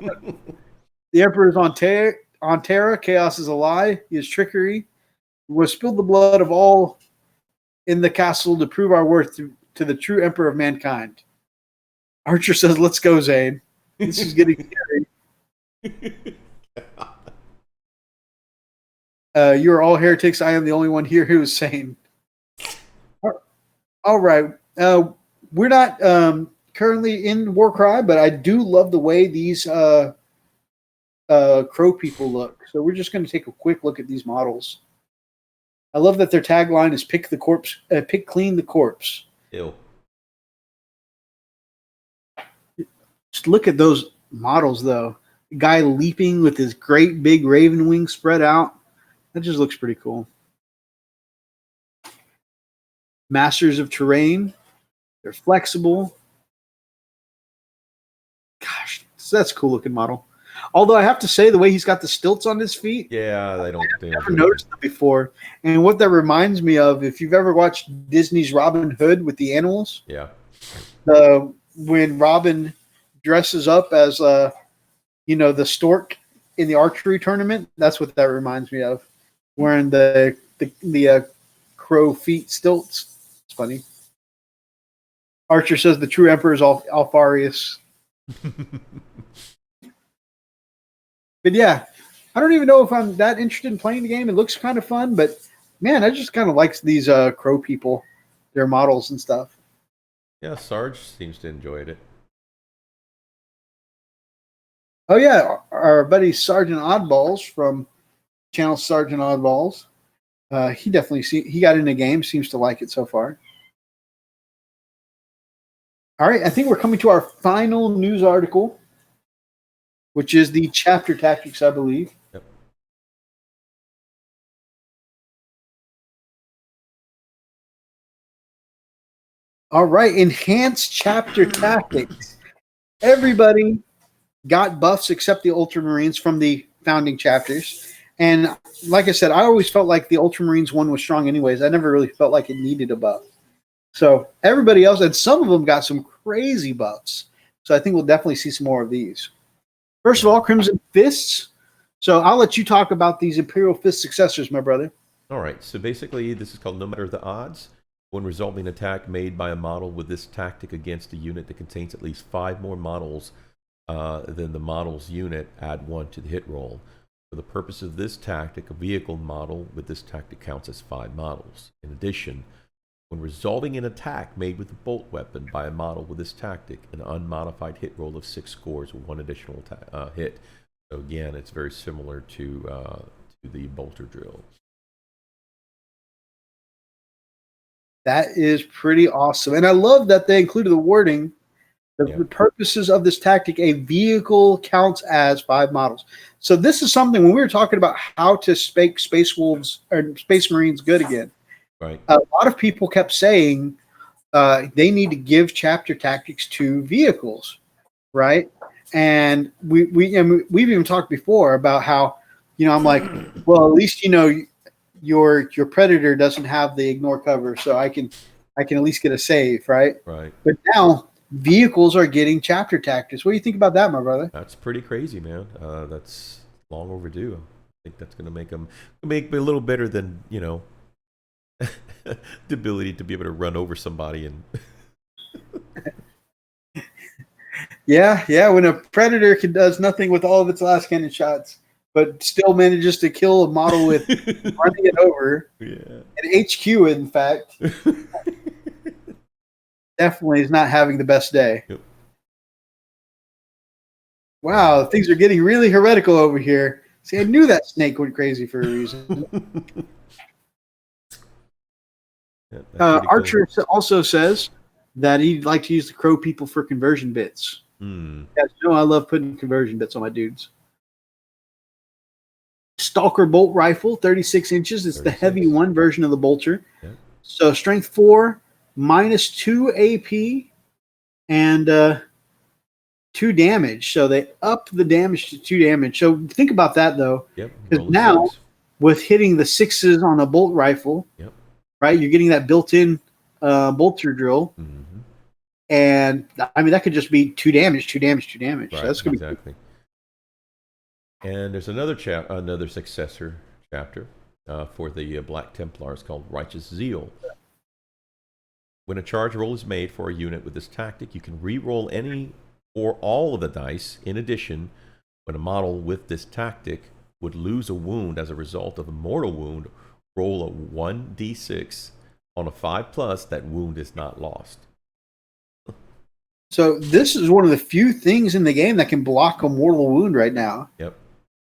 Emperor is on Terra. Chaos is a lie. He is trickery. We will spill the blood of all in the castle to prove our worth to the true Emperor of mankind. Archer says, "Let's go, Zane. This is getting scary." You are all heretics. I am the only one here who is sane. All right. We're not currently in Warcry, but I do love the way these crow people look. So we're just going to take a quick look at these models. I love that their tagline is "Pick the corpse, pick clean the corpse." Ew. Just look at those models, though. The guy leaping with his great big raven wings spread out. That just looks pretty cool. Masters of Terrain. They're flexible. Gosh, that's a cool looking model. Although I have to say, the way he's got the stilts on his feet. Yeah, I've never noticed them before. And what that reminds me of, if you've ever watched Disney's Robin Hood with the animals. Yeah. When Robin dresses up as the stork in the archery tournament, that's what that reminds me of. Wearing the crow feet stilts. It's funny. Archer says the true emperor is Alfarius. But yeah, I don't even know if I'm that interested in playing the game. It looks kind of fun, but man, I just kind of like these crow people, their models and stuff. Yeah, Sarge seems to enjoy it. Oh yeah, our buddy Sergeant Oddballs from channel Sergeant Oddballs. He definitely he got in the game. Seems to like it so far. All right, I think we're coming to our final news article, which is the chapter tactics, I believe. Yep. All right, enhanced chapter tactics. Everybody got buffs except the Ultramarines from the founding chapters. And like I said, I always felt like the Ultramarines one was strong anyways. I never really felt like it needed a buff. So everybody else, and some of them got some crazy buffs. So I think we'll definitely see some more of these. First of all, Crimson Fists. So I'll let you talk about these Imperial Fist successors, my brother. All right. So basically, this is called No Matter the Odds. When resolving an attack made by a model with this tactic against a unit that contains at least 5 more models than the model's unit, add 1 to the hit roll. For the purpose of this tactic, a vehicle model with this tactic counts as 5 models. In addition, when resolving an attack made with a bolt weapon by a model with this tactic, an unmodified hit roll of 6 scores with 1 additional hit. So again, it's very similar to the bolter drill. That is pretty awesome. And I love that they included the wording. The purposes of this tactic, a vehicle counts as 5 models. So this is something when we were talking about how to make Space Wolves or Space Marines good again. Right. A lot of people kept saying they need to give chapter tactics to vehicles, right? And we've even talked before about how, I'm like, well, at least your predator doesn't have the ignore cover, so I can at least get a save, right? Right. But now vehicles are getting chapter tactics. What do you think about that, my brother? That's pretty crazy, man. That's long overdue. I think that's going to make them a little better than the ability to be able to run over somebody and. Yeah. When a predator does nothing with all of its last cannon shots, but still manages to kill a model with running it over. Yeah. An HQ, in fact, definitely is not having the best day. Yep. Wow, things are getting really heretical over here. See, I knew that snake went crazy for a reason. Archer also says that he'd like to use the crow people for conversion bits. You guys know I love putting conversion bits on my dudes. Stalker bolt rifle, 36 inches. It's 36. The heavy one version of the bolter. Yeah. So strength 4, -2 AP, and 2 damage. So they up the damage to 2 damage. So think about that, though. Yep. Because now, 6. With hitting the 6s on a bolt rifle, right, you're getting that built-in bolter drill. And I mean, that could just be 2 damage, 2 damage, 2 damage. Right, So that's going to exactly. And there's another successor chapter for the Black Templars called Righteous Zeal. When a charge roll is made for a unit with this tactic, you can re-roll any or all of the dice. In addition, when a model with this tactic would lose a wound as a result of a mortal wound, roll a 1d6. On a 5+, that wound is not lost. So this is one of the few things in the game that can block a mortal wound right now. Yep.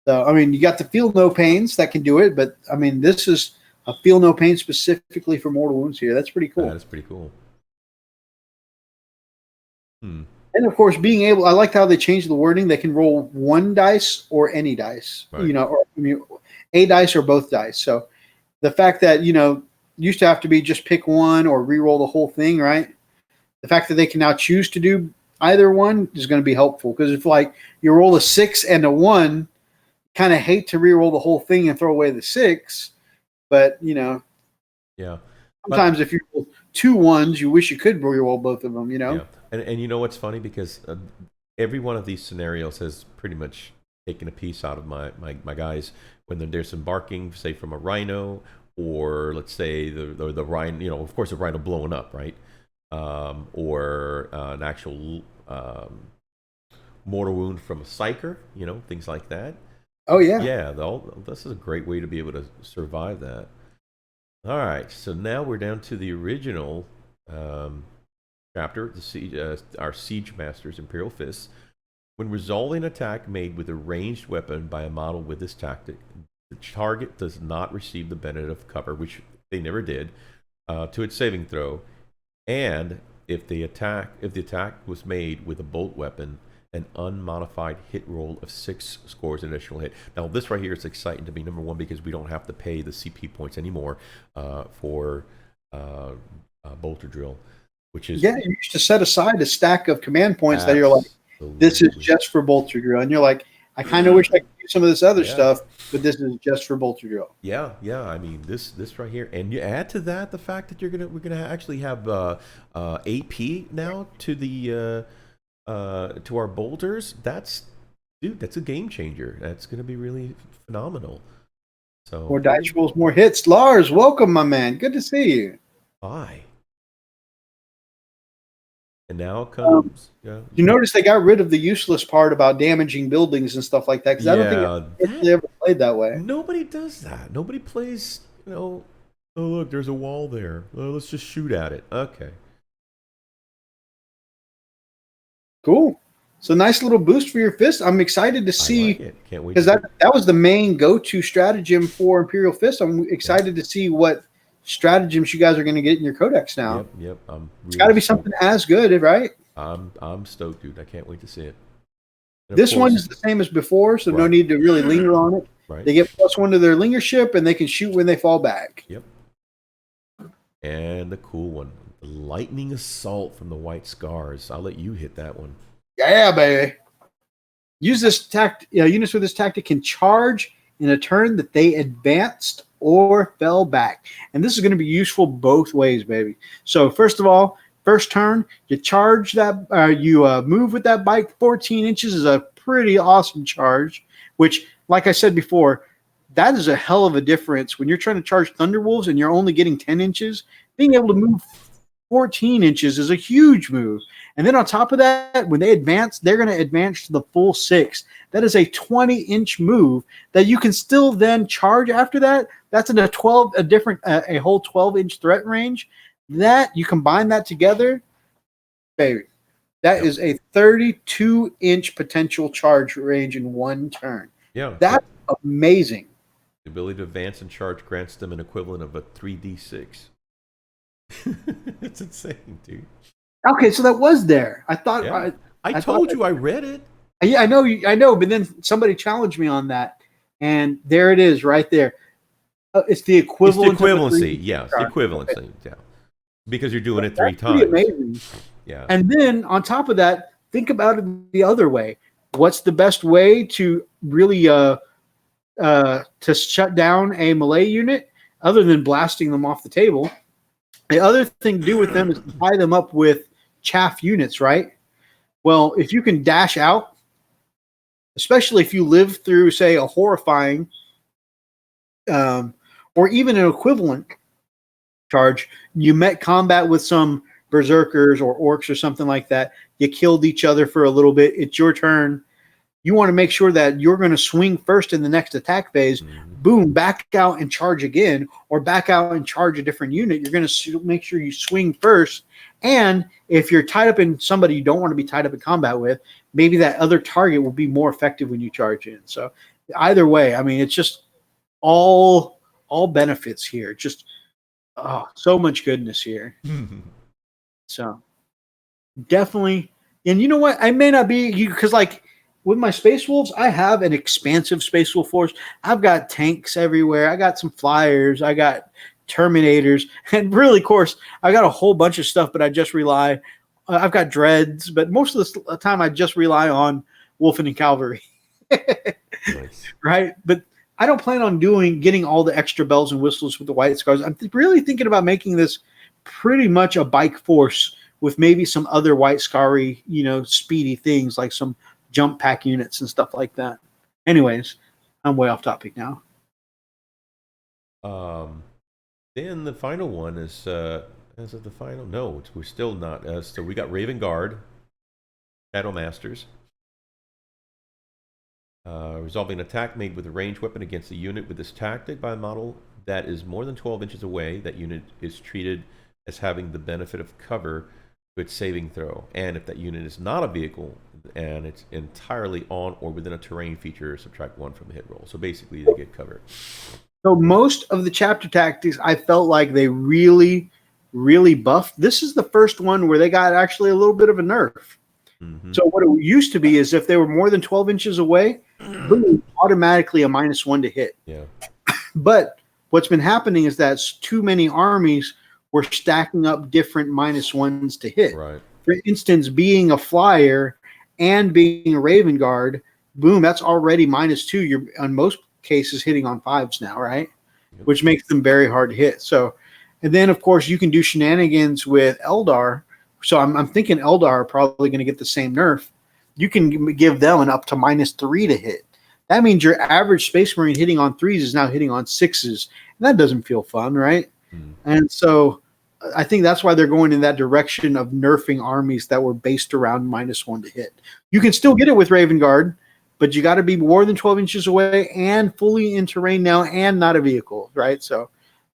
So, I mean, you got the feel no pains that can do it, but I mean, this is a feel no pain specifically for mortal wounds here. That's pretty cool. That is pretty cool. And of course, being able, I like how they changed the wording. They can roll 1 dice or any dice, Right. you know, or I mean, a dice or both dice. So the fact that, you know, used to have to be just pick one or re-roll the whole thing, right? The fact that they can now choose to do either one is going to be helpful, because if like you roll a 6 and a 1, kind of hate to re-roll the whole thing and throw away the 6, but you know, Yeah. sometimes if you roll 2 1s, you wish you could re-roll both of them, you know? Yeah. And you know what's funny? Because every one of these scenarios has pretty much taken a piece out of my guys. When there's embarking, say, from a rhino, or let's say the rhino, you know, of course, a rhino blowing up, right? Or an actual mortal wound from a psyker, you know, things like that. Oh, yeah. Yeah, this is a great way to be able to survive that. All right, so now we're down to the original chapter, our Siege Master's Imperial Fists. When resolving an attack made with a ranged weapon by a model with this tactic, the target does not receive the benefit of cover, which they never did, to its saving throw. And if the attack was made with a bolt weapon, an unmodified hit roll of 6 scores an additional hit. Now, this right here is exciting to me, number one, because we don't have to pay the CP points anymore for bolter drill, which is... Yeah, you used to set aside a stack of command points that you're like, this is just for bolter drill. And you're like, I kind of wish I could do some of this other stuff, but this is just for bolter drill. Yeah. I mean, this right here, and you add to that the fact that we're gonna actually have AP now to the to our bolters. That's a game changer. That's gonna be really phenomenal. So More dice rolls, more hits. Lars, welcome, my man. Good to see you. Bye. And now comes... You notice they got rid of the useless part about damaging buildings and stuff like that, because I don't think they ever played that way. Nobody does that. Nobody plays, you know, oh, look, there's a wall there. Let's just shoot at it. Okay. Cool. So nice little boost for your fist. I'm excited to see. I like it. Can't wait. Because that was the main go-to stratagem for Imperial Fist. I'm excited to see what stratagems you guys are going to get in your codex now. Yep. It's got to be something as good, right? I'm stoked, dude. I can't wait to see it. This one is the same as before, so no need to really linger on it. Right. They get +1 to their lingership, and they can shoot when they fall back. Yep. And the cool one, the lightning assault from the White Scars. I'll let you hit that one. Yeah, baby. Use this units with this tactic can charge in a turn that they advanced or fell back. And this is going to be useful both ways, baby. So first of all, first turn, you charge that, you move with that bike 14 inches is a pretty awesome charge, which, like I said before, that is a hell of a difference. When you're trying to charge Thunderwolves and you're only getting 10 inches, being able to move 14 inches is a huge move. And then on top of that, when they advance, they're going to advance to the full 6. That is a 20-inch move that you can still then charge after that. That's in a whole 12-inch threat range. That you combine that together, baby, that is a 32-inch potential charge range in one turn. Yeah, that's amazing. The ability to advance and charge grants them an equivalent of a 3d6. It's insane, dude. Okay, so that was there. I thought I told you I read it. Yeah, I know, but then somebody challenged me on that, and there it is, right there. It's the equivalent. It's the equivalency, yeah. It's the equivalency, yeah. Because you're doing it 3 times. Amazing. Yeah. And then on top of that, think about it the other way. What's the best way to really to shut down a melee unit other than blasting them off the table? The other thing to do with them is tie them up with chaff units, right? Well, if you can dash out, especially if you live through, say, a horrifying or even an equivalent charge, you met combat with some berserkers or orcs or something like that, you killed each other for a little bit, it's your turn. You want to make sure that you're going to swing first in the next attack phase. Boom, back out and charge again, or back out and charge a different unit. You're going to make sure you swing first. And if you're tied up in somebody you don't want to be tied up in combat with, maybe that other target will be more effective when you charge in. So either way, I mean, it's just all benefits here. Just so much goodness here. So definitely. And you know what? I may not be you because like with my Space Wolves, I have an expansive Space Wolf force. I've got tanks everywhere. I got some flyers. I got Terminators. And really, of course, I got a whole bunch of stuff, but I just rely. I've got dreads, but most of the time I just rely on Wolfen and Cavalry. Nice. Right? But I don't plan on getting all the extra bells and whistles with the White Scars. I'm really thinking about making this pretty much a bike force with maybe some other White Scarry, speedy things like some jump pack units and stuff like that. Anyways, I'm way off topic now. Then the final one is it the final? No, we're still not. So we got Raven Guard, Shadow Masters. Resolving an attack made with a ranged weapon against a unit with this tactic by a model that is more than 12 inches away. That unit is treated as having the benefit of cover to its saving throw. And if that unit is not a vehicle and it's entirely on or within a terrain feature, subtract 1 from the hit roll. So basically they get cover. So most of the chapter tactics, I felt like they really, really buffed. This is the first one where they got actually a little bit of a nerf. So what it used to be is if they were more than 12 inches away, boom, automatically a -1 to hit. Yeah. But what's been happening is that too many armies were stacking up different -1s to hit. Right. For instance, being a flyer and being a Raven Guard, boom, that's already -2. You're on most cases hitting on 5s now, right? Yep. Which makes them very hard to hit. So, and then of course you can do shenanigans with Eldar. So I'm thinking Eldar are probably going to get the same nerf. You can give them an up to -3 to hit. That means your average Space Marine hitting on 3s is now hitting on 6s. And that doesn't feel fun, right? And so I think that's why they're going in that direction of nerfing armies that were based around -1 to hit. You can still get it with Raven Guard, but you got to be more than 12 inches away and fully in terrain now and not a vehicle, right? So,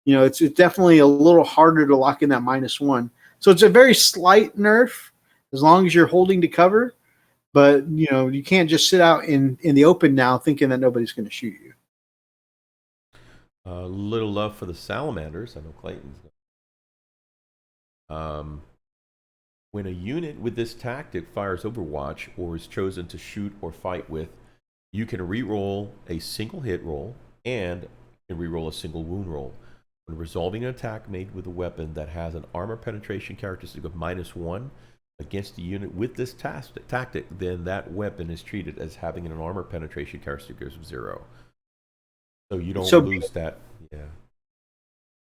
it's definitely a little harder to lock in that -1. So it's a very slight nerf as long as you're holding to cover. But, you can't just sit out in the open now thinking that nobody's going to shoot you. Little love for the Salamanders. I know Clayton's. When a unit with this tactic fires Overwatch or is chosen to shoot or fight with, you can re-roll a single hit roll and can re-roll a single wound roll. When resolving an attack made with a weapon that has an armor penetration characteristic of -1 against a unit with this tactic, then that weapon is treated as having an armor penetration characteristic of 0. So you don't lose that. Yeah.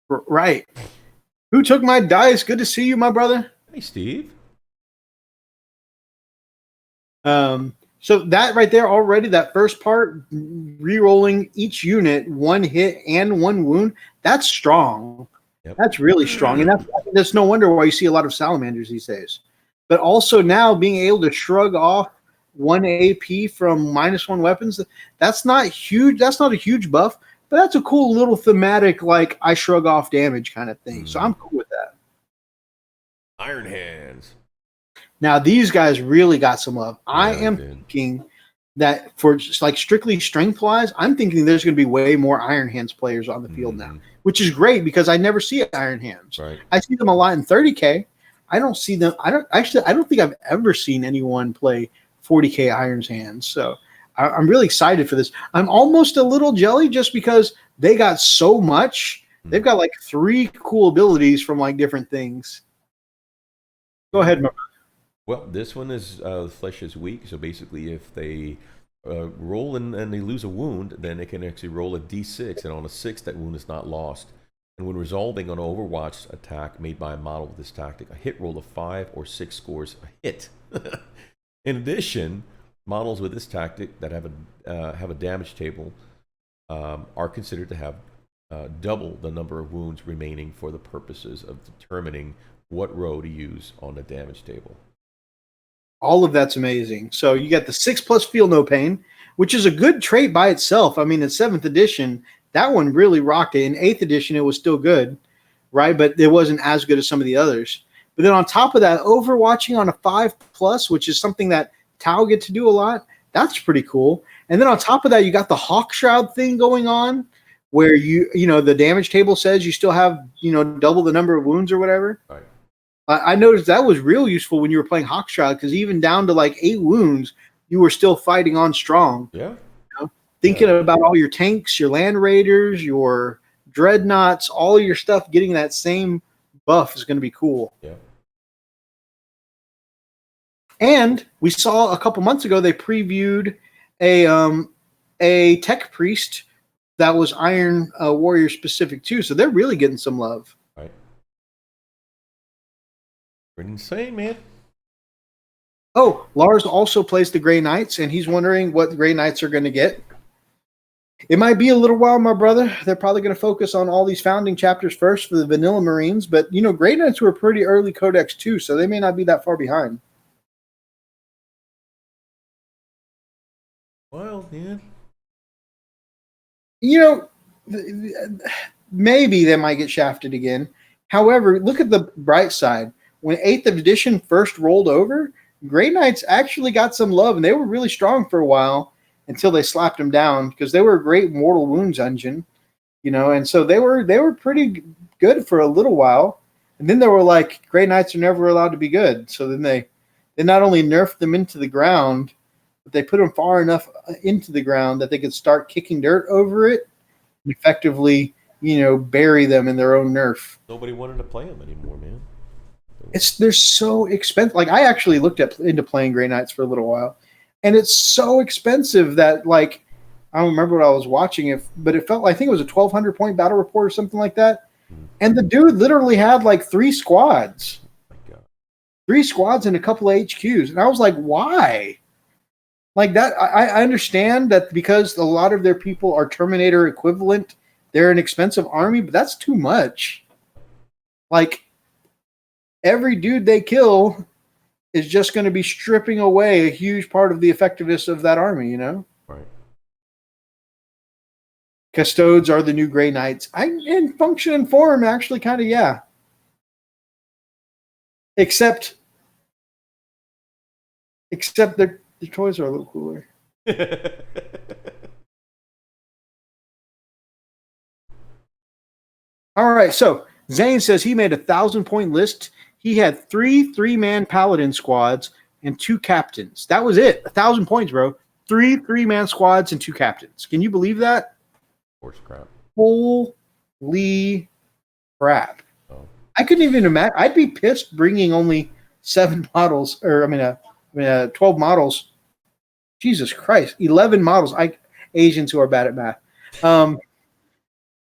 Right. Who took my dice? Good to see you, my brother. Hey, Steve. So that right there already, that first part, re-rolling each unit 1 hit and 1 wound, that's strong. Yep. That's really strong. And that's no wonder why you see a lot of Salamanders these days. But also now being able to shrug off 1 AP from -1 weapons, that's not huge. That's not a huge buff, but that's a cool little thematic, like I shrug off damage kind of thing. So I'm cool with that. Iron Hands. Now these guys really got some love. I am thinking that for just like strictly strength wise, I'm thinking there's going to be way more Iron Hands players on the field now, which is great because I never see Iron Hands. Right. I see them a lot in 30K. I don't see them. I don't think I've ever seen anyone play 40K Iron Hands. So I'm really excited for this. I'm almost a little jelly just because they got so much. They've got like 3 cool abilities from like different things. Go ahead, Mark. Well, this one is flesh is weak, so basically if they roll and they lose a wound, then they can actually roll a d6, and on a 6 that wound is not lost. And when resolving an Overwatch attack made by a model with this tactic, a hit roll of 5 or 6 scores a hit. In addition, models with this tactic that have a damage table are considered to have double the number of wounds remaining for the purposes of determining what row to use on the damage table. All of that's amazing. So you got the 6+ feel no pain, which is a good trait by itself. I mean, in 7th edition, that one really rocked it. In 8th edition, it was still good, right? But it wasn't as good as some of the others. But then on top of that, overwatching on a 5+, which is something that Tau get to do a lot, that's pretty cool. And then on top of that, you got the Hawk Shroud thing going on, where the damage table says you still have, double the number of wounds or whatever. Right. I noticed that was real useful when you were playing Hawk Shroud, because even down to like 8 wounds, you were still fighting on strong. Yeah. Thinking about all your tanks, your Land Raiders, your Dreadnoughts, all your stuff getting that same buff is going to be cool. Yeah. And we saw a couple months ago they previewed a Tech Priest that was Iron Warrior specific too, so they're really getting some love. Right. Pretty insane, man. Oh, Lars also plays the Grey Knights, and he's wondering what the Grey Knights are going to get. It might be a little while, my brother. They're probably going to focus on all these founding chapters first for the Vanilla Marines, but Grey Knights were pretty early codex too, so they may not be that far behind. Wild, man. Maybe they might get shafted again. However, look at the bright side. When 8th edition first rolled over, Grey Knights actually got some love, and they were really strong for a while until they slapped them down, because they were a great mortal wounds engine, and so they were pretty good for a little while. And then they were like, Grey Knights are never allowed to be good. So then they not only nerfed them into the ground, but they put them far enough into the ground that they could start kicking dirt over it and effectively, bury them in their own nerf. Nobody wanted to play them anymore, man. They're so expensive. Like, I actually looked into playing Grey Knights for a little while, and it's so expensive that, like, I don't remember what I was watching, but it felt, I think it was a 1,200 point battle report or something like that. And the dude literally had like 3 squads. Oh my God. 3 squads and a couple of HQs. And I was like, why? Like that, I understand that because a lot of their people are Terminator equivalent, they're an expensive army, but that's too much. Like, every dude they kill is just going to be stripping away a huge part of the effectiveness of that army, Right. Custodes are the new Grey Knights. In function and form, actually, kind of, yeah. Except their toys are a little cooler. All right, so Zane says he made a 1,000-point list. He had 3 3-man paladin squads and 2 captains. That was it. 1,000 points, bro. 3 3-man squads and 2 captains. Can you believe that? Horse crap. Holy crap. Oh. I couldn't even imagine. I'd be pissed bringing only 7 models, or 12 models. Jesus Christ, 11 models. Asians who are bad at math.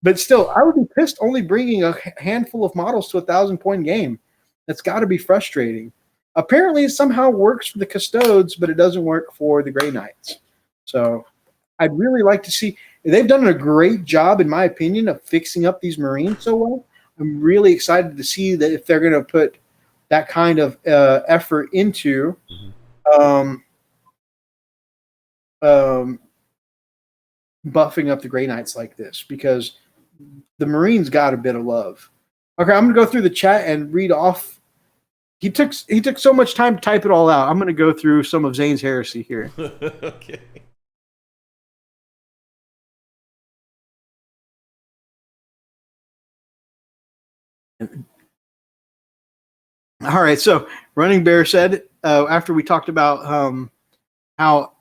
But still, I would be pissed only bringing a handful of models to a 1,000-point game. That's got to be frustrating. Apparently, it somehow works for the Custodes, but it doesn't work for the Grey Knights. So I'd really like to see. They've done a great job, in my opinion, of fixing up these Marines so well. I'm really excited to see that if they're going to put that kind of effort into buffing up the Grey Knights like this, because the Marines got a bit of love. Okay, I'm going to go through the chat and read off. He took so much time to type it all out. I'm going to go through some of Zane's heresy here. Okay. All right, so Running Bear said, after we talked about how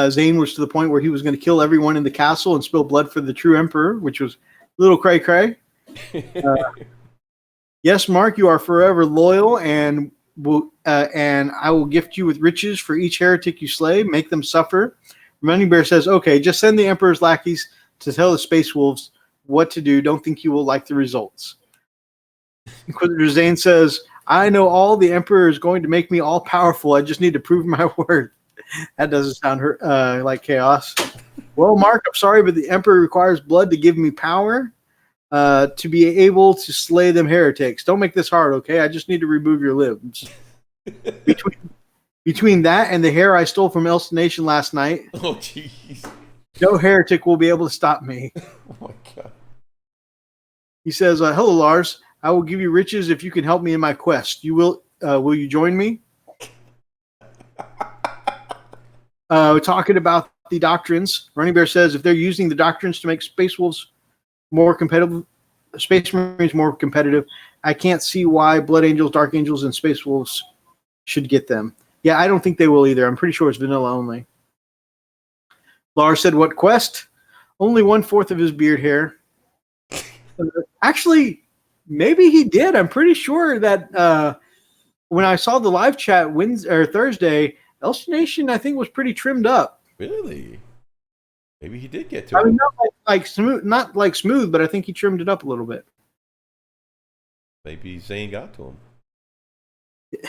Zane was to the point where he was going to kill everyone in the castle and spill blood for the true emperor, which was a little cray-cray. Yes, Mark, you are forever loyal, and I will gift you with riches for each heretic you slay. Make them suffer. Running Bear says, okay, just send the emperor's lackeys to tell the space wolves what to do. Don't think you will like the results. Inquisitor Zane says, I know all the Emperor is going to make me all powerful. I just need to prove my worth. That doesn't sound like chaos. Well, Mark, I'm sorry, but the Emperor requires blood to give me power to be able to slay them heretics. Don't make this hard, okay? I just need to remove your limbs. Between that and the hair I stole from Elsa Nation last night, Oh, jeez. no heretic will be able to stop me. Oh, my God. He says, hello, Lars. I will give you riches if you can help me in my quest. You will you join me? Talking about the doctrines, Running Bear says if they're using the doctrines to make Space Wolves more competitive, Space Marines more competitive, I can't see why Blood Angels, Dark Angels, and Space Wolves should get them. Yeah, I don't think they will either. I'm pretty sure it's vanilla only. Lars said, what quest? Only 1/4 of his beard hair. Actually, maybe he did. I'm pretty sure that when I saw the live chat Thursday, Elsa Nation, I think, was pretty trimmed up. Really? Maybe he did get to I it. mean, not like smooth, but I think he trimmed it up a little bit. Maybe Zane got to him.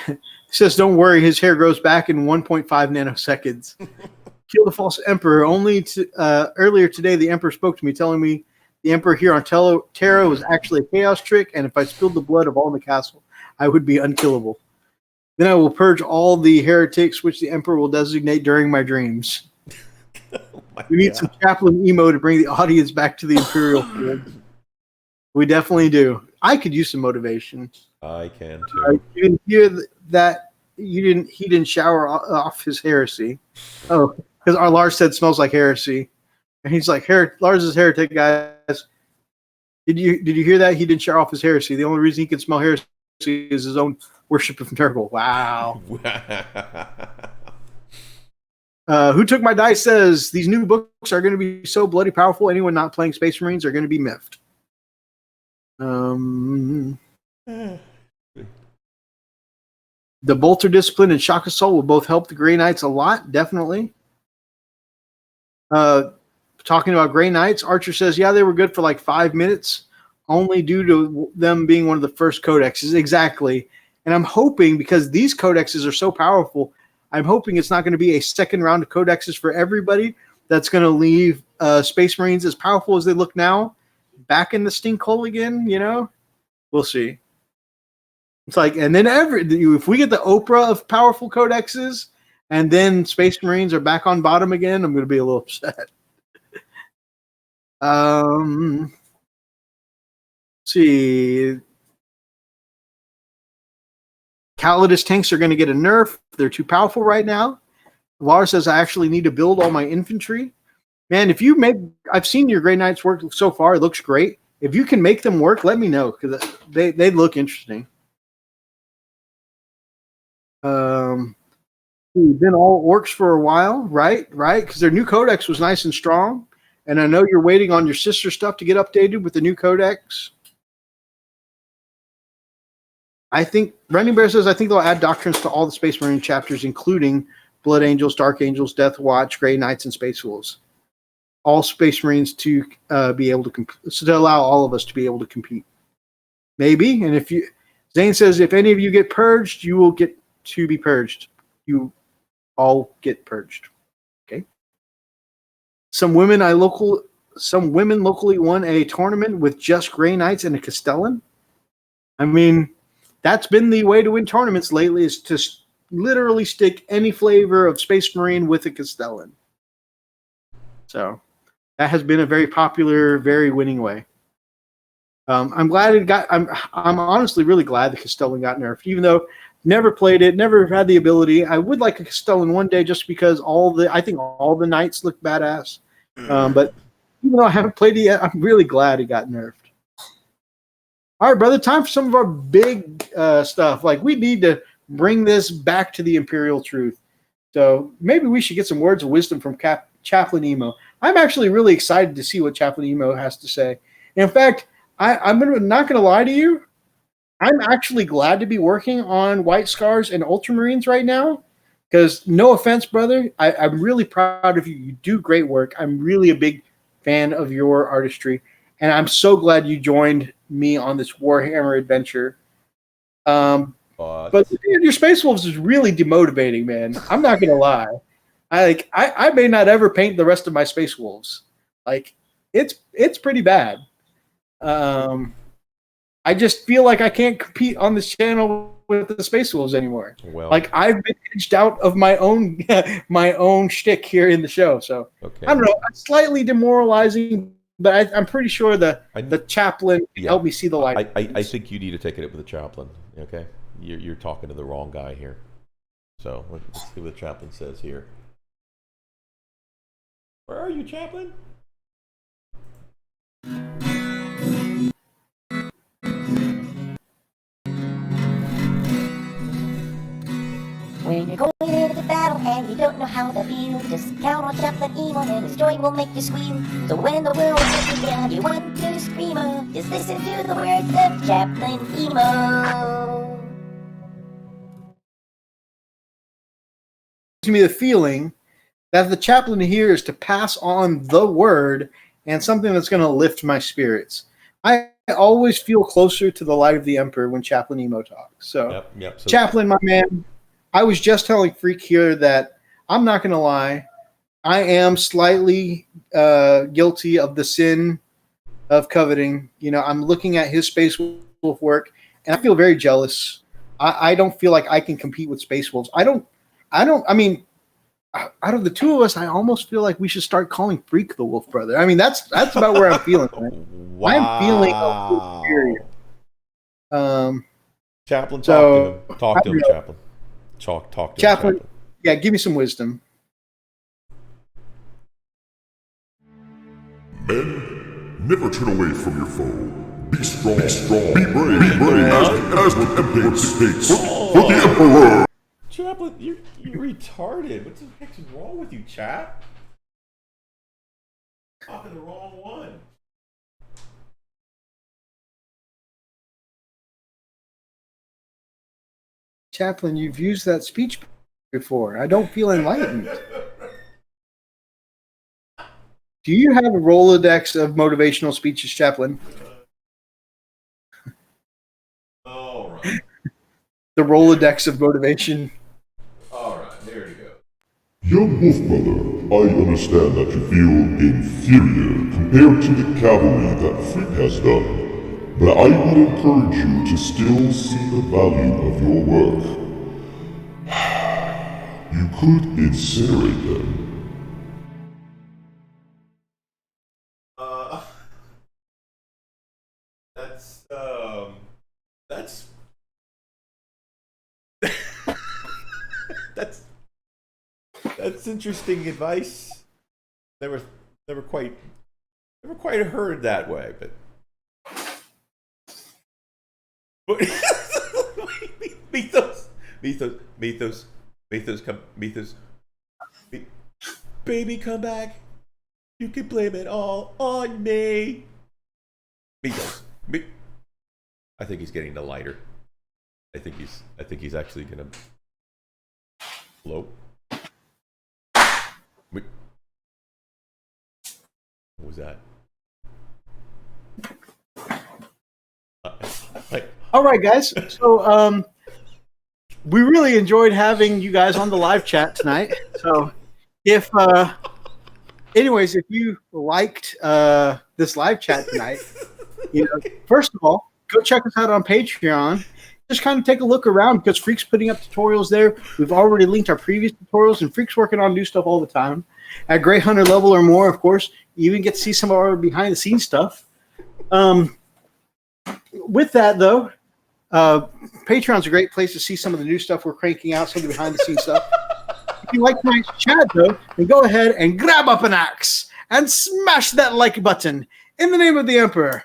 He says, don't worry, his hair grows back in 1.5 nanoseconds. Kill the false emperor. Earlier today, the emperor spoke to me, telling me the emperor here on Terra was actually a chaos trick, and if I spilled the blood of all in the castle, I would be unkillable. Then I will purge all the heretics, which the emperor will designate during my dreams. We need some Chaplain EMO to bring the audience back to the Imperial field. We definitely do. I could use some motivation. I can too. You didn't hear that? He didn't shower off his heresy. Oh, because our Lars said smells like heresy, and he's like, Lars is heretic, guys. Did you hear that? He didn't shower off his heresy. The only reason he can smell heresy is his own worship of Nurgle. Wow. Who Took My Dice says these new books are going to be so bloody powerful. Anyone not playing Space Marines are going to be miffed. The Bolter Discipline and Shock Assault will both help the Grey Knights a lot, definitely. Talking about Grey Knights, Archer says, yeah, they were good for like 5 minutes, only due to them being one of the first codexes. Exactly. And I'm hoping, because these codexes are so powerful, I'm hoping it's not going to be a second round of codexes for everybody that's going to leave Space Marines as powerful as they look now back in the stink hole again, you know? We'll see. It's like, and then if we get the Oprah of powerful codexes and then Space Marines are back on bottom again, I'm going to be a little upset. Let's see. Calidus tanks are going to get a nerf. They're too powerful right now. Lars says, I actually need to build all my infantry. Man, if you I've seen your Grey Knights work so far. It looks great. If you can make them work, let me know, because they look interesting. We've been all orcs for a while, right? Because their new codex was nice and strong. And I know you're waiting on your sister stuff to get updated with the new codex. I think Running Bear says, I think they'll add doctrines to all the Space Marine chapters, including Blood Angels, Dark Angels, Death Watch, Grey Knights, and Space Wolves. All Space Marines to be able to compete, so to allow all of us to be able to compete. Maybe. And Zane says, if any of you get purged, you will get to be purged. You all get purged. Okay. Some women locally won a tournament with just Grey Knights and a Castellan. I mean, that's been the way to win tournaments lately, is to literally stick any flavor of Space Marine with a Castellan. So that has been a very popular, very winning way. I'm glad it got. I'm honestly really glad the Castellan got nerfed, even though never played it, never had the ability. I would like a Castellan one day, just because I think all the knights look badass. But even though I haven't played it yet, I'm really glad it got nerfed. All right, brother, time for some of our big stuff. Like, we need to bring this back to the Imperial truth. So maybe we should get some words of wisdom from Chaplain EMO. I'm actually really excited to see what Chaplain EMO has to say. In fact, I'm not going to lie to you. I'm actually glad to be working on White Scars and Ultramarines right now, because no offense, brother, I'm really proud of you. You do great work. I'm really a big fan of your artistry. and I'm so glad you joined me on this Warhammer adventure. But your Space Wolves is really demotivating, man. I'm not gonna lie. I may not ever paint the rest of my Space Wolves. Like it's pretty bad. I just feel like I can't compete on this channel with the Space Wolves anymore. Well, like I've been edged out of my own my own shtick here in the show. So okay. I don't know. It's slightly demoralizing, but I'm pretty sure the chaplain can help me see the light. I think you need to take it up with the chaplain. Okay, you're talking to the wrong guy here. So let's see what the chaplain says here. Where are you, chaplain? When you're going into battle and you don't know how to feel, just count on Chaplain EMO and his joy will make you squeal. So when the world takes you down, you want to scream out, just listen to the words of Chaplain EMO. Gives me the feeling that the chaplain here is to pass on the word and something that's going to lift my spirits. I always feel closer to the light of the Emperor when Chaplain EMO talks. So, yep. So Chaplain, my man, I was just telling Freak here that I'm not going to lie. I am slightly guilty of the sin of coveting. You know, I'm looking at his Space Wolf work, and I feel very jealous. I don't feel like I can compete with Space Wolves. I mean, out of the two of us, I almost feel like we should start calling Freak the Wolf Brother. I mean, that's about where I'm feeling. Right? Wow. I'm feeling a little superior. Chaplain, talk to him, Chaplain. Talk to him, Chaplain. Yeah, give me some wisdom. Men, never turn away from your foe. Be strong, be brave, as the Emperor dictates. For the Emperor! Chaplain, you're retarded. What the heck is wrong with you, chap? Talking the wrong one. Chaplain, you've used that speech before. I don't feel enlightened. Do you have a Rolodex of motivational speeches, Chaplain? All right. The Rolodex of motivation. All right, there you go. Young Wolf Brother, I understand that you feel inferior compared to the cavalry that Freak has done. But I would encourage you to still see the value of your work. You could incinerate them. That's interesting advice. Never quite heard it that way, but Mythos, baby, come back. You can blame it all on me. Mythos, I think he's getting the lighter. I think he's actually gonna blow. What was that? All right, guys. So we really enjoyed having you guys on the live chat tonight. So if you liked this live chat tonight, first of all, go check us out on Patreon. Just kind of take a look around because Freak's putting up tutorials there. We've already linked our previous tutorials, and Freak's working on new stuff all the time. At Grey Hunter level or more, of course, you even get to see some of our behind-the-scenes stuff. With that, though, Patreon's a great place to see some of the new stuff we're cranking out, some of the behind-the-scenes stuff. If you like tonight's chat, though, then go ahead and grab up an axe and smash that like button in the name of the Emperor.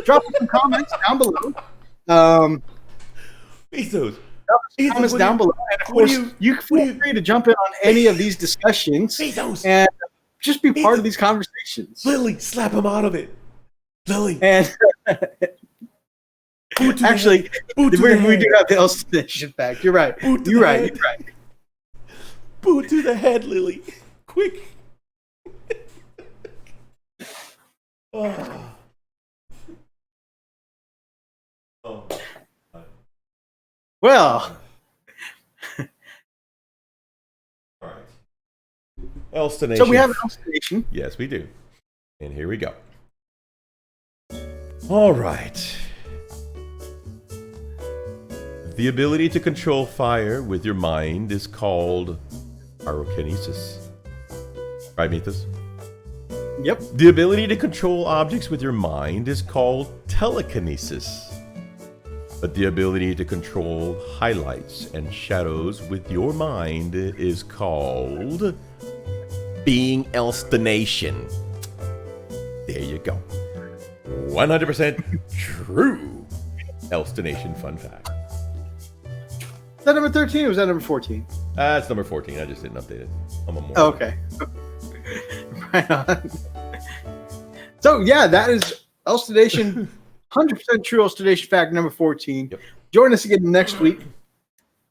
Drop some comments down below. Comments down below. And of course, you feel free to jump in on any of these discussions and just be part of these conversations. Lily, slap him out of it. Lily. And actually, we do have the Elstation fact. You're right. You're right. Boot to the head, Lily. Quick. Oh. Well, All right. Elstonation. so we have Elstonation. Yes, we do. And here we go. All right. The ability to control fire with your mind is called pyrokinesis. Right, Mythos? Yep. The ability to control objects with your mind is called telekinesis. But the ability to control highlights and shadows with your mind is called being Elstonation. There you go. 100% true Elstonation fun fact. Is that number 13 or was that number 14? That's number 14. I just didn't update it. I'm a moron. Oh, okay. Right on. So, yeah, that is Elstonation, 100% true Elstonation fact number 14. Yep. Join us again next week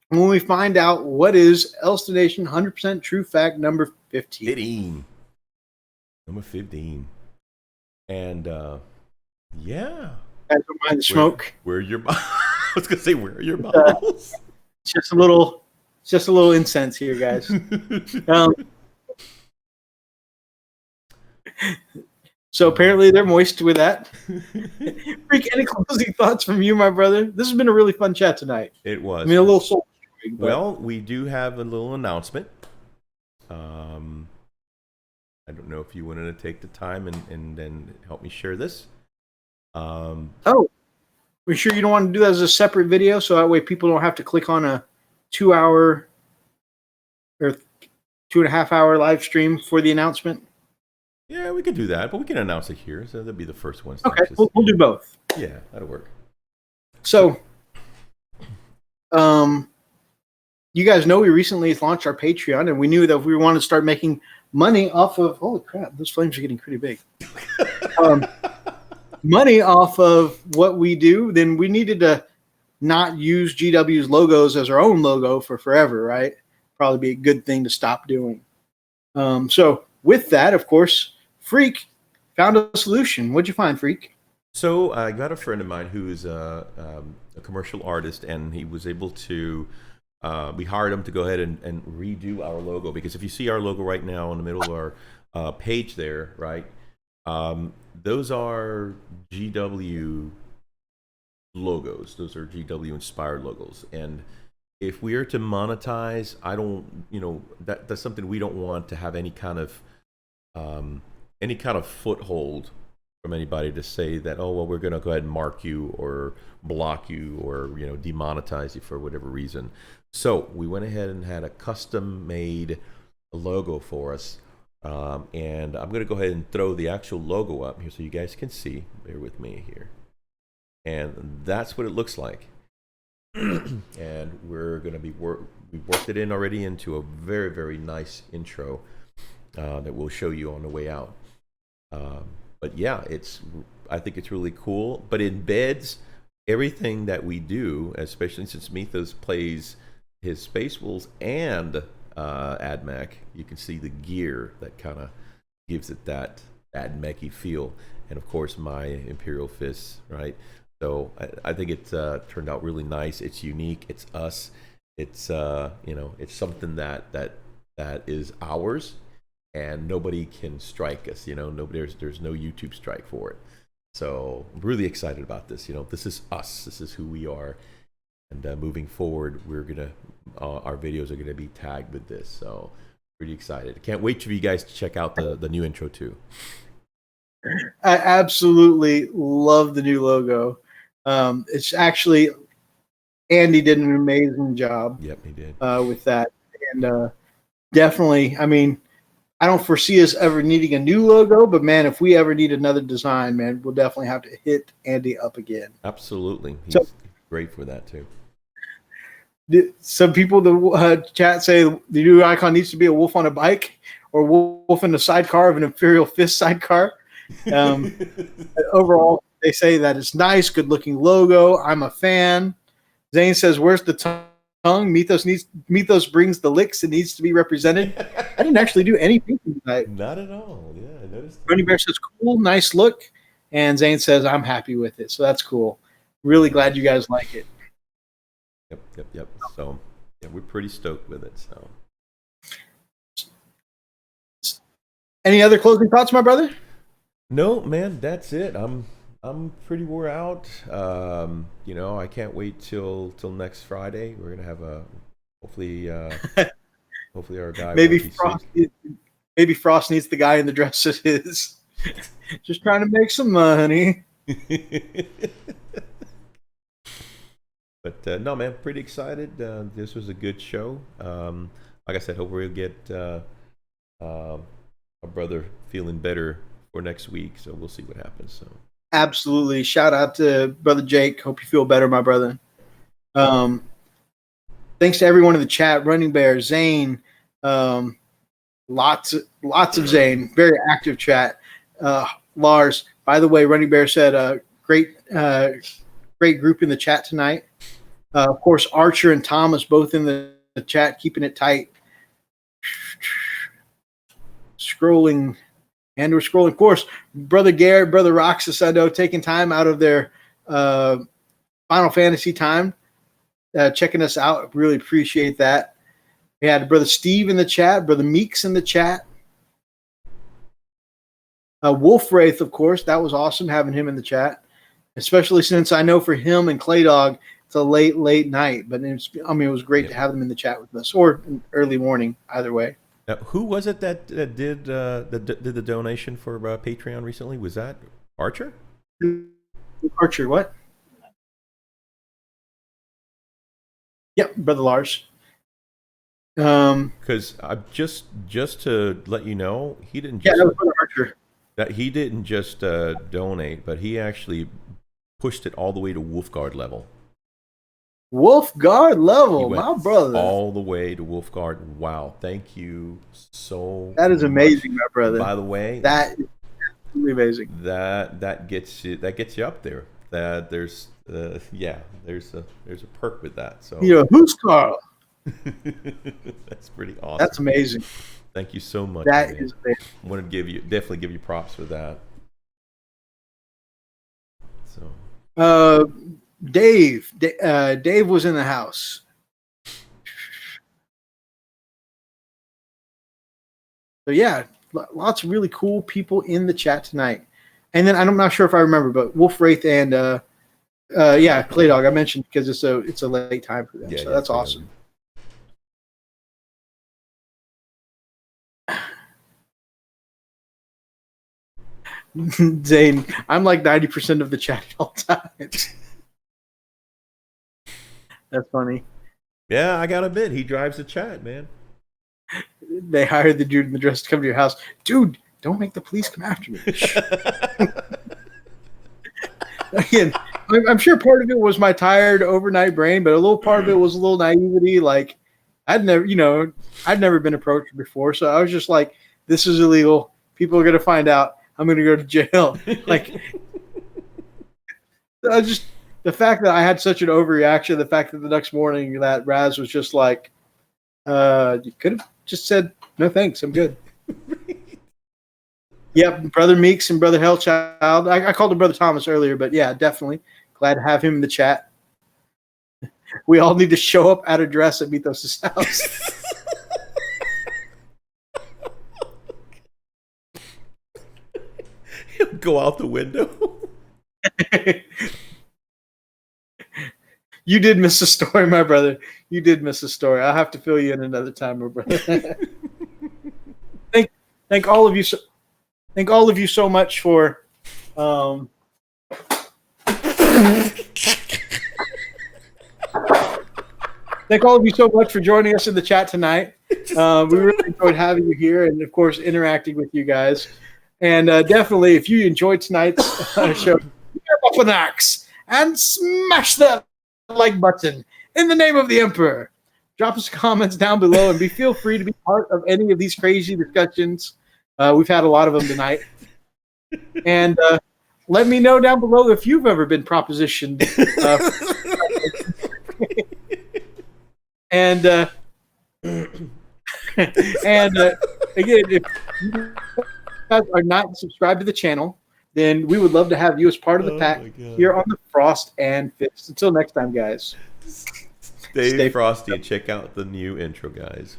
when we find out what is Elstonation 100% true fact number 15. 15. Number 15. And, yeah. Guys, don't mind the smoke. Where are your I was going to say, where are your balls? It's just a little incense here, guys. So apparently they're moist with that. Freak, any closing thoughts from you, my brother? This has been a really fun chat tonight. It was. I mean, a little soul destroying, but Well, we do have a little announcement. I don't know if you wanted to take the time and then help me share this. oh, we sure you don't want to do that as a separate video, so that way people don't have to click on a 2-hour or 2.5-hour live stream for the announcement? Yeah, we could do that, but we can announce it here. So that'll be the first one. Okay, we'll do both. Yeah, that'll work. So, you guys know we recently launched our Patreon, and we knew that if we wanted to start making money off of, holy crap, those flames are getting pretty big. Money off of what we do, then we needed to not use GW's logos as our own logo for forever, right? Probably be a good thing to stop doing. So with that, of course, Freak found a solution. What'd you find, Freak? So I got a friend of mine who's a commercial artist, and he was able to. We hired him to go ahead and redo our logo, because if you see our logo right now in the middle of our page there, right? Those are GW logos. Those are GW inspired logos, and if we are to monetize, I don't, that's something we don't want to have any kind of foothold from anybody to say that, oh, well, we're going to go ahead and mark you or block you or, demonetize you for whatever reason. So we went ahead and had a custom made logo for us. And I'm going to go ahead and throw the actual logo up here so you guys can see. Bear with me here. And that's what it looks like. And we're going to be we've worked it in already into a very, very nice intro that we'll show you on the way out. But yeah, I think it's really cool, but it embeds everything that we do, especially since Mythos plays his Space Wolves and AdMech. You can see the gear that kind of gives it that AdMech-y feel, and of course my Imperial Fists, right? So I think it turned out really nice. It's unique. It's us. It's it's something that is ours, and nobody can strike us. There's no YouTube strike for it. So I'm really excited about this. This is us. This is who we are. And moving forward, our videos are gonna be tagged with this. So pretty excited. Can't wait for you guys to check out the new intro too. I absolutely love the new logo. It's actually, Andy did an amazing job. Yep, he did. With that. And definitely, I mean, I don't foresee us ever needing a new logo, but man, if we ever need another design, man, we'll definitely have to hit Andy up again. Absolutely. He's great for that too. Some people in the chat say the new icon needs to be a wolf on a bike or wolf in the sidecar of an Imperial Fist sidecar. Overall, they say that it's nice, good looking logo. I'm a fan. Zane says, where's the tongue? Mythos brings the licks. It needs to be represented. I didn't actually do any painting tonight. Not at all. Yeah, I noticed. Bernie Bear says, cool, nice look. And Zane says, I'm happy with it. So that's cool. Really glad you guys like it. Yep. So yeah, we're pretty stoked with it. So Any other closing thoughts, my brother? no, man, that's it. I'm pretty wore out. I can't wait till next Friday. We're gonna have a hopefully hopefully our guy Maybe won't be sick. Frost needs the guy in the dress as his. Just trying to make some money. But no, man, pretty excited. This was a good show. Like I said, hope we'll get our brother feeling better for next week. So we'll see what happens. So Absolutely. Shout out to Brother Jake. Hope you feel better, my brother. Thanks to everyone in the chat. Running Bear, Zane, lots of Zane. Very active chat. Lars, by the way, Running Bear said great group in the chat tonight. Of course, Archer and Thomas both in the chat, keeping it tight. Scrolling, and we're scrolling. Of course, Brother Garrett, Brother Roxas, I know, taking time out of their Final Fantasy time, checking us out. Really appreciate that. We had Brother Steve in the chat, Brother Meeks in the chat. Wolf Wraith, of course, that was awesome having him in the chat, especially since I know for him and Clay Dog, it's a late night. But it was great to have them in the chat with us, or early morning, either way. now, who was it that did the donation for Patreon recently? Was that Archer? Archer, what? Yep, Brother Lars. Because just to let you know, he didn't Yeah, just that was Brother Archer. that he didn't just donate, but he actually pushed it all the way to Wolfguard level. Wolfguard He level, went my brother. all the way to Wolfguard. Wow, thank you so. That is much. amazing, my brother. By the way, That is absolutely amazing. that gets you up there. That there's a perk with that. So Who's Carl? that's pretty awesome. That's amazing. Thank you so much. That man. is amazing. I want to definitely give you props for that. So Dave was in the house. So yeah, lots of really cool people in the chat tonight. And then I'm not sure if I remember, but Wolf Wraith and Clay Dog I mentioned because it's a late time for them. So that's awesome. Zane, I'm like 90% of the chat at all times. That's funny. Yeah, I gotta admit, he drives the chat, man. They hired the dude in the dress to come to your house. Dude, don't make the police come after me. Again, I'm sure part of it was my tired overnight brain, but a little part of it was a little naivety. Like I'd never been approached before, so I was just like, "This is illegal. People are gonna find out. I'm gonna go to jail." Like, the fact that I had such an overreaction, the fact that the next morning that Raz was just like, "You could have just said no, thanks. I'm good." Yep, Brother Meeks and Brother Hellchild. I called him Brother Thomas earlier, but yeah, definitely glad to have him in the chat. We all need to show up at a dress at Mythos' house. He'll go out the window. You did miss a story, my brother. You did miss a story. I'll have to fill you in another time, my brother. Thank all of you. Thank all of you so much for. Thank all of you so much for joining us in the chat tonight. We really enjoyed having you here, and of course, interacting with you guys. And definitely, if you enjoyed tonight's show, pick up an axe and smash that like button in the name of the Emperor. Drop us comments down below, and feel free to be part of any of these crazy discussions. We've had a lot of them tonight. And let me know down below if you've ever been propositioned. And again, if you guys are not subscribed to the channel, then we would love to have you as part of the pack here on the Frost and Fist. Until next time, guys. Stay frosty and check out the new intro, guys.